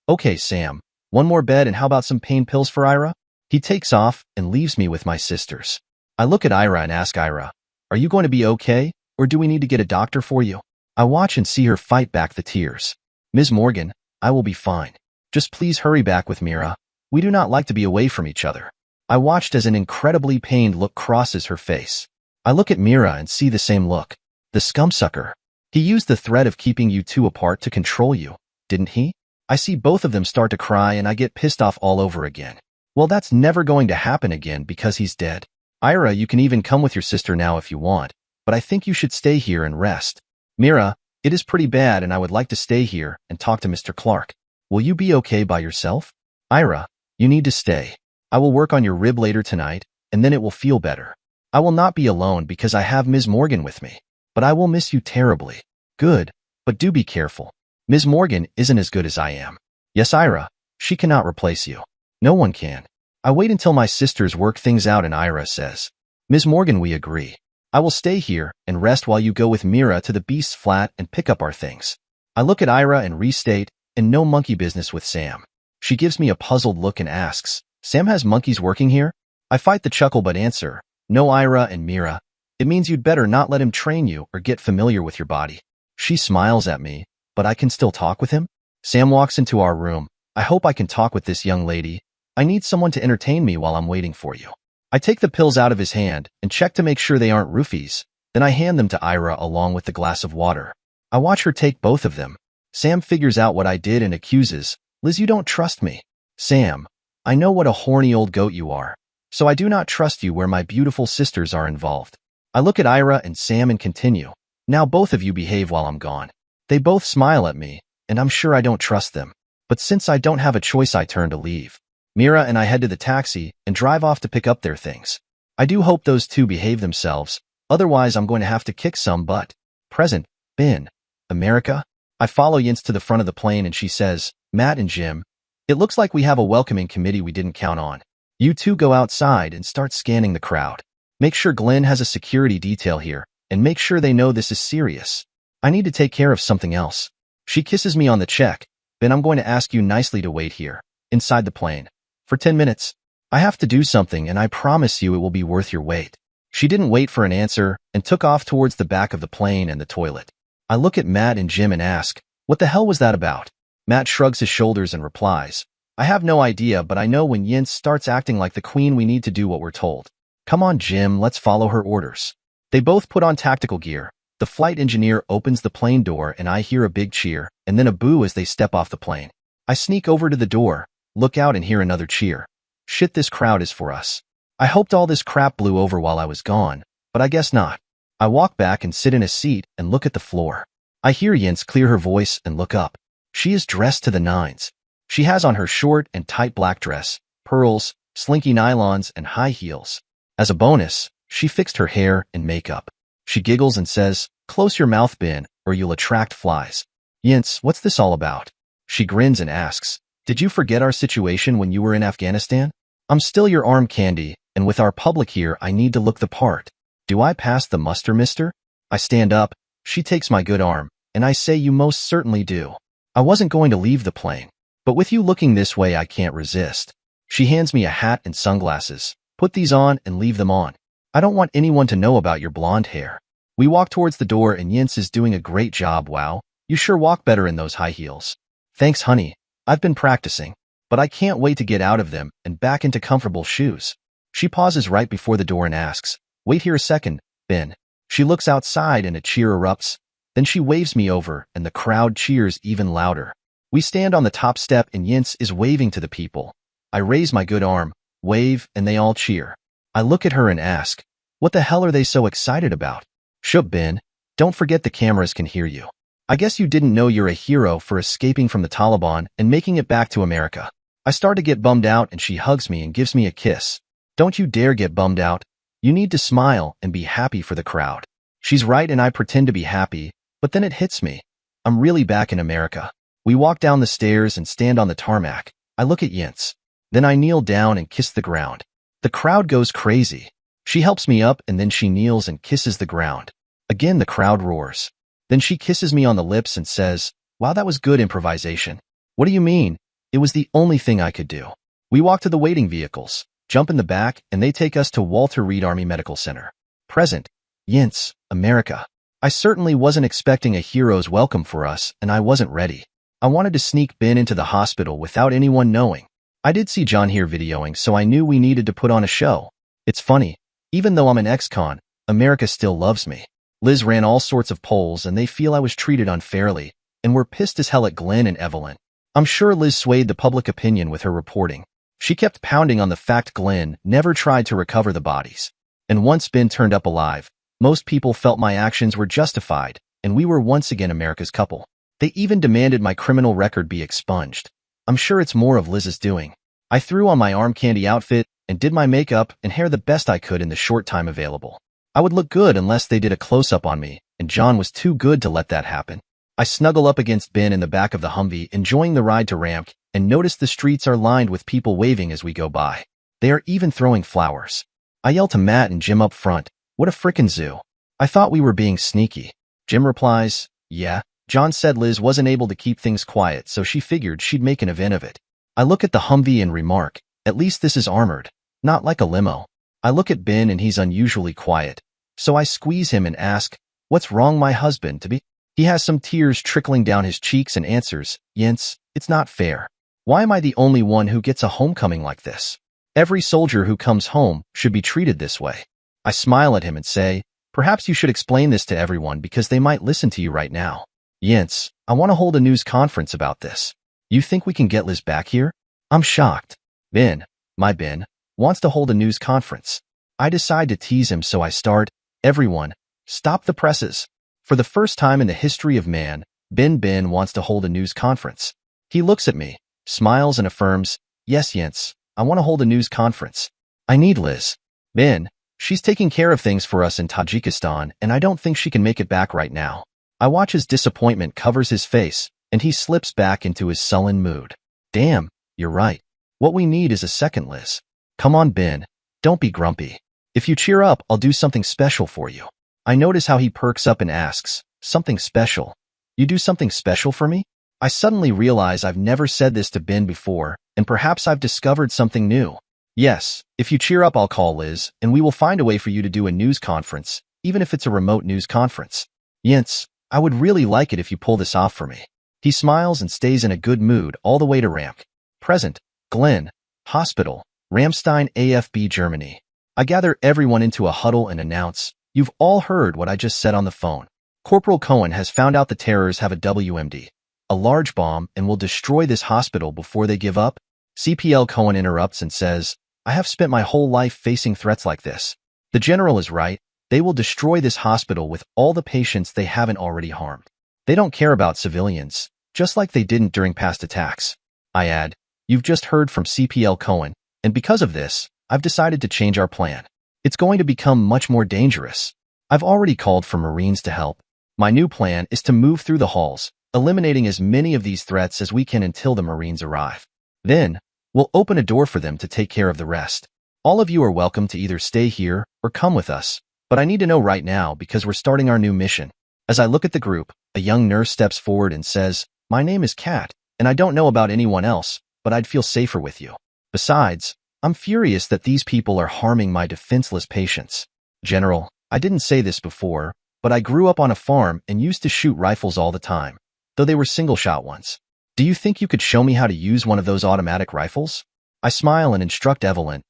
Okay, Sam, 1 more bed, and how about some pain pills for Ira? He takes off and leaves me with my sisters. I look at Ira and ask Ira, are you going to be okay, or do we need to get a doctor for you? I watch and see her fight back the tears. Ms. Morgan, I will be fine. Just please hurry back with Mira. We do not like to be away from each other. I watched as an incredibly pained look crosses her face. I look at Mira and see the same look. The scumsucker. He used the threat of keeping you two apart to control you, didn't he? I see both of them start to cry and I get pissed off all over again. Well, that's never going to happen again because he's dead. Ira, you can even come with your sister now if you want, but I think you should stay here and rest. Mira, it is pretty bad and I would like to stay here and talk to Mr. Clark. Will you be okay by yourself? Ira, you need to stay. I will work on your rib later tonight, and then it will feel better. I will not be alone because I have Ms. Morgan with me, but I will miss you terribly. Good, but do be careful. Ms. Morgan isn't as good as I am. Yes, Ira, she cannot replace you. No one can. I wait until my sisters work things out and Ira says, Ms. Morgan, we agree. I will stay here and rest while you go with Mira to the Beast's flat and pick up our things. I look at Ira and restate, and no monkey business with Sam. She gives me a puzzled look and asks, Sam has monkeys working here? I fight the chuckle but answer, no, Ira and Mira. It means you'd better not let him train you or get familiar with your body. She smiles at me, but I can still talk with him? Sam walks into our room. I hope I can talk with this young lady. I need someone to entertain me while I'm waiting for you. I take the pills out of his hand and check to make sure they aren't roofies. Then I hand them to Ira along with the glass of water. I watch her take both of them. Sam figures out what I did and accuses, Liz, you don't trust me. Sam, I know what a horny old goat you are, so I do not trust you where my beautiful sisters are involved. I look at Ira and Sam and continue, now both of you behave while I'm gone. They both smile at me, and I'm sure I don't trust them. But since I don't have a choice, I turn to leave. Mira and I head to the taxi and drive off to pick up their things. I do hope those two behave themselves, otherwise I'm going to have to kick some butt. Present, Ben. America? I follow Yinz to the front of the plane and she says, Matt and Jim, it looks like we have a welcoming committee we didn't count on. You two go outside and start scanning the crowd. Make sure Glenn has a security detail here, and make sure they know this is serious. I need to take care of something else. She kisses me on the cheek. Ben, I'm going to ask you nicely to wait here, inside the plane, for 10 minutes. I have to do something and I promise you it will be worth your wait. She didn't wait for an answer and took off towards the back of the plane and the toilet. I look at Matt and Jim and ask, what the hell was that about? Matt shrugs his shoulders and replies, I have no idea, but I know when Yinz starts acting like the queen, we need to do what we're told. Come on, Jim, let's follow her orders. They both put on tactical gear. The flight engineer opens the plane door and I hear a big cheer, and then a boo as they step off the plane. I sneak over to the door, look out and hear another cheer. Shit, this crowd is for us. I hoped all this crap blew over while I was gone, but I guess not. I walk back and sit in a seat and look at the floor. I hear Yinz clear her voice and look up. She is dressed to the nines. She has on her short and tight black dress, pearls, slinky nylons, and high heels. As a bonus, she fixed her hair and makeup. She giggles and says, close your mouth, Ben, or you'll attract flies. Yince, what's this all about? She grins and asks, did you forget our situation when you were in Afghanistan? I'm still your arm candy, and with our public here, I need to look the part. Do I pass the muster, mister? I stand up, she takes my good arm, and I say you most certainly do. I wasn't going to leave the plane, but with you looking this way, I can't resist. She hands me a hat and sunglasses. Put these on and leave them on. I don't want anyone to know about your blonde hair. We walk towards the door and Yince is doing a great job. Wow, you sure walk better in those high heels. Thanks, honey. I've been practicing, but I can't wait to get out of them and back into comfortable shoes. She pauses right before the door and asks, wait here a second, Ben. She looks outside and a cheer erupts. Then she waves me over and the crowd cheers even louder. We stand on the top step and Yince is waving to the people. I raise my good arm, wave, and they all cheer. I look at her and ask, what the hell are they so excited about? Shut, Ben. Don't forget the cameras can hear you. I guess you didn't know you're a hero for escaping from the Taliban and making it back to America. I start to get bummed out and she hugs me and gives me a kiss. Don't you dare get bummed out. You need to smile and be happy for the crowd. She's right and I pretend to be happy, but then it hits me. I'm really back in America. We walk down the stairs and stand on the tarmac. I look at Yince. Then I kneel down and kiss the ground. The crowd goes crazy. She helps me up and then she kneels and kisses the ground. Again, the crowd roars. Then she kisses me on the lips and says, wow, that was good improvisation. What do you mean? It was the only thing I could do. We walk to the waiting vehicles, jump in the back, and they take us to Walter Reed Army Medical Center. Present. Yince, America. I certainly wasn't expecting a hero's welcome for us, and I wasn't ready. I wanted to sneak Ben into the hospital without anyone knowing. I did see John here videoing, so I knew we needed to put on a show. It's funny. Even though I'm an ex-con, America still loves me. Liz ran all sorts of polls and they feel I was treated unfairly, and were pissed as hell at Glenn and Evelyn. I'm sure Liz swayed the public opinion with her reporting. She kept pounding on the fact Glenn never tried to recover the bodies. And once Ben turned up alive, most people felt my actions were justified, and we were once again America's couple. They even demanded my criminal record be expunged. I'm sure it's more of Liz's doing. I threw on my arm candy outfit and did my makeup and hair the best I could in the short time available. I would look good unless they did a close-up on me, and John was too good to let that happen. I snuggle up against Ben in the back of the Humvee, enjoying the ride to Ramk, and notice the streets are lined with people waving as we go by. They are even throwing flowers. I yell to Matt and Jim up front, what a frickin' zoo. I thought we were being sneaky. Jim replies, yeah. John said Liz wasn't able to keep things quiet, so she figured she'd make an event of it. I look at the Humvee and remark, at least this is armored, not like a limo. I look at Ben and he's unusually quiet, so I squeeze him and ask, what's wrong my husband to be? He has some tears trickling down his cheeks and answers, Yince, it's not fair. Why am I the only one who gets a homecoming like this? Every soldier who comes home should be treated this way. I smile at him and say, perhaps you should explain this to everyone because they might listen to you right now. Yince, I want to hold a news conference about this. You think we can get Liz back here? I'm shocked. Ben, my Ben, wants to hold a news conference. I decide to tease him, so I start, everyone, stop the presses. For the first time in the history of man, Ben wants to hold a news conference. He looks at me, smiles and affirms, yes, Yince, I want to hold a news conference. I need Liz. Ben, she's taking care of things for us in Tajikistan, and I don't think she can make it back right now. I watch as disappointment covers his face, and he slips back into his sullen mood. Damn, you're right. What we need is a second Liz. Come on, Ben. Don't be grumpy. If you cheer up, I'll do something special for you. I notice how he perks up and asks, something special? You do something special for me? I suddenly realize I've never said this to Ben before, and perhaps I've discovered something new. Yes, if you cheer up, I'll call Liz, and we will find a way for you to do a news conference, even if it's a remote news conference. Yince, I would really like it if you pull this off for me. He smiles and stays in a good mood all the way to Ramk. Present, Glenn, Hospital, Ramstein, AFB, Germany. I gather everyone into a huddle and announce, you've all heard what I just said on the phone. Corporal Cohen has found out the terrors have a WMD, a large bomb, and will destroy this hospital before they give up. CPL Cohen interrupts and says, I have spent my whole life facing threats like this. The general is right. They will destroy this hospital with all the patients they haven't already harmed. They don't care about civilians, just like they didn't during past attacks. I add, you've just heard from CPL Cohen, and because of this, I've decided to change our plan. It's going to become much more dangerous. I've already called for Marines to help. My new plan is to move through the halls, eliminating as many of these threats as we can until the Marines arrive. Then, we'll open a door for them to take care of the rest. All of you are welcome to either stay here or come with us, but I need to know right now because we're starting our new mission. As I look at the group, a young nurse steps forward and says, "My name is Kat, and I don't know about anyone else, but I'd feel safer with you. Besides, I'm furious that these people are harming my defenseless patients. General, I didn't say this before, but I grew up on a farm and used to shoot rifles all the time, though they were single-shot ones. Do you think you could show me how to use one of those automatic rifles?" I smile and instruct Evelyn,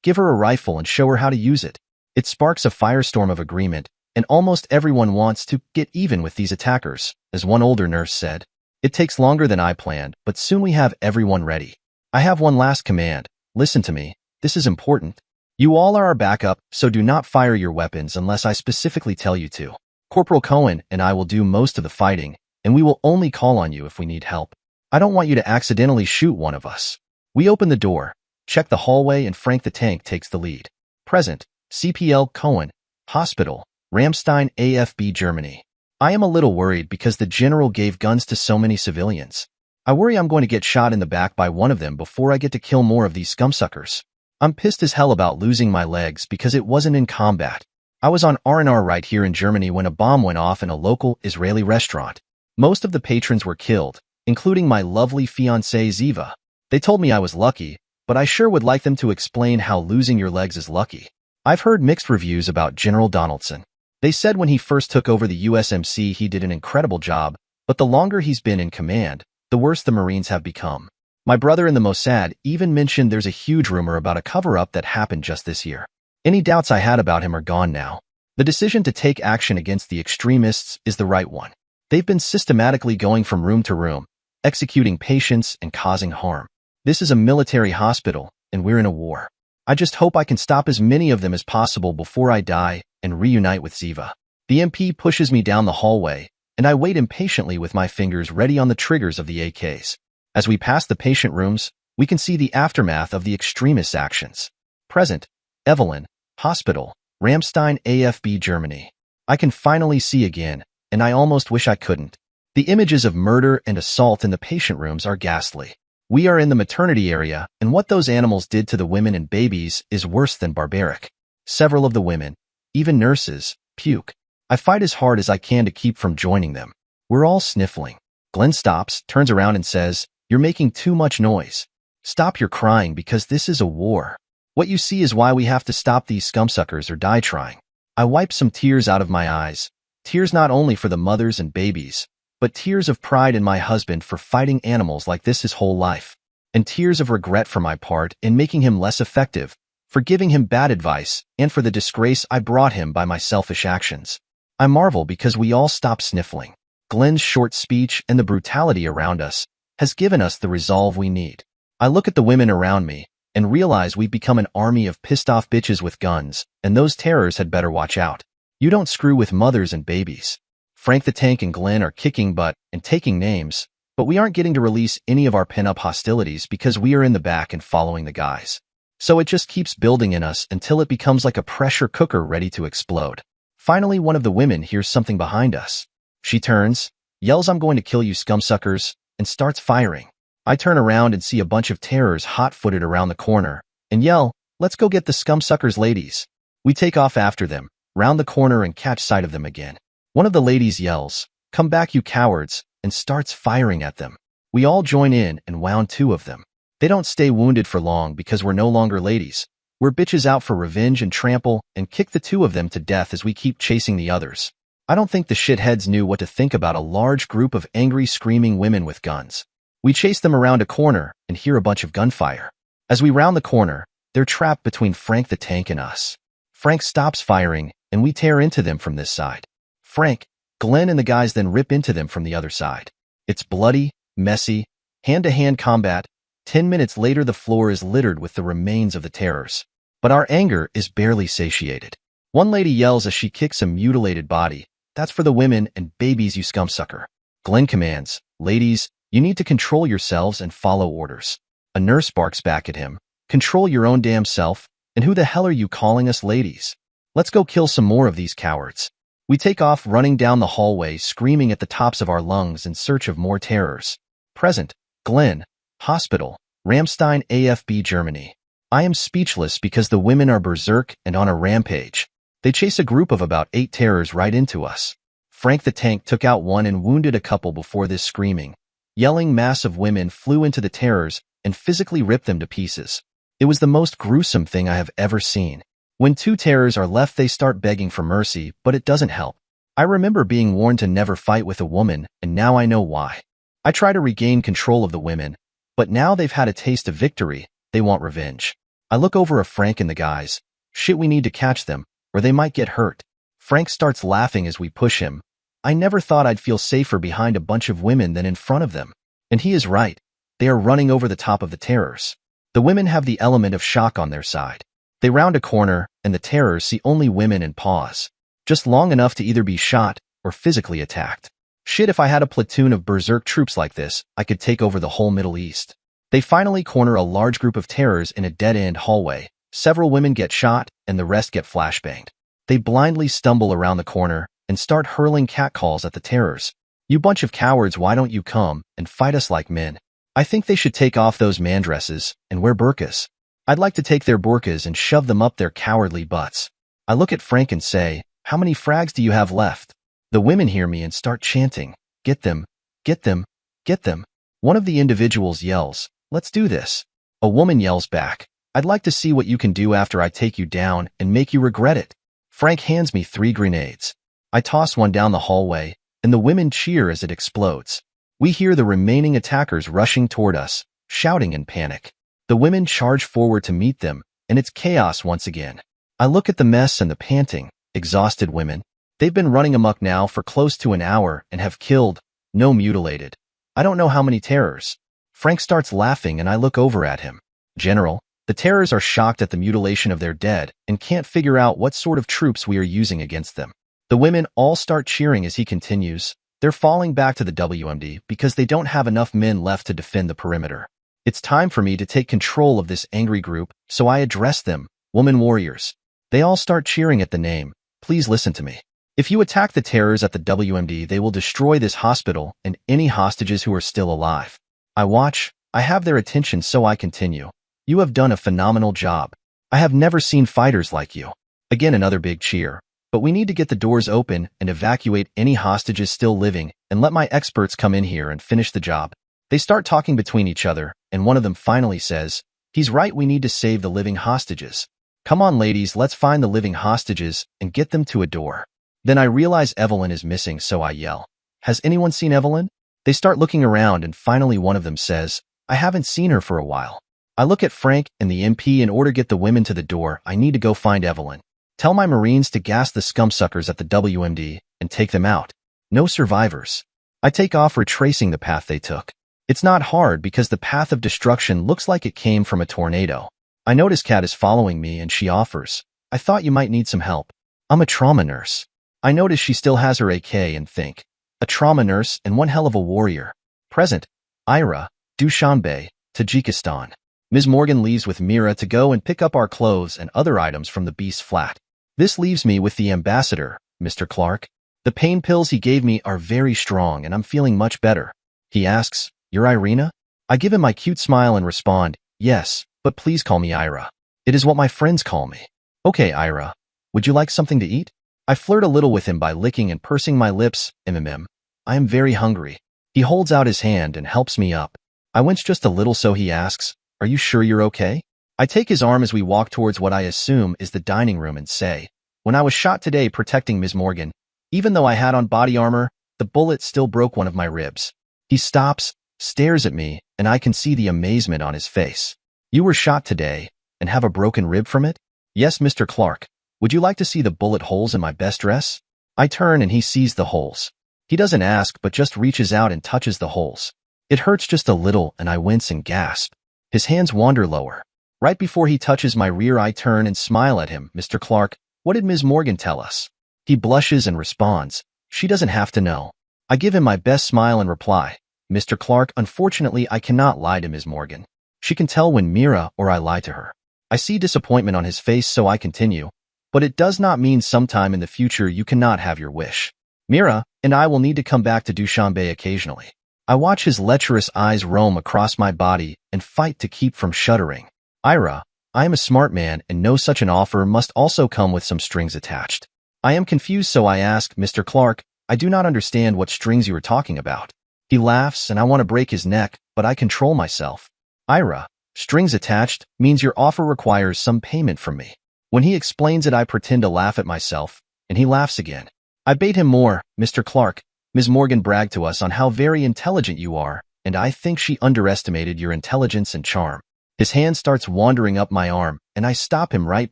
give her a rifle and show her how to use it. It sparks a firestorm of agreement, and almost everyone wants to get even with these attackers, as one older nurse said. It takes longer than I planned, but soon we have everyone ready. I have one last command. Listen to me. This is important. You all are our backup, so do not fire your weapons unless I specifically tell you to. Corporal Cohen and I will do most of the fighting, and we will only call on you if we need help. I don't want you to accidentally shoot one of us. We open the door, check the hallway, and Frank the Tank takes the lead. Present, CPL Cohen, Hospital, Ramstein, AFB, Germany. I am a little worried because the general gave guns to so many civilians. I worry I'm going to get shot in the back by one of them before I get to kill more of these scumsuckers. I'm pissed as hell about losing my legs because it wasn't in combat. I was on R&R right here in Germany when a bomb went off in a local Israeli restaurant. Most of the patrons were killed, including my lovely fiancée Ziva. They told me I was lucky, but I sure would like them to explain how losing your legs is lucky. I've heard mixed reviews about General Donaldson. They said when he first took over the USMC he did an incredible job, but the longer he's been in command, the worse the Marines have become. My brother in the Mossad even mentioned there's a huge rumor about a cover-up that happened just this year. Any doubts I had about him are gone now. The decision to take action against the extremists is the right one. They've been systematically going from room to room, executing patients and causing harm. This is a military hospital, and we're in a war. I just hope I can stop as many of them as possible before I die and reunite with Ziva. The MP pushes me down the hallway, and I wait impatiently with my fingers ready on the triggers of the AKs. As we pass the patient rooms, we can see the aftermath of the extremists' actions. Present, Evelyn, Hospital, Ramstein, AFB, Germany. I can finally see again, and I almost wish I couldn't. The images of murder and assault in the patient rooms are ghastly. We are in the maternity area, and what those animals did to the women and babies is worse than barbaric. Several of the women, even nurses, puke. I fight as hard as I can to keep from joining them. We're all sniffling. Glenn stops, turns around and says, "You're making too much noise. Stop your crying because this is a war. What you see is why we have to stop these scumsuckers or die trying." I wipe some tears out of my eyes. Tears not only for the mothers and babies, but tears of pride in my husband for fighting animals like this his whole life, and tears of regret for my part in making him less effective, for giving him bad advice, and for the disgrace I brought him by my selfish actions. I marvel because we all stop sniffling. Glenn's short speech and the brutality around us has given us the resolve we need. I look at the women around me and realize we've become an army of pissed-off bitches with guns, and those terrors had better watch out. You don't screw with mothers and babies. Frank the Tank and Glenn are kicking butt and taking names, but we aren't getting to release any of our pin-up hostilities because we are in the back and following the guys. So it just keeps building in us until it becomes like a pressure cooker ready to explode. Finally, one of the women hears something behind us. She turns, yells, "I'm going to kill you scumsuckers," and starts firing. I turn around and see a bunch of terrors hot-footed around the corner and yell, "Let's go get the scumsuckers, ladies." We take off after them, round the corner, and catch sight of them again. One of the ladies yells, "Come back, you cowards," and starts firing at them. We all join in and wound two of them. They don't stay wounded for long because we're no longer ladies. We're bitches out for revenge and trample and kick the two of them to death as we keep chasing the others. I don't think the shitheads knew what to think about a large group of angry, screaming women with guns. We chase them around a corner and hear a bunch of gunfire. As we round the corner, they're trapped between Frank the Tank and us. Frank stops firing, and we tear into them from this side. Frank, Glenn, and the guys then rip into them from the other side. It's bloody, messy, hand-to-hand combat. 10 minutes later, the floor is littered with the remains of the terrors. But our anger is barely satiated. One lady yells as she kicks a mutilated body, "That's for the women and babies, you scumsucker." Glenn commands, "Ladies, you need to control yourselves and follow orders." A nurse barks back at him, "Control your own damn self, and who the hell are you calling us ladies? Let's go kill some more of these cowards." We take off running down the hallway, screaming at the tops of our lungs in search of more terrors. Present, Glenn, Hospital, Ramstein, AFB, Germany. I am speechless because the women are berserk and on a rampage. They chase a group of about 8 terrors right into us. Frank the Tank took out one and wounded a couple before this screaming. Yelling mass of women flew into the terrors and physically ripped them to pieces. It was the most gruesome thing I have ever seen. When 2 terrors are left, they start begging for mercy, but it doesn't help. I remember being warned to never fight with a woman, and now I know why. I try to regain control of the women, but now they've had a taste of victory, they want revenge. I look over at Frank and the guys. Shit, we need to catch them, or they might get hurt. Frank starts laughing as we push him. I never thought I'd feel safer behind a bunch of women than in front of them. And he is right. They are running over the top of the terrors. The women have the element of shock on their side. They round a corner, and the terrors see only women and pause. Just long enough to either be shot or physically attacked. Shit, if I had a platoon of berserk troops like this, I could take over the whole Middle East. They finally corner a large group of terrors in a dead-end hallway. Several women get shot, and the rest get flashbanged. They blindly stumble around the corner and start hurling catcalls at the terrors. You bunch of cowards, why don't you come and fight us like men? I think they should take off those mandresses and wear burqas. I'd like to take their burqas and shove them up their cowardly butts. I look at Frank and say, how many frags do you have left? The women hear me and start chanting, get them, get them, get them. One of the individuals yells, let's do this. A woman yells back, I'd like to see what you can do after I take you down and make you regret it. Frank hands me 3 grenades. I toss one down the hallway, and the women cheer as it explodes. We hear the remaining attackers rushing toward us, shouting in panic. The women charge forward to meet them, and it's chaos once again. I look at the mess and the panting, exhausted women. They've been running amok now for close to an hour and have killed, no mutilated. I don't know how many terrors. Frank starts laughing and I look over at him. General, the terrors are shocked at the mutilation of their dead and can't figure out what sort of troops we are using against them. The women all start cheering as he continues. They're falling back to the WMD because they don't have enough men left to defend the perimeter. It's time for me to take control of this angry group, so I address them, woman warriors. They all start cheering at the name. Please listen to me. If you attack the terrors at the WMD, they will destroy this hospital and any hostages who are still alive. I watch. I have their attention, so I continue. You have done a phenomenal job. I have never seen fighters like you. Again, another big cheer. But we need to get the doors open and evacuate any hostages still living and let my experts come in here and finish the job. They start talking between each other, and one of them finally says, he's right, we need to save the living hostages. Come on, ladies, let's find the living hostages and get them to a door. Then I realize Evelyn is missing, so I yell, has anyone seen Evelyn? They start looking around, and finally one of them says, I haven't seen her for a while. I look at Frank and the MP. In order to get the women to the door, I need to go find Evelyn. Tell my Marines to gas the scumsuckers at the WMD and take them out. No survivors. I take off, retracing the path they took. It's not hard because the path of destruction looks like it came from a tornado. I notice Kat is following me and she offers, I thought you might need some help. I'm a trauma nurse. I notice she still has her AK and think, a trauma nurse and one hell of a warrior. Present, Ira, Dushanbe, Tajikistan. Ms. Morgan leaves with Mira to go and pick up our clothes and other items from the beast's flat. This leaves me with the ambassador, Mr. Clark. The pain pills he gave me are very strong and I'm feeling much better. He asks, you're Irina? I give him my cute smile and respond, yes, but please call me Ira. It is what my friends call me. Okay, Ira. Would you like something to eat? I flirt a little with him by licking and pursing my lips. I am very hungry. He holds out his hand and helps me up. I wince just a little, so he asks, are you sure you're okay? I take his arm as we walk towards what I assume is the dining room and say, when I was shot today protecting Ms. Morgan, even though I had on body armor, the bullet still broke one of my ribs. He stops, stares at me, and I can see the amazement on his face. You were shot today and have a broken rib from it? Yes, Mr. Clark. Would you like to see the bullet holes in my best dress? I turn and he sees the holes. He doesn't ask, but just reaches out and touches the holes. It hurts just a little and I wince and gasp. His hands wander lower. Right before he touches my rear, I turn and smile at him. Mr. Clark, what did Ms. Morgan tell us? He blushes and responds, she doesn't have to know. I give him my best smile and reply, Mr. Clark, unfortunately I cannot lie to Ms. Morgan. She can tell when Mira or I lie to her. I see disappointment on his face, so I continue. but it does not mean sometime in the future you cannot have your wish. Mira and I will need to come back to Dushanbe occasionally. I watch his lecherous eyes roam across my body and fight to keep from shuddering. Ira, I am a smart man and know such an offer must also come with some strings attached. I am confused, so I ask, Mr. Clark, I do not understand what strings you are talking about. He laughs and I want to break his neck, but I control myself. Ira, strings attached means your offer requires some payment from me. When he explains it, I pretend to laugh at myself, and he laughs again. I bait him more, Mr. Clark. Ms. Morgan bragged to us on how very intelligent you are, and I think she underestimated your intelligence and charm. His hand starts wandering up my arm, and I stop him right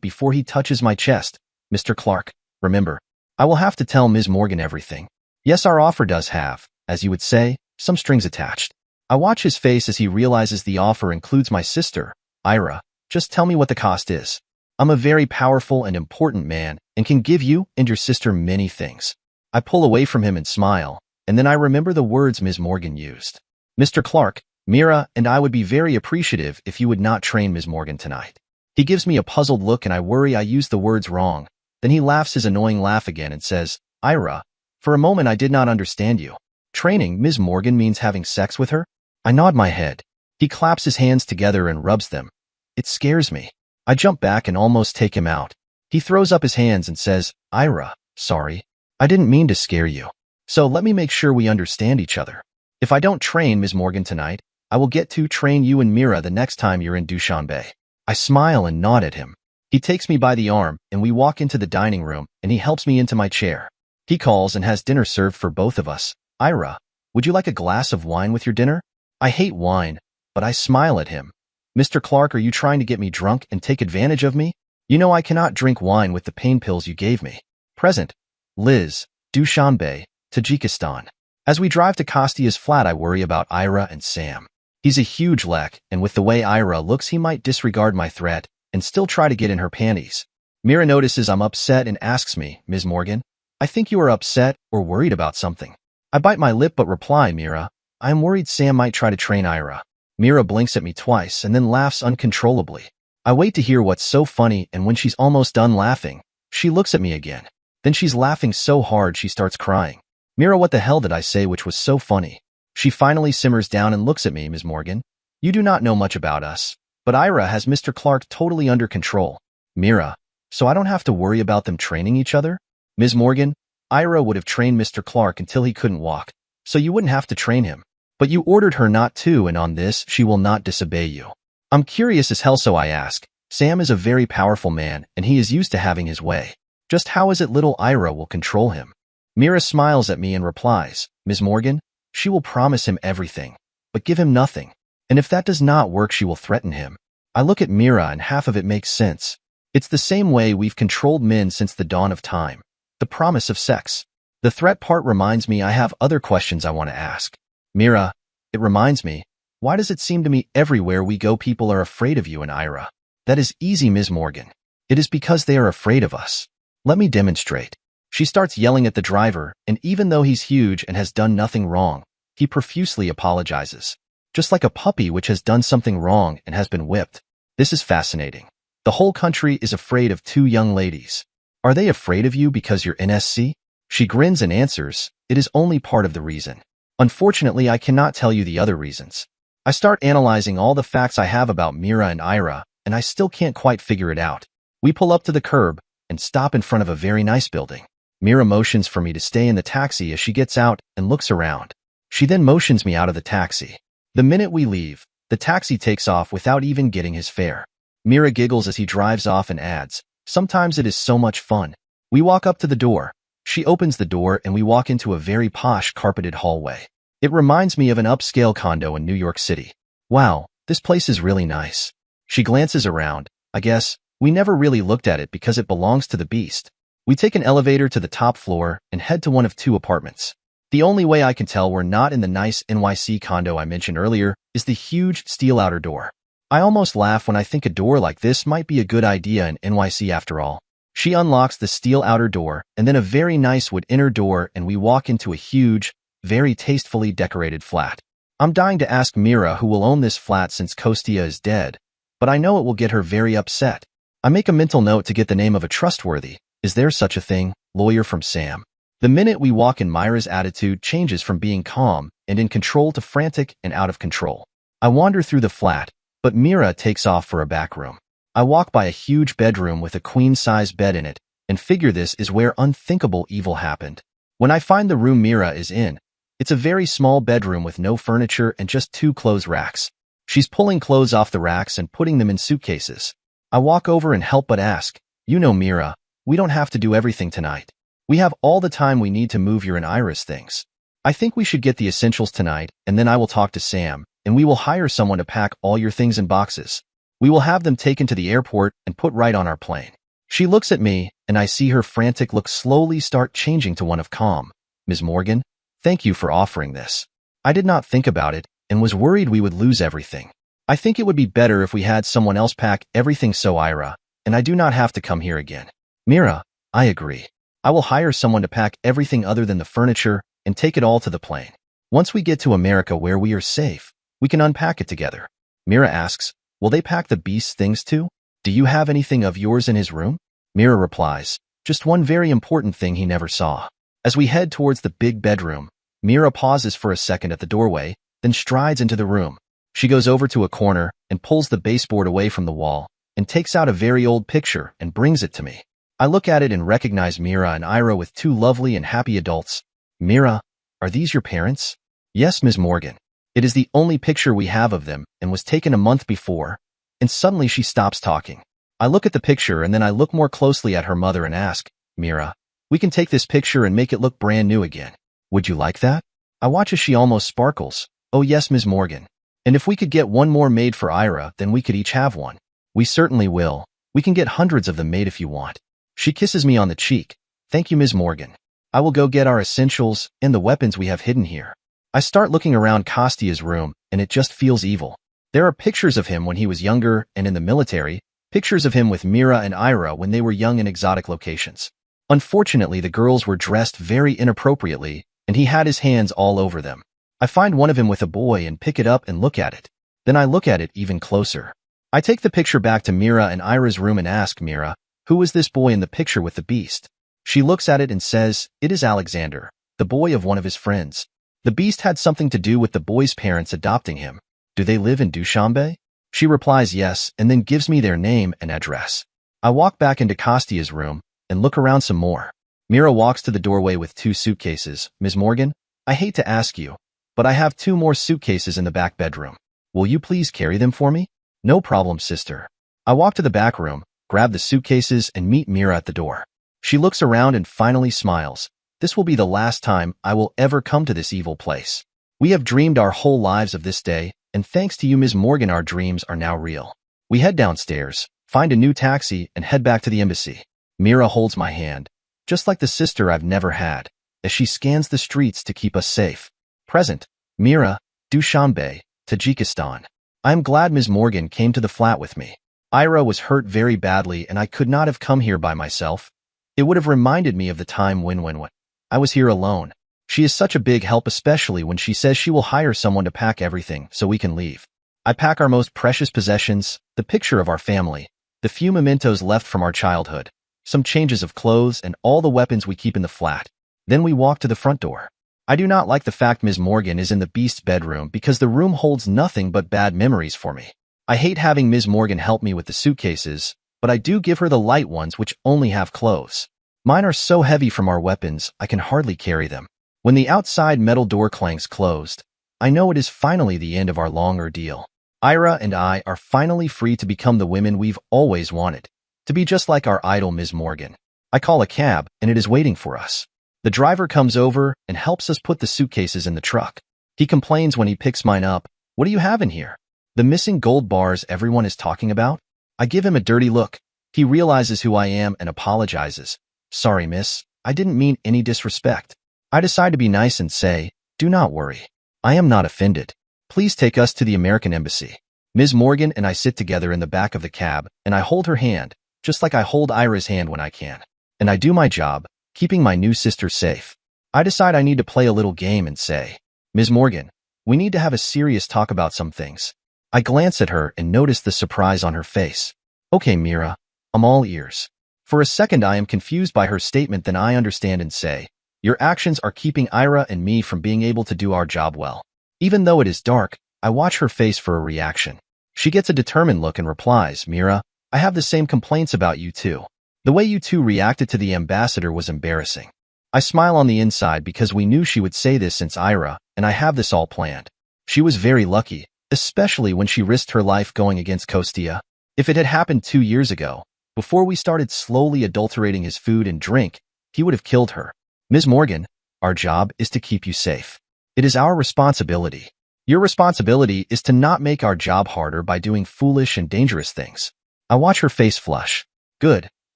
before he touches my chest. Mr. Clark, remember, I will have to tell Ms. Morgan everything. Yes, our offer does have, as you would say, some strings attached. I watch his face as he realizes the offer includes my sister. Ira, just tell me what the cost is. I'm a very powerful and important man and can give you and your sister many things. I pull away from him and smile, and then I remember the words Ms. Morgan used. Mr. Clark, Mira and I would be very appreciative if you would not train Ms. Morgan tonight. He gives me a puzzled look and I worry I used the words wrong. Then he laughs his annoying laugh again and says, Ira, for a moment I did not understand you. Training Ms. Morgan means having sex with her? I nod my head. He claps his hands together and rubs them. It scares me. I jump back and almost take him out. He throws up his hands and says, Ira, sorry. I didn't mean to scare you. So let me make sure we understand each other. If I don't train Ms. Morgan tonight, I will get to train you and Mira the next time you're in Dushanbe. I smile and nod at him. He takes me by the arm and we walk into the dining room and he helps me into my chair. He calls and has dinner served for both of us. Ira, would you like a glass of wine with your dinner? I hate wine, but I smile at him. Mr. Clark, are you trying to get me drunk and take advantage of me? You know I cannot drink wine with the pain pills you gave me. Present. Liz, Dushanbe, Tajikistan. As we drive to Kostia's flat, I worry about Ira and Sam. He's a huge lek, and with the way Ira looks, he might disregard my threat and still try to get in her panties. Mira notices I'm upset and asks me, Ms. Morgan, I think you are upset or worried about something. I bite my lip but reply, Mira, I am worried Sam might try to train Ira. Mira blinks at me twice and then laughs uncontrollably. I wait to hear what's so funny, and when she's almost done laughing, she looks at me again. Then she's laughing so hard she starts crying. Mira, what the hell did I say which was so funny? She finally simmers down and looks at me, Ms. Morgan. You do not know much about us, but Ira has Mr. Clark totally under control. Mira, so I don't have to worry about them training each other? Ms. Morgan, Ira would have trained Mr. Clark until he couldn't walk, so you wouldn't have to train him. But you ordered her not to, and on this, she will not disobey you. I'm curious as hell, so I ask. Sam is a very powerful man, and he is used to having his way. Just how is it little Ira will control him? Mira smiles at me and replies, Ms. Morgan, she will promise him everything, but give him nothing. And if that does not work, she will threaten him. I look at Mira and half of it makes sense. It's the same way we've controlled men since the dawn of time. The promise of sex. The threat part reminds me I have other questions I want to ask. Mira, it reminds me, why does it seem to me everywhere we go people are afraid of you and Ira? That is easy, Ms. Morgan. It is because they are afraid of us. Let me demonstrate. She starts yelling at the driver, and even though he's huge and has done nothing wrong, he profusely apologizes. Just like a puppy which has done something wrong and has been whipped. This is fascinating. The whole country is afraid of two young ladies. Are they afraid of you because you're NSC? She grins and answers, it is only part of the reason. Unfortunately, I cannot tell you the other reasons. I start analyzing all the facts I have about Mira and Ira, and I still can't quite figure it out. We pull up to the curb and stop in front of a very nice building. Mira motions for me to stay in the taxi as she gets out and looks around. She then motions me out of the taxi. The minute we leave, the taxi takes off without even getting his fare. Mira giggles as he drives off and adds, sometimes it is so much fun. We walk up to the door. She opens the door and we walk into a very posh carpeted hallway. It reminds me of an upscale condo in New York City. Wow, this place is really nice. She glances around. I guess we never really looked at it because it belongs to the beast. We take an elevator to the top floor and head to one of two apartments. The only way I can tell we're not in the nice NYC condo I mentioned earlier is the huge steel outer door. I almost laugh when I think a door like this might be a good idea in NYC after all. She unlocks the steel outer door and then a very nice wood inner door, and we walk into a huge, very tastefully decorated flat. I'm dying to ask Mira who will own this flat since Kostia is dead, but I know it will get her very upset. I make a mental note to get the name of a trustworthy, is there such a thing, lawyer from Sam. The minute we walk in, Myra's attitude changes from being calm and in control to frantic and out of control. I wander through the flat, but Mira takes off for a back room. I walk by a huge bedroom with a queen-size bed in it and figure this is where unthinkable evil happened. When I find the room Mira is in, it's a very small bedroom with no furniture and just 2 clothes racks. She's pulling clothes off the racks and putting them in suitcases. I walk over and help but ask, you know Mira, we don't have to do everything tonight. We have all the time we need to move your and Ira's things. I think we should get the essentials tonight, and then I will talk to Sam, and we will hire someone to pack all your things in boxes. We will have them taken to the airport and put right on our plane. She looks at me, and I see her frantic look slowly start changing to one of calm. Ms. Morgan, thank you for offering this. I did not think about it, and was worried we would lose everything. I think it would be better if we had someone else pack everything so Ira, and I do not have to come here again. Mira, I agree. I will hire someone to pack everything other than the furniture and take it all to the plane. Once we get to America where we are safe, we can unpack it together. Mira asks, will they pack the beast's things too? Do you have anything of yours in his room? Mira replies, just one very important thing he never saw. As we head towards the big bedroom, Mira pauses for a second at the doorway, then strides into the room. She goes over to a corner and pulls the baseboard away from the wall and takes out a very old picture and brings it to me. I look at it and recognize Mira and Ira with 2 lovely and happy adults. Mira, are these your parents? Yes, Ms. Morgan. It is the only picture we have of them and was taken a month before. And suddenly she stops talking. I look at the picture and then I look more closely at her mother and ask, Mira, we can take this picture and make it look brand new again. Would you like that? I watch as she almost sparkles. Oh yes, Ms. Morgan. And if we could get one more made for Ira, then we could each have one. We certainly will. We can get hundreds of them made if you want. She kisses me on the cheek. Thank you, Ms. Morgan. I will go get our essentials and the weapons we have hidden here. I start looking around Kostia's room, and it just feels evil. There are pictures of him when he was younger and in the military, pictures of him with Mira and Ira when they were young in exotic locations. Unfortunately, the girls were dressed very inappropriately, and he had his hands all over them. I find one of him with a boy and pick it up and look at it. Then I look at it even closer. I take the picture back to Mira and Ira's room and ask Mira, who is this boy in the picture with the beast? She looks at it and says, it is Alexander, the boy of one of his friends. The beast had something to do with the boy's parents adopting him. Do they live in Dushanbe? She replies yes and then gives me their name and address. I walk back into Kostia's room and look around some more. Mira walks to the doorway with 2 suitcases. Ms. Morgan, I hate to ask you, but I have 2 more suitcases in the back bedroom. Will you please carry them for me? No problem, sister. I walk to the back room, grab the suitcases and meet Mira at the door. She looks around and finally smiles. This will be the last time I will ever come to this evil place. We have dreamed our whole lives of this day, and thanks to you, Ms. Morgan, our dreams are now real. We head downstairs, find a new taxi, and head back to the embassy. Mira holds my hand, just like the sister I've never had, as she scans the streets to keep us safe. Present, Mira, Dushanbe, Tajikistan. I am glad Ms. Morgan came to the flat with me. Ira was hurt very badly and I could not have come here by myself. It would have reminded me of the time when I was here alone. She is such a big help, especially when she says she will hire someone to pack everything so we can leave. I pack our most precious possessions, the picture of our family, the few mementos left from our childhood, some changes of clothes, and all the weapons we keep in the flat. Then we walk to the front door. I do not like the fact Ms. Morgan is in the beast's bedroom because the room holds nothing but bad memories for me. I hate having Ms. Morgan help me with the suitcases, but I do give her the light ones which only have clothes. Mine are so heavy from our weapons, I can hardly carry them. When the outside metal door clanks closed, I know it is finally the end of our long ordeal. Ira and I are finally free to become the women we've always wanted, to be just like our idol Ms. Morgan. I call a cab, and it is waiting for us. The driver comes over and helps us put the suitcases in the truck. He complains when he picks mine up. What do you have in here? The missing gold bars everyone is talking about? I give him a dirty look. He realizes who I am and apologizes. Sorry, miss. I didn't mean any disrespect. I decide to be nice and say, do not worry. I am not offended. Please take us to the American embassy. Ms. Morgan and I sit together in the back of the cab, and I hold her hand, just like I hold Ira's hand when I can. And I do my job, keeping my new sister safe. I decide I need to play a little game and say, Ms. Morgan, we need to have a serious talk about some things. I glance at her and notice the surprise on her face. Okay, Mira, I'm all ears. For a second I am confused by her statement, then I understand and say, your actions are keeping Ira and me from being able to do our job well. Even though it is dark, I watch her face for a reaction. She gets a determined look and replies, Mira, I have the same complaints about you too. The way you two reacted to the ambassador was embarrassing. I smile on the inside because we knew she would say this since Ira and I have this all planned. She was very lucky, especially when she risked her life going against Kostia. If it had happened 2 years ago, before we started slowly adulterating his food and drink, he would have killed her. Ms. Morgan, our job is to keep you safe. It is our responsibility. Your responsibility is to not make our job harder by doing foolish and dangerous things. I watch her face flush. Good.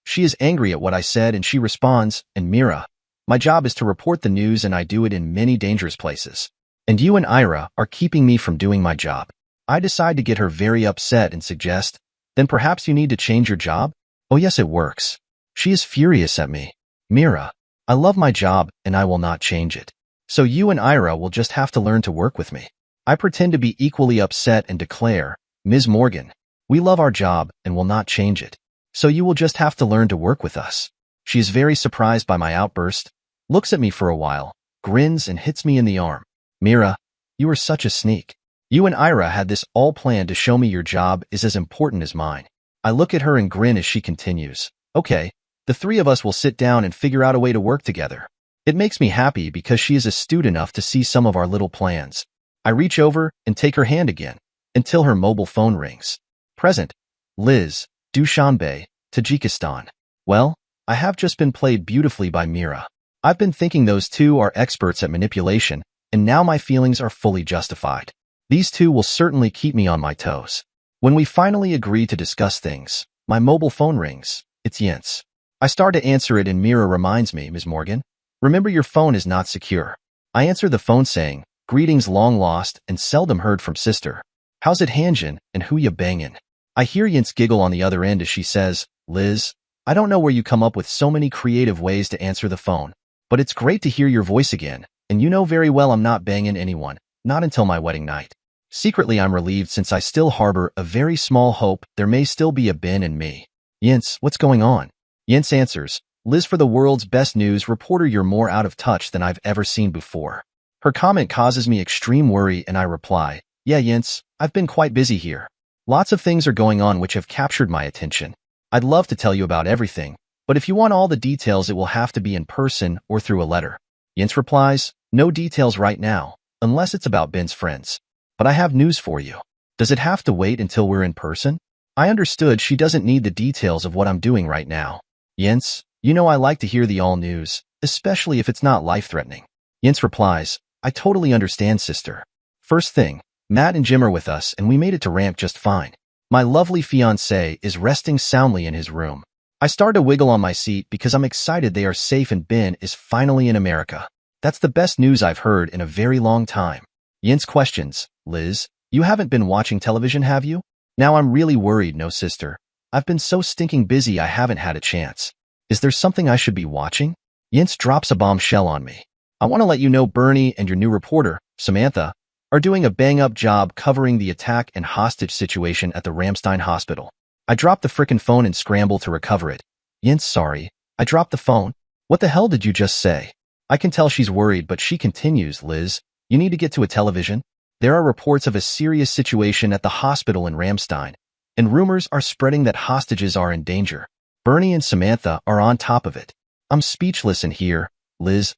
She is angry at what I said and she responds, and Mira, my job is to report the news and I do it in many dangerous places. And you and Ira are keeping me from doing my job. I decide to get her very upset and suggest, then perhaps you need to change your job? Oh yes, it works. She is furious at me. Mira, I love my job and I will not change it. So you and Ira will just have to learn to work with me. I pretend to be equally upset and declare, Ms. Morgan, we love our job and will not change it. So you will just have to learn to work with us. She is very surprised by my outburst, looks at me for a while, grins and hits me in the arm. Mira, you are such a sneak. You and Ira had this all planned to show me your job is as important as mine. I look at her and grin as she continues. Okay, the three of us will sit down and figure out a way to work together. It makes me happy because she is astute enough to see some of our little plans. I reach over and take her hand again, until her mobile phone rings. Present. Liz, Dushanbe, Tajikistan. Well, I have just been played beautifully by Mira. I've been thinking those two are experts at manipulation, and now my feelings are fully justified. These two will certainly keep me on my toes. When we finally agree to discuss things, my mobile phone rings. It's Jens. I start to answer it and Mira reminds me, Ms. Morgan, remember your phone is not secure. I answer the phone saying, greetings long lost and seldom heard from sister. How's it Hanjin and who ya bangin'? I hear Jens giggle on the other end as she says, Liz, I don't know where you come up with so many creative ways to answer the phone, but it's great to hear your voice again, and you know very well I'm not banging anyone, not until my wedding night. Secretly, I'm relieved since I still harbor a very small hope there may still be a Ben in me. Jens, what's going on? Jens answers, Liz, for the world's best news reporter, you're more out of touch than I've ever seen before. Her comment causes me extreme worry and I reply, yeah, Jens, I've been quite busy here. Lots of things are going on which have captured my attention. I'd love to tell you about everything, but if you want all the details it will have to be in person or through a letter. Jens replies, no details right now, unless it's about Ben's friends. But I have news for you. Does it have to wait until we're in person? I understood she doesn't need the details of what I'm doing right now. Jens, you know I like to hear the all news, especially if it's not life-threatening. Jens replies, I totally understand, sister. First thing, Matt and Jim are with us and we made it to ramp just fine. My lovely fiancé is resting soundly in his room. I start to wiggle on my seat because I'm excited they are safe and Ben is finally in America. That's the best news I've heard in a very long time. Jens questions, Liz, you haven't been watching television, have you? Now I'm really worried, no sister. I've been so stinking busy I haven't had a chance. Is there something I should be watching? Jens drops a bombshell on me. I want to let you know Bernie and your new reporter, Samantha, are doing a bang-up job covering the attack and hostage situation at the Ramstein hospital. I drop the frickin' phone and scramble to recover it. Jens, sorry. I dropped the phone. What the hell did you just say? I can tell she's worried, but she continues, Liz, you need to get to a television. There are reports of a serious situation at the hospital in Ramstein, and rumors are spreading that hostages are in danger. Bernie and Samantha are on top of it. I'm speechless in here. Liz,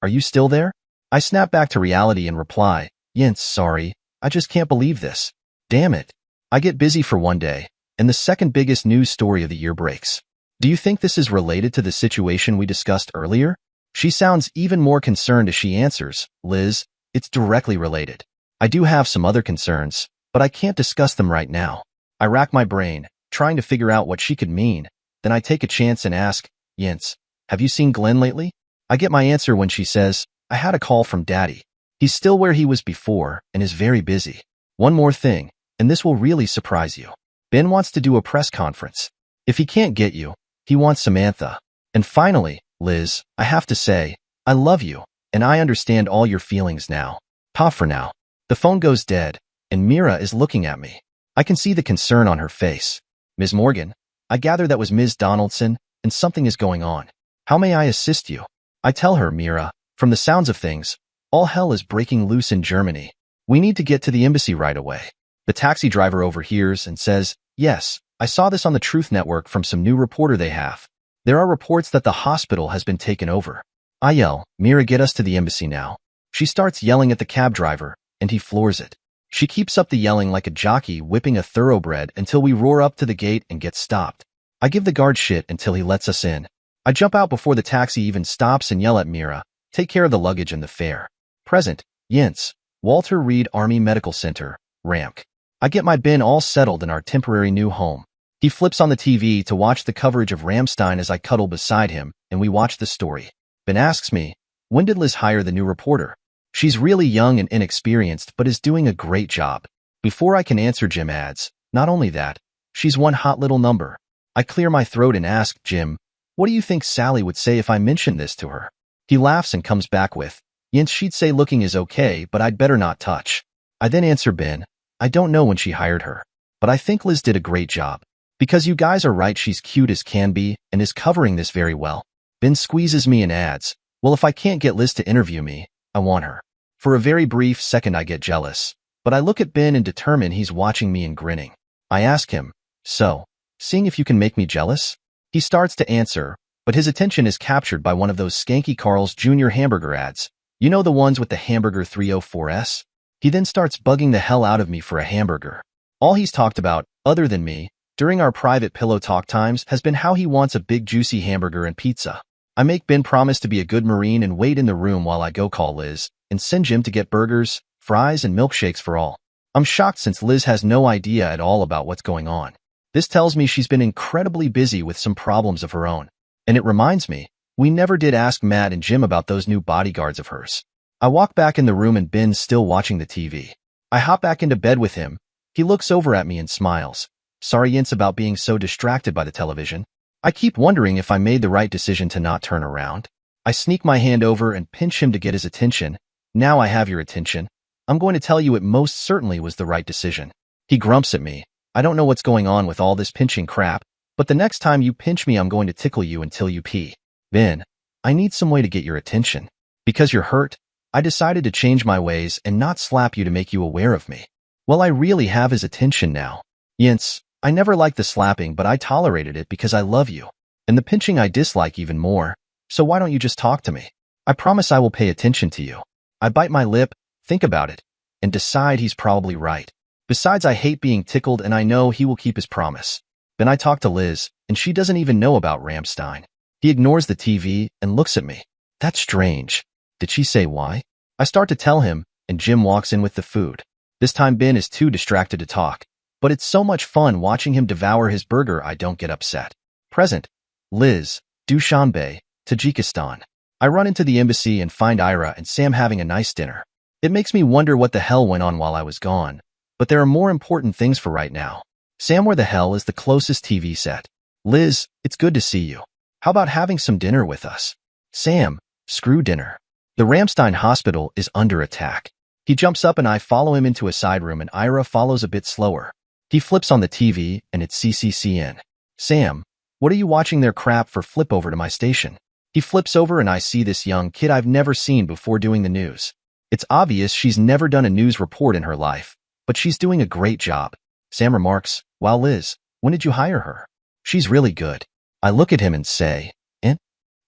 are you still there? I snap back to reality and reply, Jens, sorry, I just can't believe this. Damn it. I get busy for one day, and the second biggest news story of the year breaks. Do you think this is related to the situation we discussed earlier? She sounds even more concerned as she answers, Liz, it's directly related. I do have some other concerns, but I can't discuss them right now. I rack my brain, trying to figure out what she could mean. Then I take a chance and ask, Jens, have you seen Glenn lately? I get my answer when she says, I had a call from Daddy. He's still where he was before and is very busy. One more thing, and this will really surprise you. Ben wants to do a press conference. If he can't get you, he wants Samantha. And finally, Liz, I have to say, I love you, and I understand all your feelings now. Pa for now. The phone goes dead, and Mira is looking at me. I can see the concern on her face. Ms. Morgan, I gather that was Ms. Donaldson, and something is going on. How may I assist you? I tell her, Mira, from the sounds of things, all hell is breaking loose in Germany. We need to get to the embassy right away. The taxi driver overhears and says, yes, I saw this on the Truth Network from some new reporter they have. There are reports that the hospital has been taken over. I yell, Mira, get us to the embassy now. She starts yelling at the cab driver, and he floors it. She keeps up the yelling like a jockey whipping a thoroughbred until we roar up to the gate and get stopped. I give the guard shit until he lets us in. I jump out before the taxi even stops and yell at Mira, take care of the luggage and the fare. Present, Jens, Walter Reed Army Medical Center, RAMC. I get my bin all settled in our temporary new home. He flips on the TV to watch the coverage of Rammstein as I cuddle beside him, and we watch the story. Ben asks me, when did Liz hire the new reporter? She's really young and inexperienced, but is doing a great job. Before I can answer, Jim adds, not only that, she's one hot little number. I clear my throat and ask Jim, what do you think Sally would say if I mentioned this to her? He laughs and comes back with, Jens, she'd say looking is okay, but I'd better not touch. I then answer Ben, I don't know when she hired her, but I think Liz did a great job. Because you guys are right, she's cute as can be and is covering this very well. Ben squeezes me and adds, well, if I can't get Liz to interview me, I want her. For a very brief second I get jealous, but I look at Ben and determine he's watching me and grinning. I ask him, so, seeing if you can make me jealous? He starts to answer, but his attention is captured by one of those skanky Carl's Jr. hamburger ads. You know, the ones with the hamburger 304S? He then starts bugging the hell out of me for a hamburger. All he's talked about, other than me, during our private pillow talk times has been how he wants a big juicy hamburger and pizza. I make Ben promise to be a good Marine and wait in the room while I go call Liz and send Jim to get burgers, fries, and milkshakes for all. I'm shocked since Liz has no idea at all about what's going on. This tells me she's been incredibly busy with some problems of her own. And it reminds me, we never did ask Matt and Jim about those new bodyguards of hers. I walk back in the room and Ben's still watching the TV. I hop back into bed with him. He looks over at me and smiles. Sorry, Jens, about being so distracted by the television. I keep wondering if I made the right decision to not turn around. I sneak my hand over and pinch him to get his attention. Now I have your attention. I'm going to tell you it most certainly was the right decision. He grumps at me. I don't know what's going on with all this pinching crap, but the next time you pinch me, I'm going to tickle you until you pee. Ben, I need some way to get your attention. Because you're hurt, I decided to change my ways and not slap you to make you aware of me. Well, I really have his attention now. Jens, I never liked the slapping, but I tolerated it because I love you. And the pinching I dislike even more, so why don't you just talk to me? I promise I will pay attention to you. I bite my lip, think about it, and decide he's probably right. Besides, I hate being tickled and I know he will keep his promise. Then I talk to Liz, and she doesn't even know about Rammstein. He ignores the TV and looks at me. That's strange. Did she say why? I start to tell him, and Jim walks in with the food. This time Ben is too distracted to talk, but it's so much fun watching him devour his burger I don't get upset. Present, Liz, Dushanbe, Tajikistan. I run into the embassy and find Ira and Sam having a nice dinner. It makes me wonder what the hell went on while I was gone, but there are more important things for right now. Sam, where the hell is the closest TV set? Liz, it's good to see you. How about having some dinner with us? Sam, screw dinner. The Rammstein hospital is under attack. He jumps up and I follow him into a side room and Ira follows a bit slower. He flips on the TV and it's CCCN. Sam, what are you watching there? Crap, for flip over to my station. He flips over and I see this young kid I've never seen before doing the news. It's obvious she's never done a news report in her life, but she's doing a great job. Sam remarks, wow, Liz, when did you hire her? She's really good. I look at him and say, eh?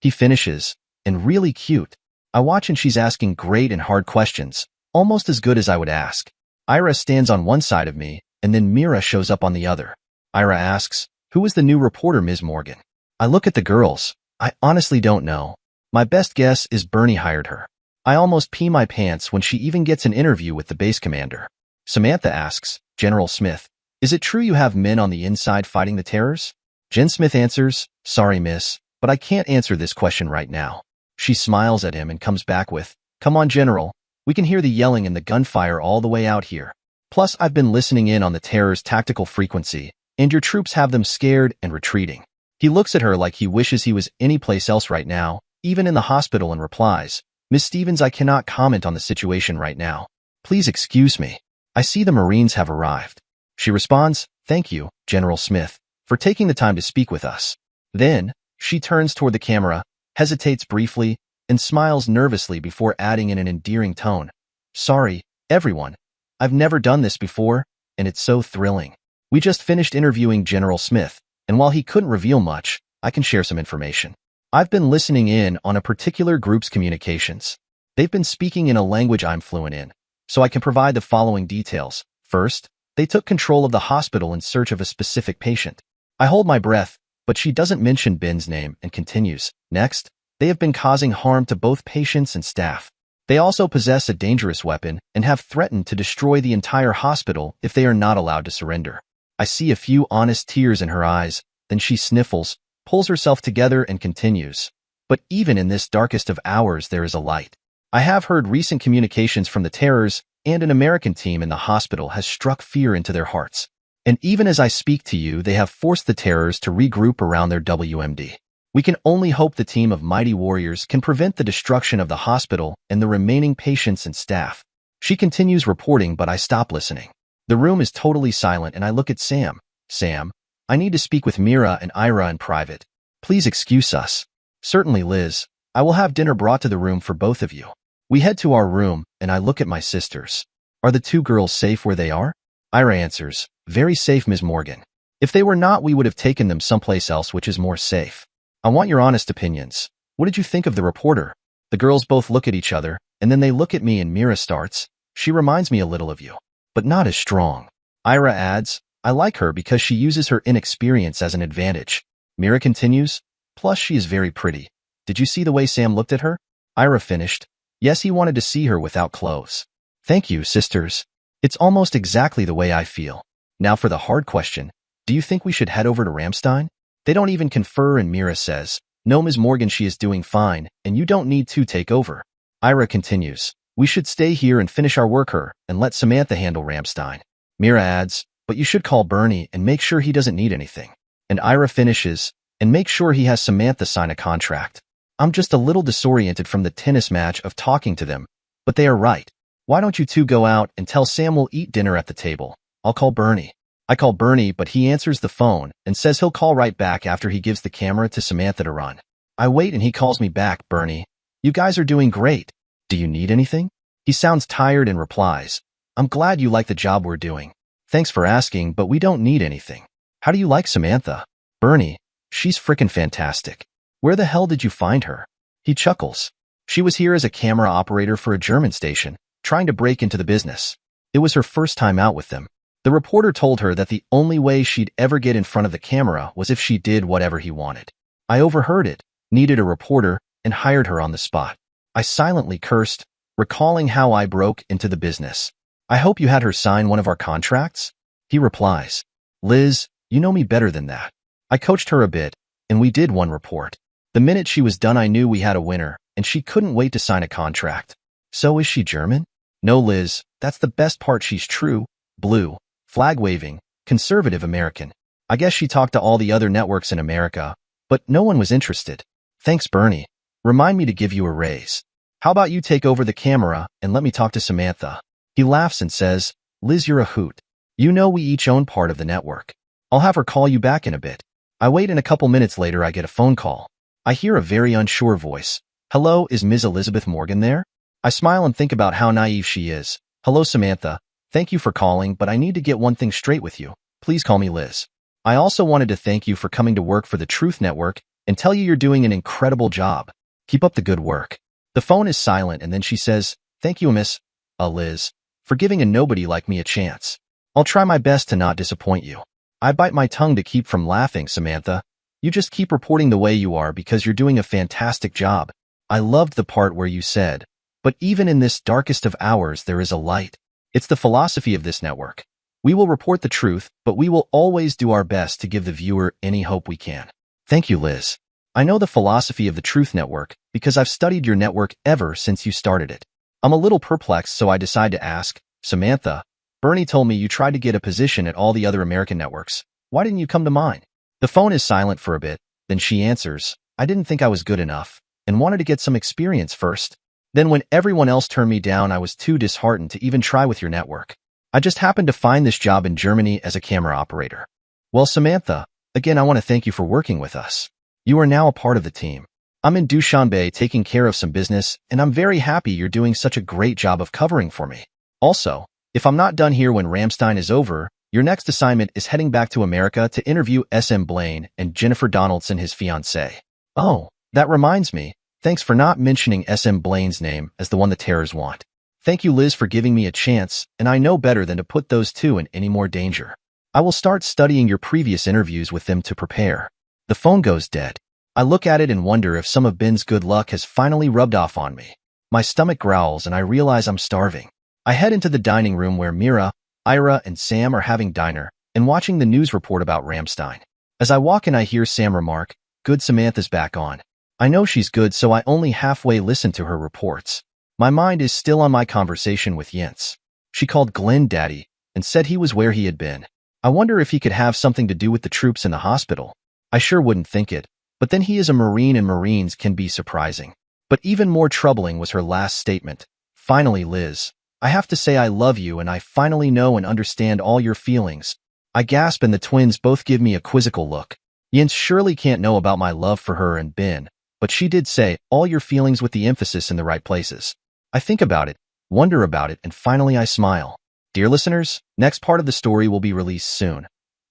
He finishes, and really cute. I watch and she's asking great and hard questions, almost as good as I would ask. Ira stands on one side of me, and then Mira shows up on the other. Ira asks, who is the new reporter, Ms. Morgan? I look at the girls. I honestly don't know. My best guess is Bernie hired her. I almost pee my pants when she even gets an interview with the base commander. Samantha asks, General Smith, is it true you have men on the inside fighting the terrors? Jen Smith answers, sorry, miss, but I can't answer this question right now. She smiles at him and comes back with, come on, General. We can hear the yelling and the gunfire all the way out here. Plus, I've been listening in on the terror's tactical frequency, and your troops have them scared and retreating. He looks at her like he wishes he was anyplace else right now, even in the hospital, and replies, Miss Stevens, I cannot comment on the situation right now. Please excuse me. I see the Marines have arrived. She responds, thank you, General Smith, for for taking the time to speak with us. Then, she turns toward the camera, hesitates briefly, and smiles nervously before adding in an endearing tone. Sorry, everyone. I've never done this before, and it's so thrilling. We just finished interviewing General Smith, and while he couldn't reveal much, I can share some information. I've been listening in on a particular group's communications. They've been speaking in a language I'm fluent in, so I can provide the following details. First, they took control of the hospital in search of a specific patient. I hold my breath, but she doesn't mention Ben's name and continues. Next, they have been causing harm to both patients and staff. They also possess a dangerous weapon and have threatened to destroy the entire hospital if they are not allowed to surrender. I see a few honest tears in her eyes, then she sniffles, pulls herself together and continues. But even in this darkest of hours there is a light. I have heard recent communications from the terrors, and an American team in the hospital has struck fear into their hearts. And even as I speak to you, they have forced the terrors to regroup around their WMD. We can only hope the team of mighty warriors can prevent the destruction of the hospital and the remaining patients and staff. She continues reporting, but I stop listening. The room is totally silent and I look at Sam. Sam, I need to speak with Mira and Ira in private. Please excuse us. Certainly, Liz. I will have dinner brought to the room for both of you. We head to our room and I look at my sisters. Are the two girls safe where they are? Ira answers, very safe, Ms. Morgan. If they were not, we would have taken them someplace else which is more safe. I want your honest opinions. What did you think of the reporter? The girls both look at each other, and then they look at me and Mira starts. She reminds me a little of you, but not as strong. Ira adds, I like her because she uses her inexperience as an advantage. Mira continues, plus she is very pretty. Did you see the way Sam looked at her? Ira finished. Yes, he wanted to see her without clothes. Thank you, sisters. It's almost exactly the way I feel. Now for the hard question. Do you think we should head over to Ramstein? They don't even confer and Mira says, no, Ms. Morgan, she is doing fine, and you don't need to take over. Ira continues, we should stay here and finish our work and let Samantha handle Ramstein. Mira adds, but you should call Bernie and make sure he doesn't need anything. And Ira finishes, and make sure he has Samantha sign a contract. I'm just a little disoriented from the tennis match of talking to them, but they are right. Why don't you two go out and tell Sam we'll eat dinner at the table? I'll call Bernie. I call Bernie, but he answers the phone and says he'll call right back after he gives the camera to Samantha to run. I wait and he calls me back. Bernie, you guys are doing great. Do you need anything? He sounds tired and replies, I'm glad you like the job we're doing. Thanks for asking, but we don't need anything. How do you like Samantha? Bernie, she's frickin' fantastic. Where the hell did you find her? He chuckles. She was here as a camera operator for a German station, trying to break into the business. It was her first time out with them. The reporter told her that the only way she'd ever get in front of the camera was if she did whatever he wanted. I overheard it, needed a reporter, and hired her on the spot. I silently cursed, recalling how I broke into the business. I hope you had her sign one of our contracts? He replies, Liz, you know me better than that. I coached her a bit, and we did one report. The minute she was done, I knew we had a winner, and she couldn't wait to sign a contract. So is she German? No, Liz, that's the best part. She's true, blue, flag-waving, conservative American. I guess she talked to all the other networks in America, but no one was interested. Thanks, Bernie. Remind me to give you a raise. How about you take over the camera and let me talk to Samantha? He laughs and says, Liz, you're a hoot. You know we each own part of the network. I'll have her call you back in a bit. I wait and a couple minutes later I get a phone call. I hear a very unsure voice. Hello, is Ms. Elizabeth Morgan there? I smile and think about how naive she is. Hello, Samantha. Thank you for calling, but I need to get one thing straight with you. Please call me Liz. I also wanted to thank you for coming to work for the Truth Network and tell you you're doing an incredible job. Keep up the good work. The phone is silent and then she says, thank you, Miss Liz, for giving a nobody like me a chance. I'll try my best to not disappoint you. I bite my tongue to keep from laughing. Samantha, you just keep reporting the way you are because you're doing a fantastic job. I loved the part where you said, but even in this darkest of hours there is a light. It's the philosophy of this network. We will report the truth, but we will always do our best to give the viewer any hope we can. Thank you, Liz. I know the philosophy of the Truth Network because I've studied your network ever since you started it. I'm a little perplexed, so I decide to ask, Samantha, Bernie told me you tried to get a position at all the other American networks. Why didn't you come to mine? The phone is silent for a bit, then she answers, I didn't think I was good enough and wanted to get some experience first. Then when everyone else turned me down, I was too disheartened to even try with your network. I just happened to find this job in Germany as a camera operator. Well, Samantha, Again, I want to thank you for working with us. You are now a part of the team. I'm in Dushanbe taking care of some business, and I'm very happy you're doing such a great job of covering for me. Also, if I'm not done here when Ramstein is over, your next assignment is heading back to America to interview SM Blaine and Jennifer Donaldson, his fiancée. Oh, that reminds me. Thanks for not mentioning SM Blaine's name as the one the terrors want. Thank you, Liz, for giving me a chance, and I know better than to put those two in any more danger. I will start studying your previous interviews with them to prepare. The phone goes dead. I look at it and wonder if some of Ben's good luck has finally rubbed off on me. My stomach growls and I realize I'm starving. I head into the dining room where Mira, Ira, and Sam are having dinner and watching the news report about Ramstein. As I walk in, I hear Sam remark, "Good, Samantha's back on." I know she's good, so I only halfway listen to her reports. My mind is still on my conversation with Jens. She called Glenn Daddy and said he was where he had been. I wonder if he could have something to do with the troops in the hospital. I sure wouldn't think it. But then he is a Marine, and Marines can be surprising. But even more troubling was her last statement. "Finally, Liz, I have to say I love you, and I finally know and understand all your feelings." I gasp and the twins both give me a quizzical look. Jens surely can't know about my love for her and Ben, but she did say all your feelings with the emphasis in the right places. I think about it, wonder about it, and finally I smile. Dear listeners, next part of the story will be released soon.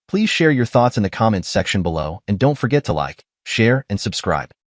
Please share your thoughts in the comments section below, and don't forget to like, share, and subscribe.